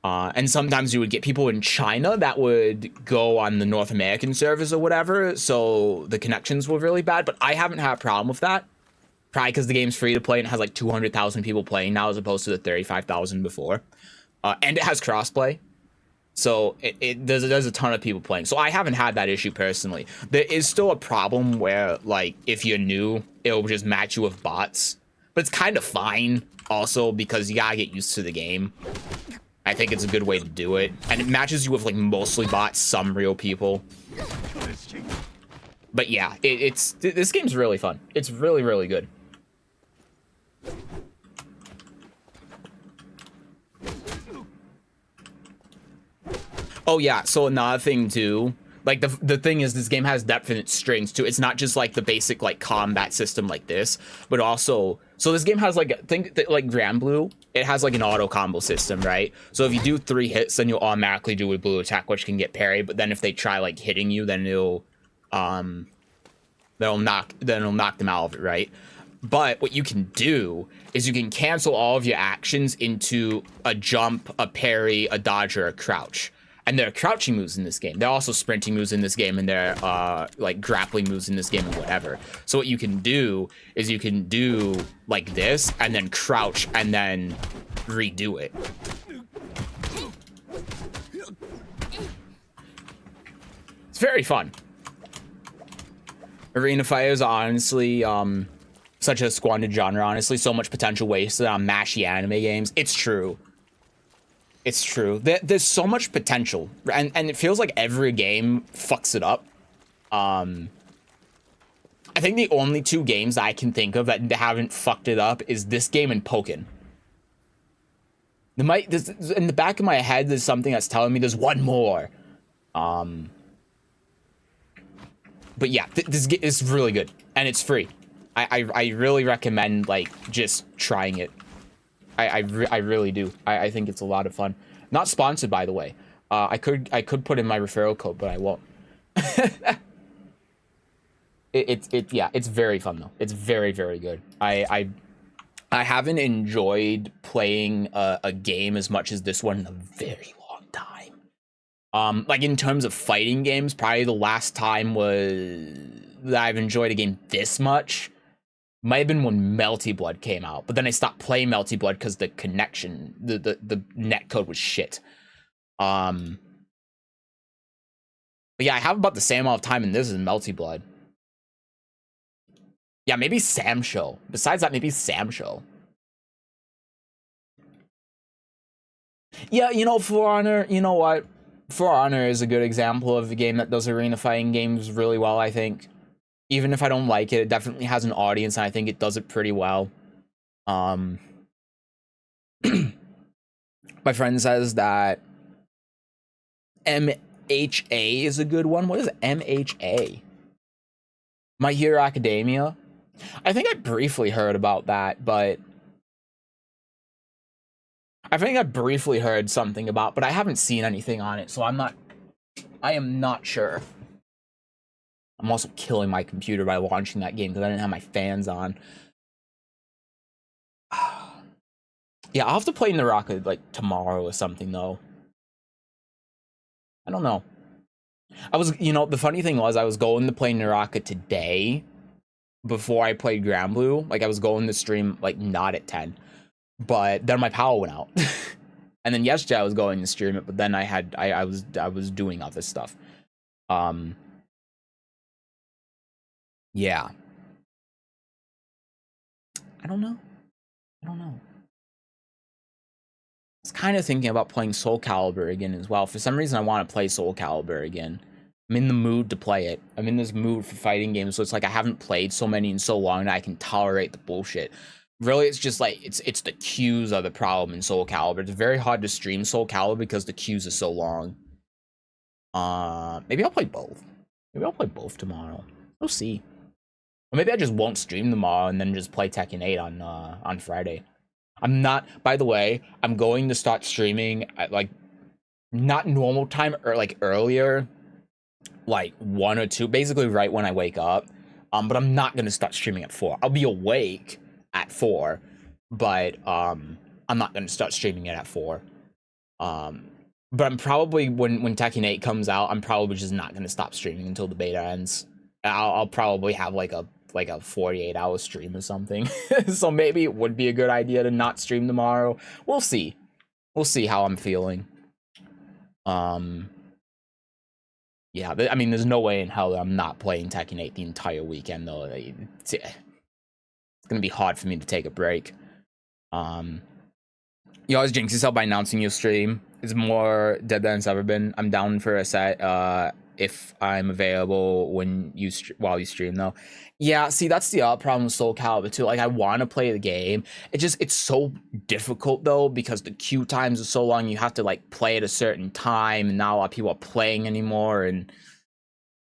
And sometimes you would get people in China that would go on the North American servers or whatever, so the connections were really bad, but I haven't had a problem with that. Probably because the game's free to play and it has like 200,000 people playing now as opposed to the 35,000 before. And it has crossplay. So there's a ton of people playing. So I haven't had that issue personally. There is still a problem where, like, if you're new, it'll just match you with bots. But it's kind of fine also because you gotta get used to the game. I think it's a good way to do it. And it matches you with, like, mostly bots, some real people. But yeah, this game's really fun. It's really, really good. Oh yeah, so another thing too, like the thing is this game has definite strings too. It's not just like the basic like combat system like this, but also so this game has like like Granblue, it has like an auto combo system, right? So if you do 3 hits, then you'll automatically do a blue attack, which can get parried. But then if they try like hitting you, then it'll knock them out of it, right? But what you can do is you can cancel all of your actions into a jump, a parry, a dodge, or a crouch. And there are crouching moves in this game. There are also sprinting moves in this game, and there are like grappling moves in this game and whatever. So what you can do is you can do like this and then crouch and then redo it. It's very fun. Arena fighters are honestly such a squandered genre, honestly. So much potential wasted on mashy anime games. It's true. It's true. There's so much potential, and it feels like every game fucks it up. I think the only 2 games I can think of that haven't fucked it up is this game and Pokken. In the back of my head, there's something that's telling me there's one more. But yeah, this is really good, and it's free. I really recommend like just trying it. I really do. I think it's a lot of fun. Not sponsored, by the way. I could put in my referral code, but I won't. Yeah, it's very fun though. It's very, very good. I haven't enjoyed playing a game as much as this one in a very long time. Like in terms of fighting games, probably the last time that I've enjoyed a game this much might have been when Melty Blood came out, but then I stopped playing Melty Blood because the connection, the net code was shit. But yeah, I have about the same amount of time in this as Melty Blood. Yeah, maybe Sam Show. Besides that, maybe Sam Show. Yeah, you know, For Honor, you know what? For Honor is a good example of a game that does arena fighting games really well, I think. Even if I don't like it, it definitely has an audience, and I think it does it pretty well. My friend says that MHA is a good one. What is MHA? My Hero Academia? I think I briefly heard about that, but I think I briefly heard something about, but I haven't seen anything on it, so I am not sure. I'm also killing my computer by launching that game because I didn't have my fans on. Yeah, I'll have to play Naraka like tomorrow or something though. I don't know. The funny thing was I was going to play Naraka today before I played Granblue. Like I was going to stream like not at 10. But then my power went out. And then yesterday I was going to stream it, but then I was doing other stuff. Yeah. I don't know. I was kind of thinking about playing Soul Calibur again as well. For some reason, I want to play Soul Calibur again. I'm in the mood to play it. I'm in this mood for fighting games, so it's like I haven't played so many in so long that I can tolerate the bullshit. Really, it's just like, it's the queues are the problem in Soul Calibur. It's very hard to stream Soul Calibur because the queues are so long. Maybe I'll play both. Maybe I'll play both tomorrow. We'll see. Or maybe I just won't stream tomorrow and then just play Tekken 8 on Friday. I'm not, by the way, I'm going to start streaming at like, not normal time, or like earlier, like 1 or 2, basically right when I wake up. But I'm not going to start streaming at 4. I'll be awake at 4, but I'm not going to start streaming it at 4. But I'm probably, when Tekken 8 comes out, I'm probably just not going to stop streaming until the beta ends. I'll probably have like a like a 48-hour stream or something. So maybe it would be a good idea to not stream tomorrow. We'll see. We'll see how I'm feeling. Yeah, I mean, there's no way in hell that I'm not playing Tekken 8 the entire weekend, though. It's gonna be hard for me to take a break. You always jinx yourself by announcing your stream. It's more dead than it's ever been. I'm down for a set if I'm available when while you stream, though. Yeah, see, that's the other problem with Soul Calibur too. Like, I want to play the game. It's so difficult though, because the queue times are so long. You have to like play at a certain time, and not a lot of people are playing anymore. And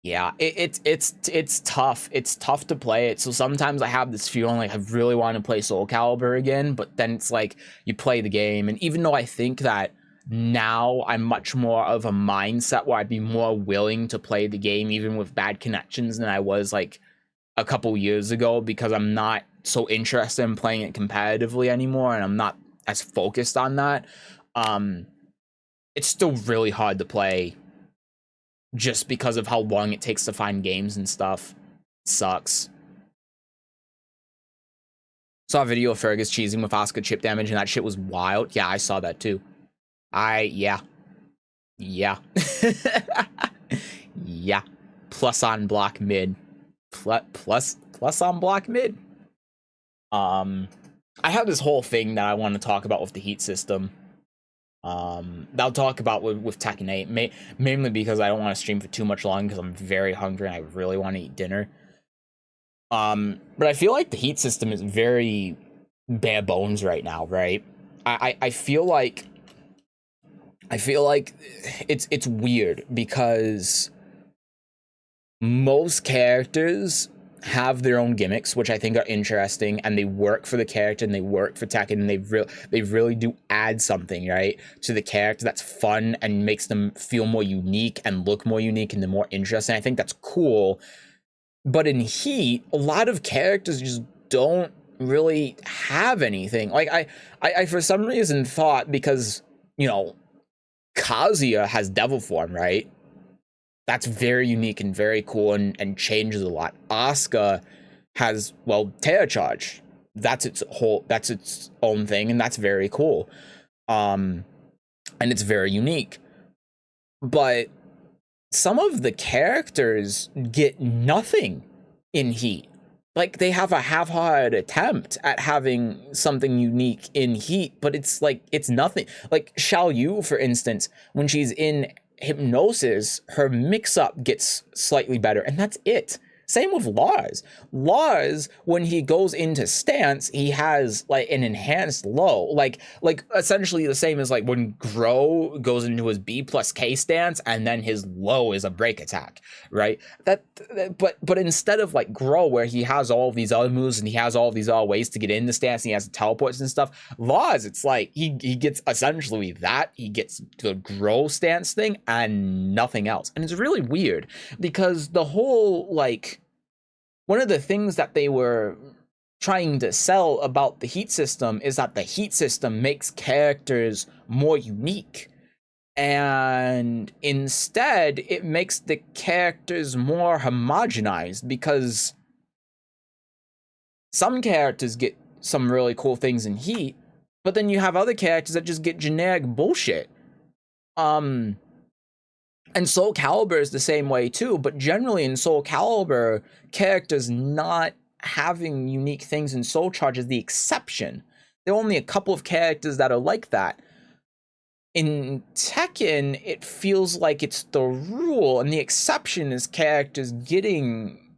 yeah, it's tough. It's tough to play it. So sometimes I have this feeling like I really want to play Soul Calibur again, but then it's like you play the game, and even though I think that now I'm much more of a mindset where I'd be more willing to play the game even with bad connections than I was like a couple years ago, because I'm not so interested in playing it competitively anymore, and I'm not as focused on that. It's still really hard to play just because of how long it takes to find games and stuff. It sucks. Saw a video of Fergus cheesing with Oscar chip damage, and that shit was wild. Yeah, I saw that too. Yeah. Yeah. Plus on block mid. Plus on block mid. I have this whole thing that I want to talk about with the heat system. I'll talk about with Tekken 8, mainly because I don't want to stream for too much long, because I'm very hungry and I really want to eat dinner. But I feel like the heat system is very bare bones right now, right? I feel like it's weird, because most characters have their own gimmicks, which I think are interesting, and they work for the character and they work for Tekken, and they really do add something, right, to the character that's fun and makes them feel more unique and look more unique and they're more interesting. I think that's cool. But in Heat, a lot of characters just don't really have anything. Like I for some reason thought, because, you know, Kazuya has devil form, right? That's very unique and very cool, and changes a lot. Asuka has, well, Terra Charge. That's its own thing, and that's very cool. And it's very unique. But some of the characters get nothing in Heat. Like, they have a half-hearted attempt at having something unique in Heat, but it's like, it's nothing. Like Xiao Yu, for instance, when she's in Hypnosis, her mix-up gets slightly better, and that's it. Same with Lars. Lars, when he goes into stance, he has like an enhanced low, like essentially the same as like when Grow goes into his B plus K stance, and then his low is a break attack, right? But instead of like Grow, where he has all of these other moves and he has all of these other ways to get into stance, and he has teleports and stuff, Lars, it's like he gets essentially that. He gets the Grow stance thing and nothing else, and it's really weird, because the whole like, one of the things that they were trying to sell about the Heat system is that the Heat system makes characters more unique. And instead, it makes the characters more homogenized, because some characters get some really cool things in Heat, but then you have other characters that just get generic bullshit. And Soul Calibur is the same way too, but generally in Soul Calibur, characters not having unique things in Soul Charge is the exception. There are only a couple of characters that are like that. In Tekken, it feels like it's the rule, and the exception is characters getting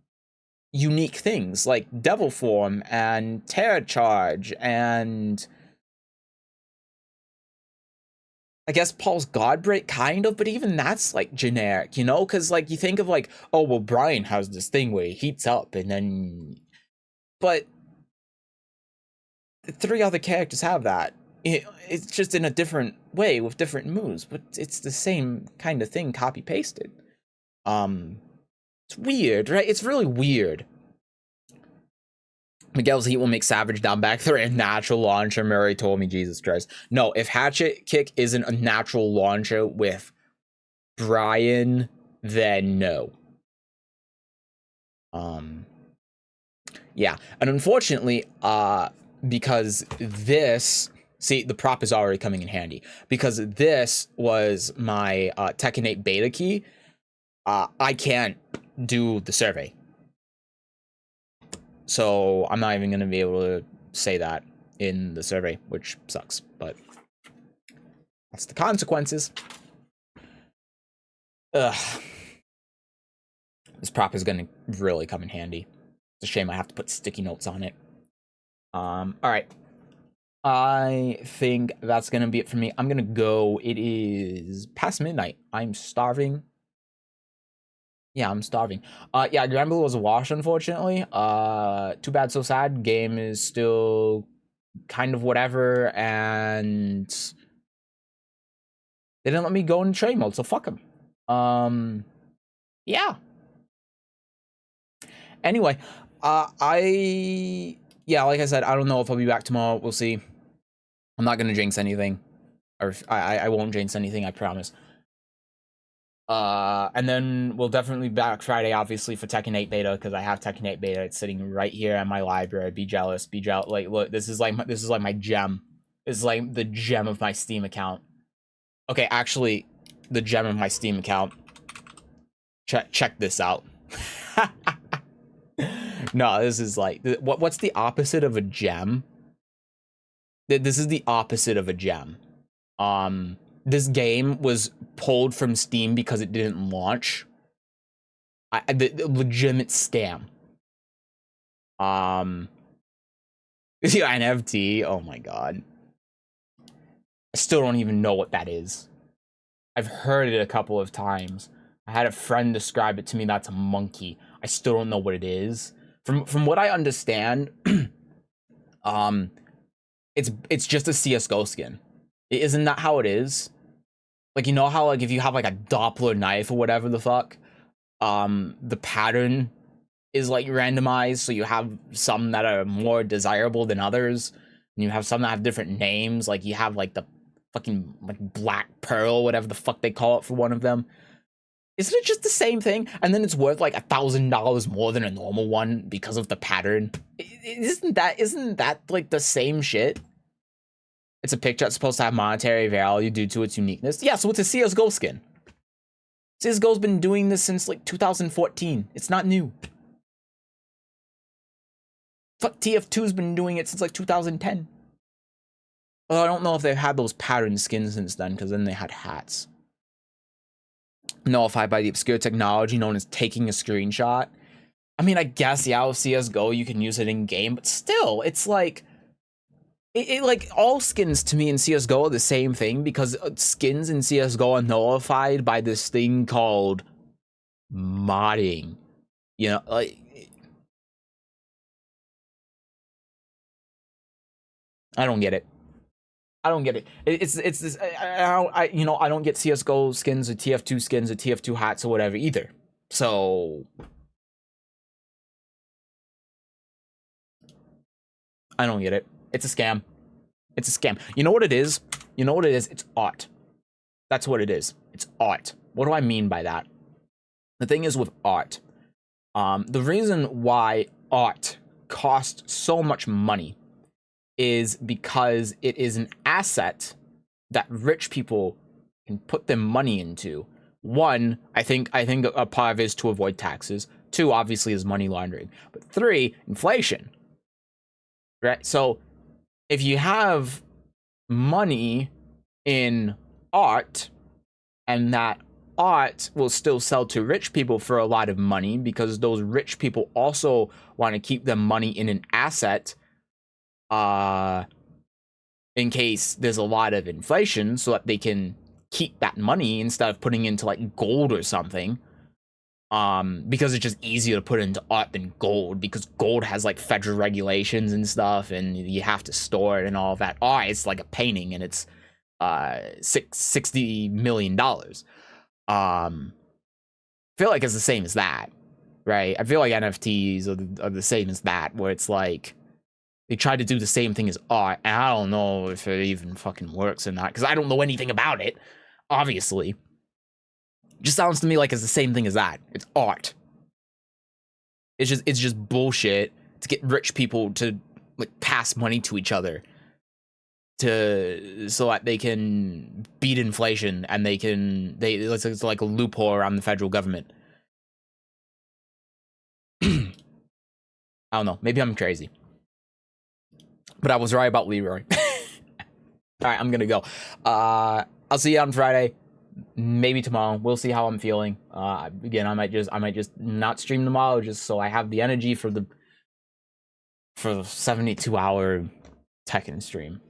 unique things like Devil Form and Terra Charge and I guess Paul's Godbreak, kind of, but even that's like generic, you know? Because like you think of like, oh, well, Brian has this thing where he heats up and then, but the three other characters have that. It's just in a different way with different moves, but it's the same kind of thing, copy pasted. It's weird, right? It's really weird. Miguel's Heat will make Savage down back three a natural launcher. Murray told me, Jesus Christ. No, if Hatchet Kick isn't a natural launcher with Brian, then no. Yeah, and unfortunately, because this, see, the prop is already coming in handy. Because this was my Tekken 8 beta key, I can't do the survey. So I'm not even going to be able to say that in the survey, which sucks, but that's the consequences. Ugh. This prop is going to really come in handy. It's a shame I have to put sticky notes on it. All right. I think that's going to be it for me. I'm going to go. It is past midnight. I'm starving. Yeah, I'm starving. Yeah, Granblue was a wash, unfortunately. Too bad, so sad. Game is still kind of whatever, and they didn't let me go in trade mode, so fuck them. Yeah. Anyway, yeah, like I said, I don't know if I'll be back tomorrow. We'll see. I'm not gonna jinx anything, or I won't jinx anything. I promise. And then we'll definitely be back Friday, obviously, for Tekken 8 beta, because I have Tekken 8 beta. It's sitting right here at my library. Be jealous. Be jealous. Like, look, this is like my gem. This is like the gem of my Steam account. Okay, actually, the gem of my Steam account. Check this out. No, this is like what's the opposite of a gem? This is the opposite of a gem. This game was pulled from Steam because it didn't launch. The legitimate scam. The NFT. Oh my god. I still don't even know what that is. I've heard it a couple of times. I had a friend describe it to me. That's a monkey. I still don't know what it is. From what I understand, it's just a CS:GO skin. Isn't that how it is? Like, you know how, like, if you have like a Doppler knife or whatever the fuck, the pattern is like randomized, so you have some that are more desirable than others, and you have some that have different names. Like, you have like the fucking like Black Pearl, whatever the fuck they call it for one of them. Isn't it just the same thing? And then it's worth like $1,000 more than a normal one because of the pattern. Isn't that like the same shit? It's a picture that's supposed to have monetary value due to its uniqueness. Yeah, so it's a CS:GO skin. CS:GO's been doing this since like 2014. It's not new. Fuck, TF2's been doing it since like 2010. Well, I don't know if they've had those pattern skins since then, because then they had hats. Nullified by the obscure technology known as taking a screenshot. I mean, I guess, yeah, with CS:GO, you can use it in game, but still, it's like, like, all skins to me in CS:GO are the same thing, because skins in CS:GO are nullified by this thing called modding. You know, like, I don't get it. I don't get it. It's this. I don't get CS:GO skins or TF2 skins or TF2 hats or whatever either. So I don't get it. It's a scam. It's a scam. You know what it is? You know what it is? It's art. That's what it is. It's art. What do I mean by that? The thing is with art, the reason why art costs so much money is because it is an asset that rich people can put their money into. One, I think a part of it is to avoid taxes. Two, obviously, is money laundering. But three, inflation. Right? So if you have money in art, and that art will still sell to rich people for a lot of money, because those rich people also want to keep their money in an asset, in case there's a lot of inflation, so that they can keep that money instead of putting into like gold or something. Because it's just easier to put into art than gold, because gold has like federal regulations and stuff, and you have to store it and all of that. Art, it's like a painting, and it's $60 million. I feel like it's the same as that, right? I feel like NFTs are the same as that, where it's like they try to do the same thing as art, and I don't know if it even fucking works or not, because I don't know anything about it, obviously. It just sounds to me like it's the same thing as that. It's art. It's just bullshit to get rich people to like pass money to each other so that they can beat inflation and it's like a loophole around the federal government. I don't know. Maybe I'm crazy. But I was right about Leroy. Alright, I'm gonna go. I'll see you on Friday. Maybe tomorrow. We'll see how I'm feeling. Again, I might just not stream tomorrow just so I have the energy for the 72-hour Tekken stream.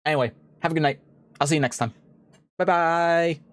Anyway, have a good night. I'll see you next time. Bye-bye.